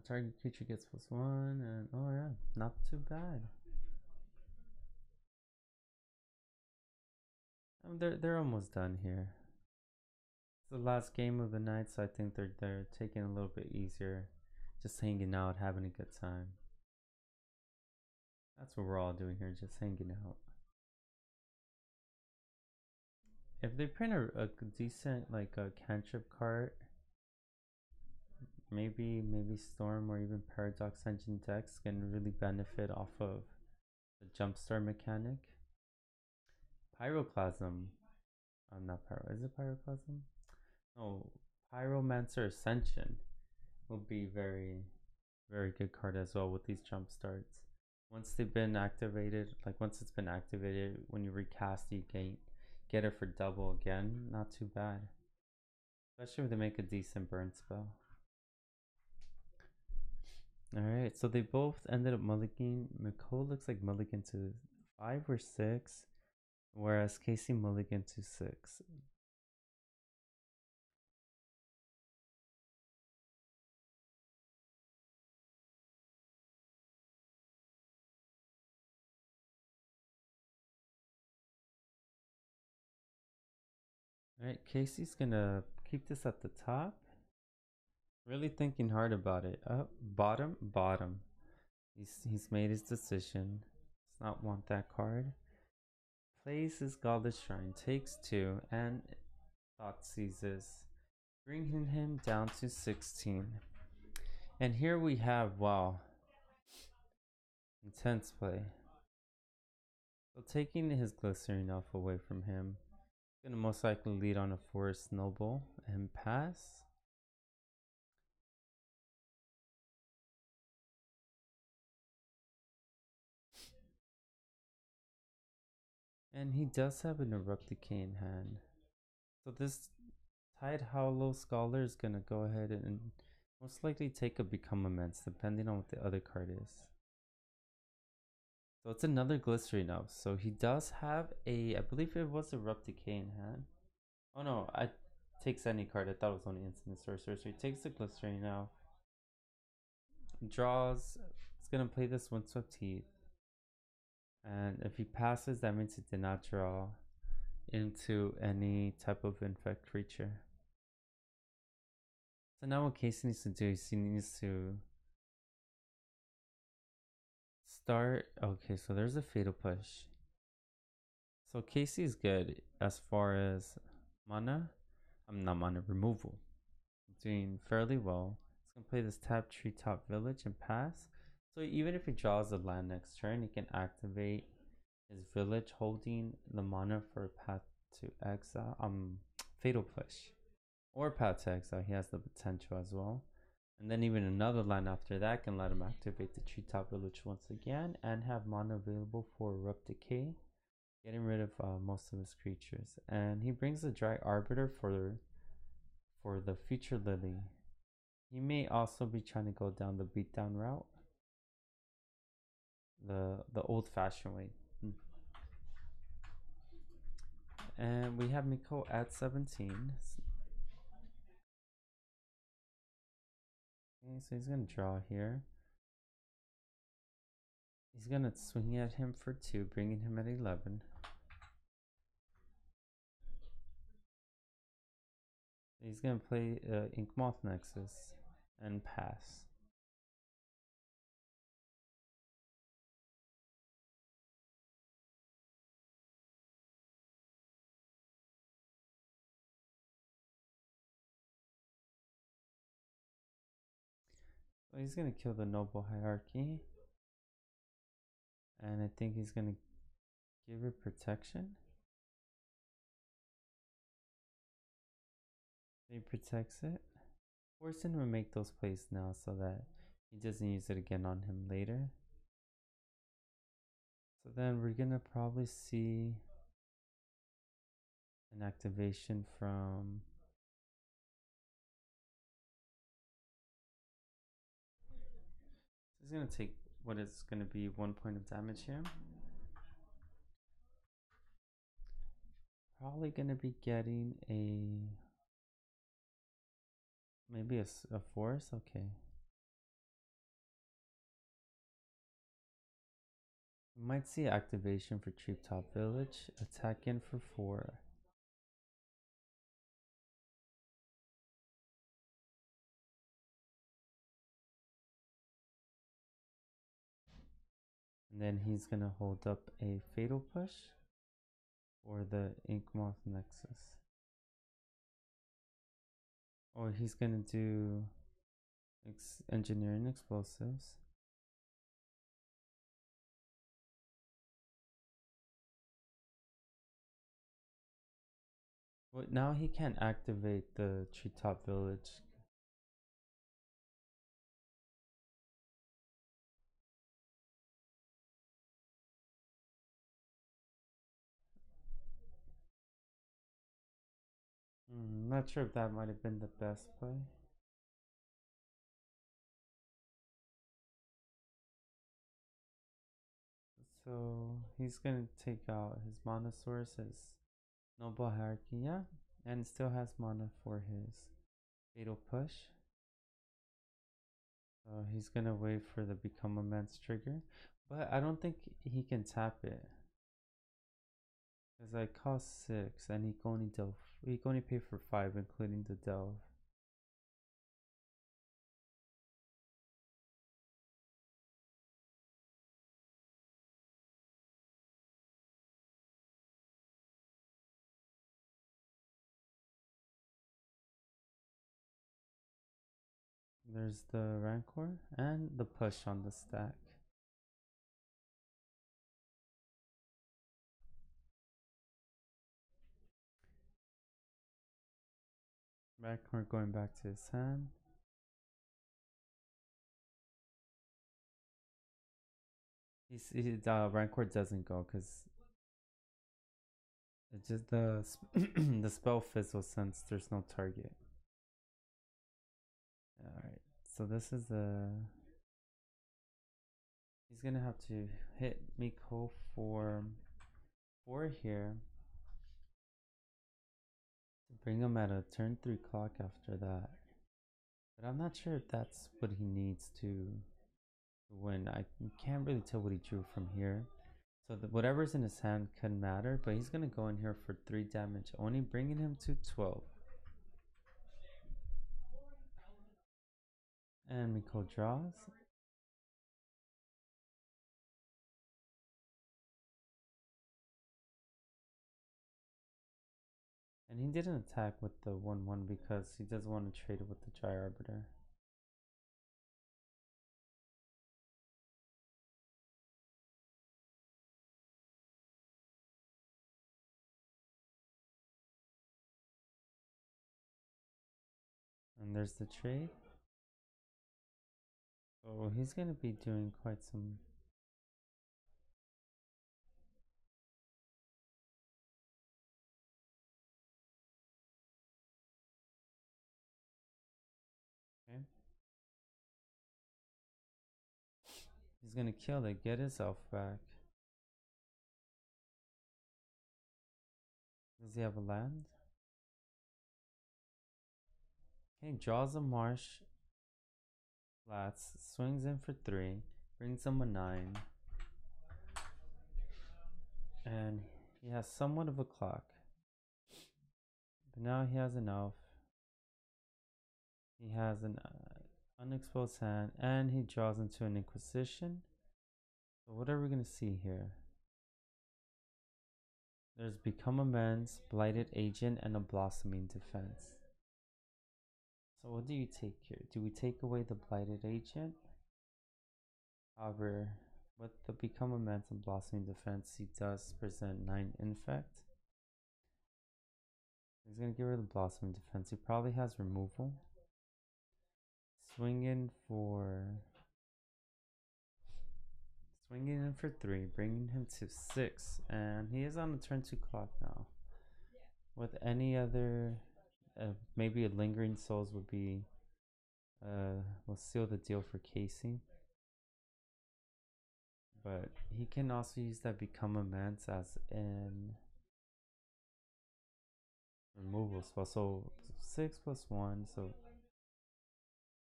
Target creature gets +1, and oh yeah, not too bad. They're almost done here. It's the last game of the night, so I think they're taking a little bit easier, just hanging out, having a good time. That's what we're all doing here, just hanging out. If they print a decent, like, a cantrip card, maybe Storm or even Paradox Engine decks can really benefit off of the Jumpstart mechanic. Pyroclasm, not Pyro, is it Pyroclasm? No, Pyromancer Ascension will be very good card as well with these jump starts. Once they've been activated, like once it's been activated, when you recast, you get it for double again. Not too bad, especially if they make a decent burn spell. Alright, so they both ended up mulliganing. Miko looks like mulligan to 5 or 6, whereas Casey mulligan to 6. Alright, Casey's gonna keep this at the top. Really thinking hard about it. Up, bottom, bottom. He's made his decision. Does not want that card. Plays his Godless Shrine, takes 2, and Thought Seizes, bringing him down to 16. And here we have, wow, intense play. So taking his Glycerine Elf away from him, gonna most likely lead on a Forest Noble and pass. And he does have an Abrupt Decay in hand. So this Tide Hollow Scholar is gonna go ahead and most likely take a Become Immense, depending on what the other card is. So it's another Glycerine Elf. So he does have a, I believe it was Abrupt Decay in hand. Oh no, I takes any card. I thought it was only instant sorcerer. So he takes the Glycerine Elf. Draws. It's gonna play this Windswept Heath. And if he passes, that means he did not draw into any type of infect creature. So now what Casey needs to do is he needs to start. Okay, so there's a Fatal Push. So Casey is good as far as mana. I'm not mana removal. Doing fairly well. He's gonna play this tap Treetop Village and pass. So even if he draws a land next turn, he can activate his village, holding the mana for Path to Exile. Fatal Push or Path to Exile. He has the potential as well. And then even another land after that can let him activate the Treetop Village once again and have mana available for Abrupt Decay, getting rid of most of his creatures. And he brings the Drag Arbiter for the Future Lily. He may also be trying to go down the beatdown route, the old-fashioned way. And we have Miko at 17. Okay, so he's gonna draw here. He's gonna swing at him for 2, bringing him at 11. He's gonna play Inkmoth Nexus and pass. So he's gonna kill the Noble Hierarchy. And I think he's gonna give it protection. He protects it. Force him to make those plays now so that he doesn't use it again on him later. So then we're gonna probably see an activation from he's gonna take what is gonna be 1 point of damage here. Probably gonna be getting a maybe a force. Okay. We might see activation for Treetop Village. Attack in for 4. And then he's gonna hold up a Fatal Push for the Inkmoth Nexus. Or he's gonna do Engineering Explosives. But now he can't activate the Treetop Village. Not sure if that might have been the best play. So he's gonna take out his mana source, his Noble Hierarchy, yeah, and still has mana for his Fatal Push. So he's gonna wait for the Become Immense trigger, but I don't think he can tap it. Because I cost 6 and he can only pay for 5 including the delve. There's the Rancor and the push on the stack. Rancor going back to his hand. Rancor doesn't go because it's just the spell fizzles since there's no target. Alright, so this is a... He's gonna have to hit Miko for 4 here. To bring him at a turn 3 clock after that. But I'm not sure if that's what he needs to win. I can't really tell what he drew from here. So whatever's in his hand can matter, but he's gonna go in here for 3 damage, only bringing him to 12. And Miko draws. And he didn't attack with the 1-1 because he doesn't want to trade it with the Dry Arbiter. And there's the trade. So he's going to be doing quite some... Okay. He's going to kill it, get his elf back. Does he have a land? Okay, draws a marsh. Flats, swings in for 3, brings him a 9. And he has somewhat of a clock. But now he has an elf. He has an unexposed hand, and he draws into an Inquisition. So what are we going to see here? There's Become Amends, Blighted Agent, and a Blossoming Defense. So what do you take here? Do we take away the Blighted Agent? However, with the Become Amends and Blossoming Defense, he does present 9 Infect. He's going to get rid of the Blossoming Defense. He probably has removal. Swinging in for 3, bringing him to 6, and he is on the turn 2 clock now. With any other, maybe a Lingering Souls would be, will seal the deal for Casey. But he can also use that Become Immense as an removal spell. So 6 plus 1, so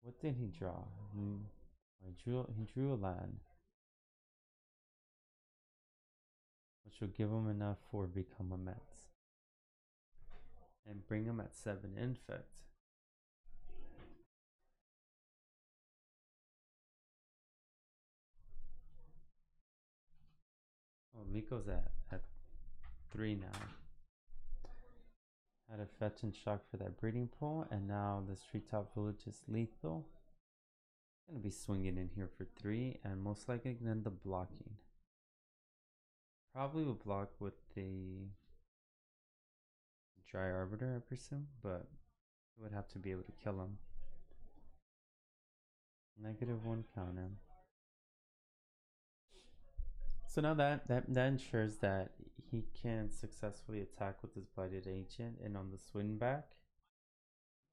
what did he draw? He drew a land, which will give him enough for Become Immense and bring him at 7 Infect. Oh, Miko's at 3 now. Had a fetch and shock for that breeding pool, and now this treetop village is lethal. Gonna be swinging in here for 3, and most likely gonna end up blocking. Probably will block with the Dry Arbiter, I presume, but he would have to be able to kill him. -1 counter. So now that ensures that he can successfully attack with his Blighted Agent, and on the swing back,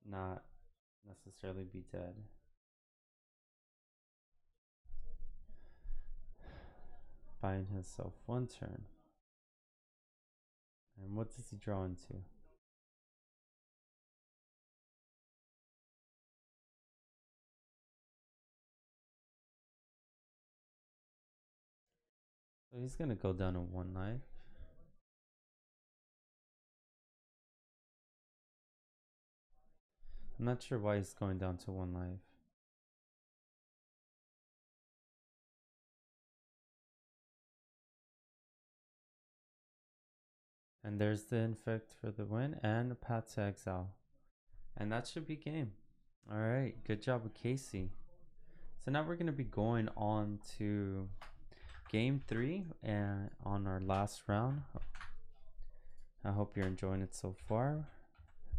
not necessarily be dead. Buying himself 1 turn. And what does he draw into? So he's gonna go down to 1 life. I'm not sure why he's going down to 1 life. And there's the infect for the win and a path to exile. And that should be game. Alright, good job with Casey. So now we're going to be going on to game 3 and on our last round. I hope you're enjoying it so far.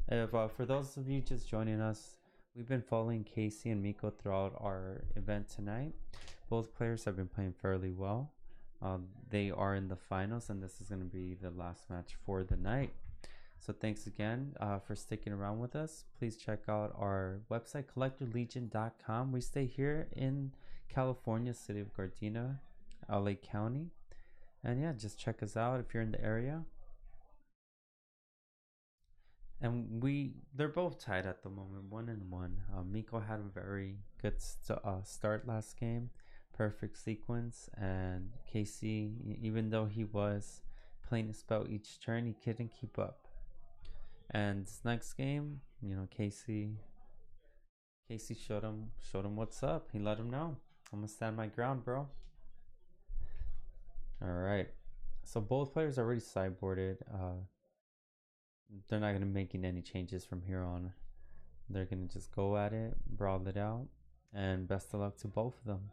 If for those of you just joining us, we've been following Casey and Miko throughout our event tonight. Both players have been playing fairly well. They are in the finals, and this is going to be the last match for the night. So thanks again for sticking around with us. Please check out our website, collectorlegion.com. We stay here in California, city of Gardena, LA County. And yeah, just check us out if you're in the area. And they're both tied at the moment, 1-1. Miko had a very good start last game, perfect sequence, and Casey, even though he was playing a spell each turn, he couldn't keep up. And this next game, you know, Casey showed him what's up. He let him know, I'm gonna stand my ground, bro. All right, so both players are already sideboarded. They're not gonna making any changes from here on. They're gonna just go at it, brawl it out, and best of luck to both of them.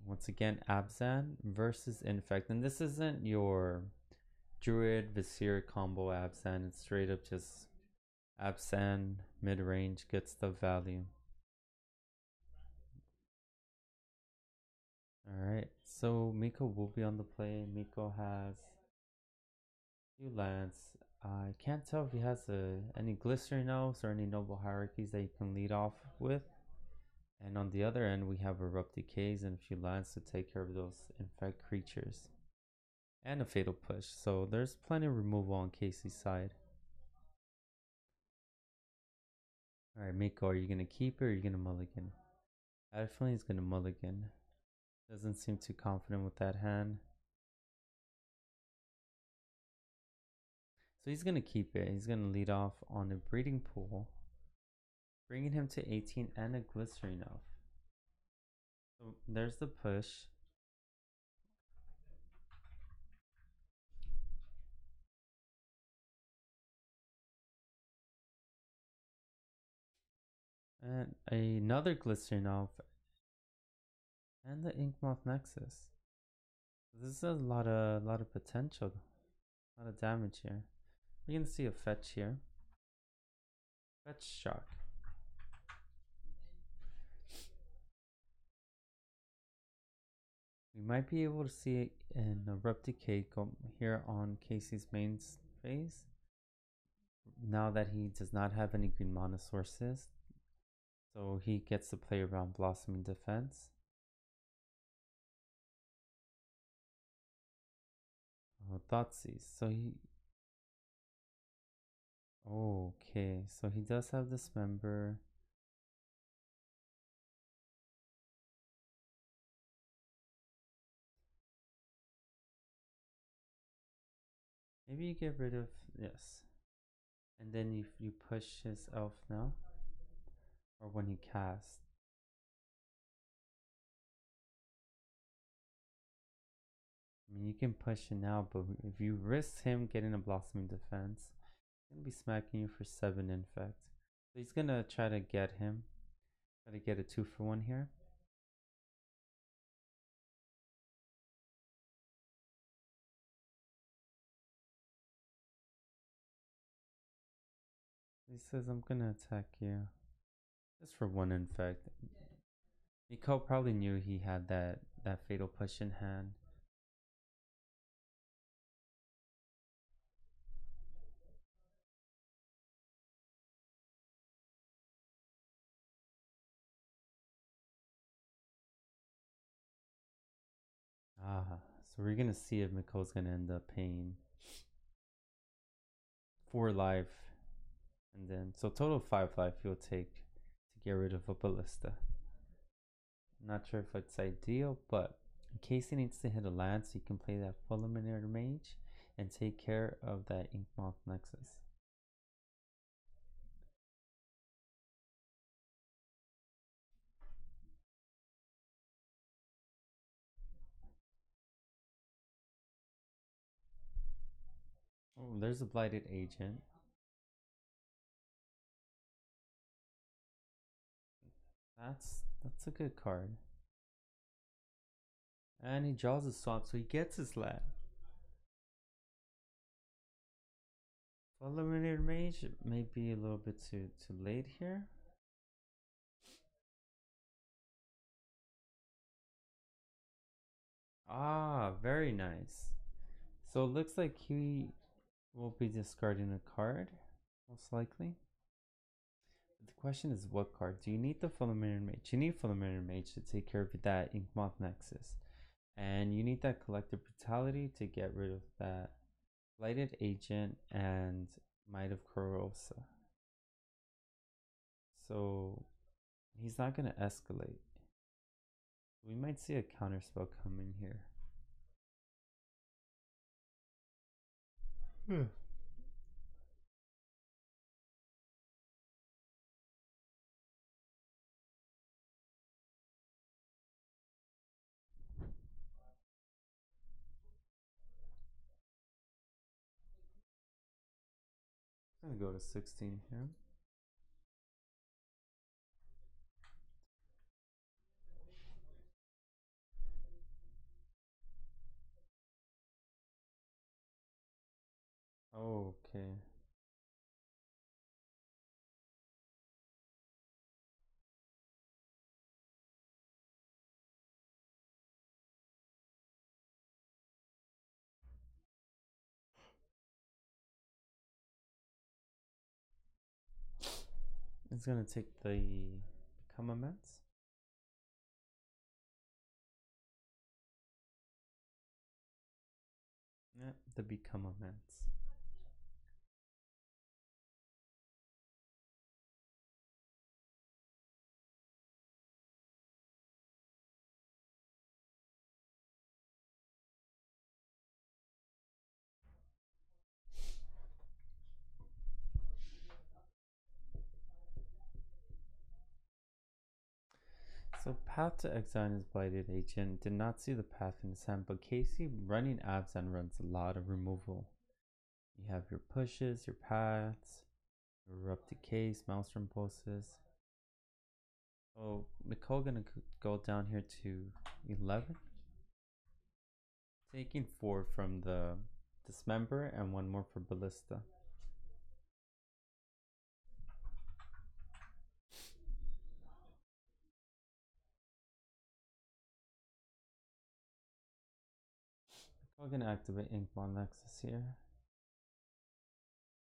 Once again, Abzan versus Infect, and this isn't your Druid Vizier combo Abzan. It's straight up just Abzan mid-range gets the value. Alright, so Miko will be on the play. Miko has few lands. I can't tell if he has any Glycerin Elves or any Noble Hierarchies that you can lead off with. And on the other end, we have Erupt Decays and a few lands to take care of those infect creatures. And a Fatal Push, so there's plenty of removal on Casey's side. Alright, Miko, are you going to keep it or are you going to mulligan? I have a feeling he's going to mulligan. Doesn't seem too confident with that hand. So he's going to keep it. He's going to lead off on a Breeding Pool, bringing him to 18 and a Glycerin Elf. So there's the push. And another Glycerin Elf. And the Inkmoth Nexus. This is a lot of potential. A lot of damage here. We're going to see a fetch here. Fetch Shock. We might be able to see an Erupt Decay go here on Casey's main phase. Now that he does not have any green mana sources. So he gets to play around Blossoming Defense. Oh, Thoughtseize. So he... Okay, so he does have Dismember. Maybe you get rid of... Yes. And then if you push his elf now. Or when he casts. I mean, you can push it now, but if you risk him getting a Blossoming Defense, he's going to be smacking you for 7 infect. So he's going to try to get him. Try to get a 2-for-1 here. He says, I'm going to attack you. Just for 1 infect. Miko probably knew he had that Fatal Push in hand. So we're gonna see if Miko's gonna end up paying 4 life, and then so total 5 life he'll take to get rid of a Ballista. Not sure if it's ideal, but in case he needs to hit a land, so you can play that Fulminator Mage and take care of that Inkmoth Nexus. there's a Blighted Agent. That's a good card. And he draws a swamp, so he gets his land. Eliminator Mage may be a little bit too late here. Ah, very nice. So it looks like he will be discarding a card, most likely. But the question is, what card? Do you need the Fulminator Mage? You need Fulminator Mage to take care of that Inkmoth Nexus. And you need that Collective Brutality to get rid of that Blighted Agent and Might of Corrosa. So he's not going to escalate. We might see a counterspell come in here. I'm gonna go to 16 here. Okay. It's gonna take the Become Immense. Yeah, the Become Immense. So Path to Exile is Blighted Agent. Did not see the path in his hand, but Casey running Abzan runs a lot of removal. You have your pushes, your paths, your Erupt Decays, Maelstrom Pulses. So Nicole gonna go down here to 11. Taking 4 from the Dismember and 1 more for Ballista. We're gonna activate Inkmoth Nexus here.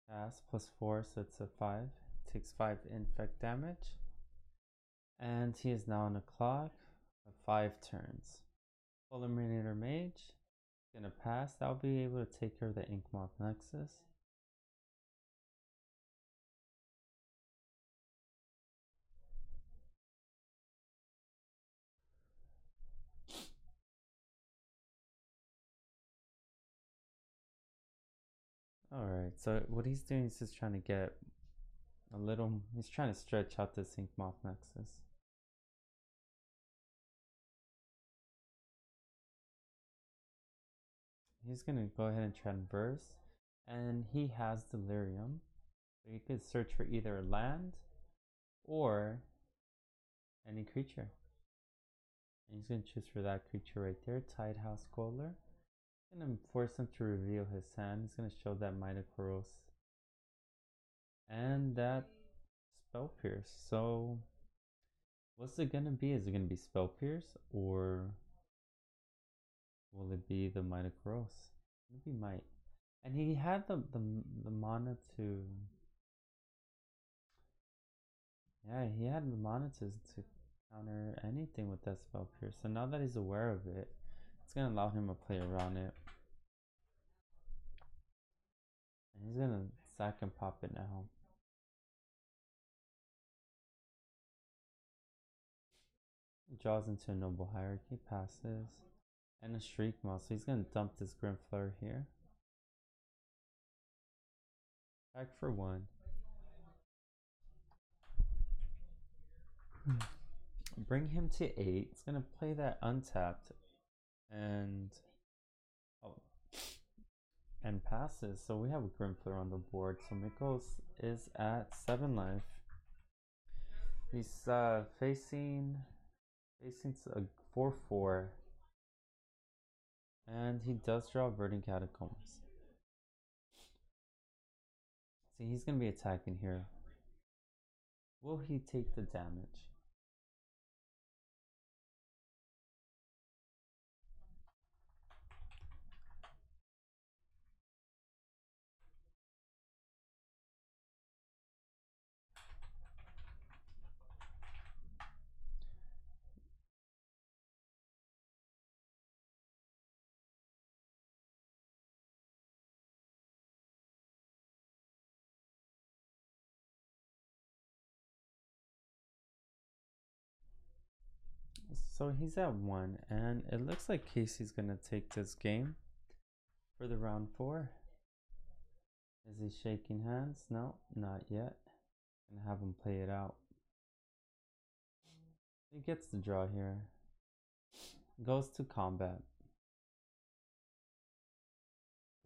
Cast +4, so it's a 5. Takes 5 infect damage. And he is now on a clock of 5 turns. Fulminator Mage. Gonna pass. That'll be able to take care of the Inkmoth Nexus. Alright, so what he's doing is just trying to get a little, he's trying to stretch out this Inkmoth Nexus. He's gonna go ahead and transverse, and he has Delirium. So you could search for either land or any creature. And he's gonna choose for that creature right there, Tidehouse Goaler. Gonna force him to reveal his hand. He's gonna show that Might of Corrosa and that Spell Pierce. So what's it gonna be? Is it gonna be Spell Pierce or will it be the Might of Corrosa? Maybe Might. And he had the mana to, yeah, he had the mana to counter anything with that Spell Pierce. So now that he's aware of it, it's gonna allow him to play around it. And he's gonna sack and pop it now. Draws into a Noble Hierarchy, passes, and a Shriekmaw. So he's gonna dump this Grimflare here. Back for 1. Bring him to 8. It's gonna play that untapped and and passes. So we have a Grimpler on the board. So Mikos is at 7 life. He's facing a 4/4. And he does draw Verdant Catacombs. See, he's going to be attacking here. Will he take the damage? So he's at 1, and it looks like Casey's going to take this game for the round 4. Is he shaking hands? No, not yet. Gonna have him play it out. He gets the draw here. Goes to combat.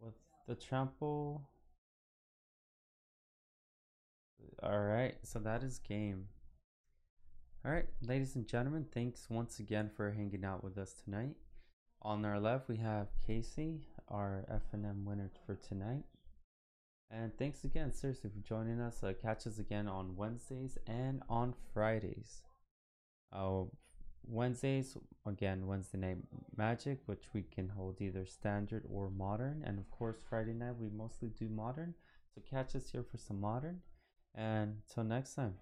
With the trample. Alright, so that is game. Alright, ladies and gentlemen, thanks once again for hanging out with us tonight. On our left, we have Casey, our FNM winner for tonight. And thanks again, seriously, for joining us. Catch us again on Wednesdays and on Fridays. Wednesdays, again, Wednesday Night Magic, which we can hold either standard or modern. And of course, Friday night, we mostly do modern. So catch us here for some modern. And till next time.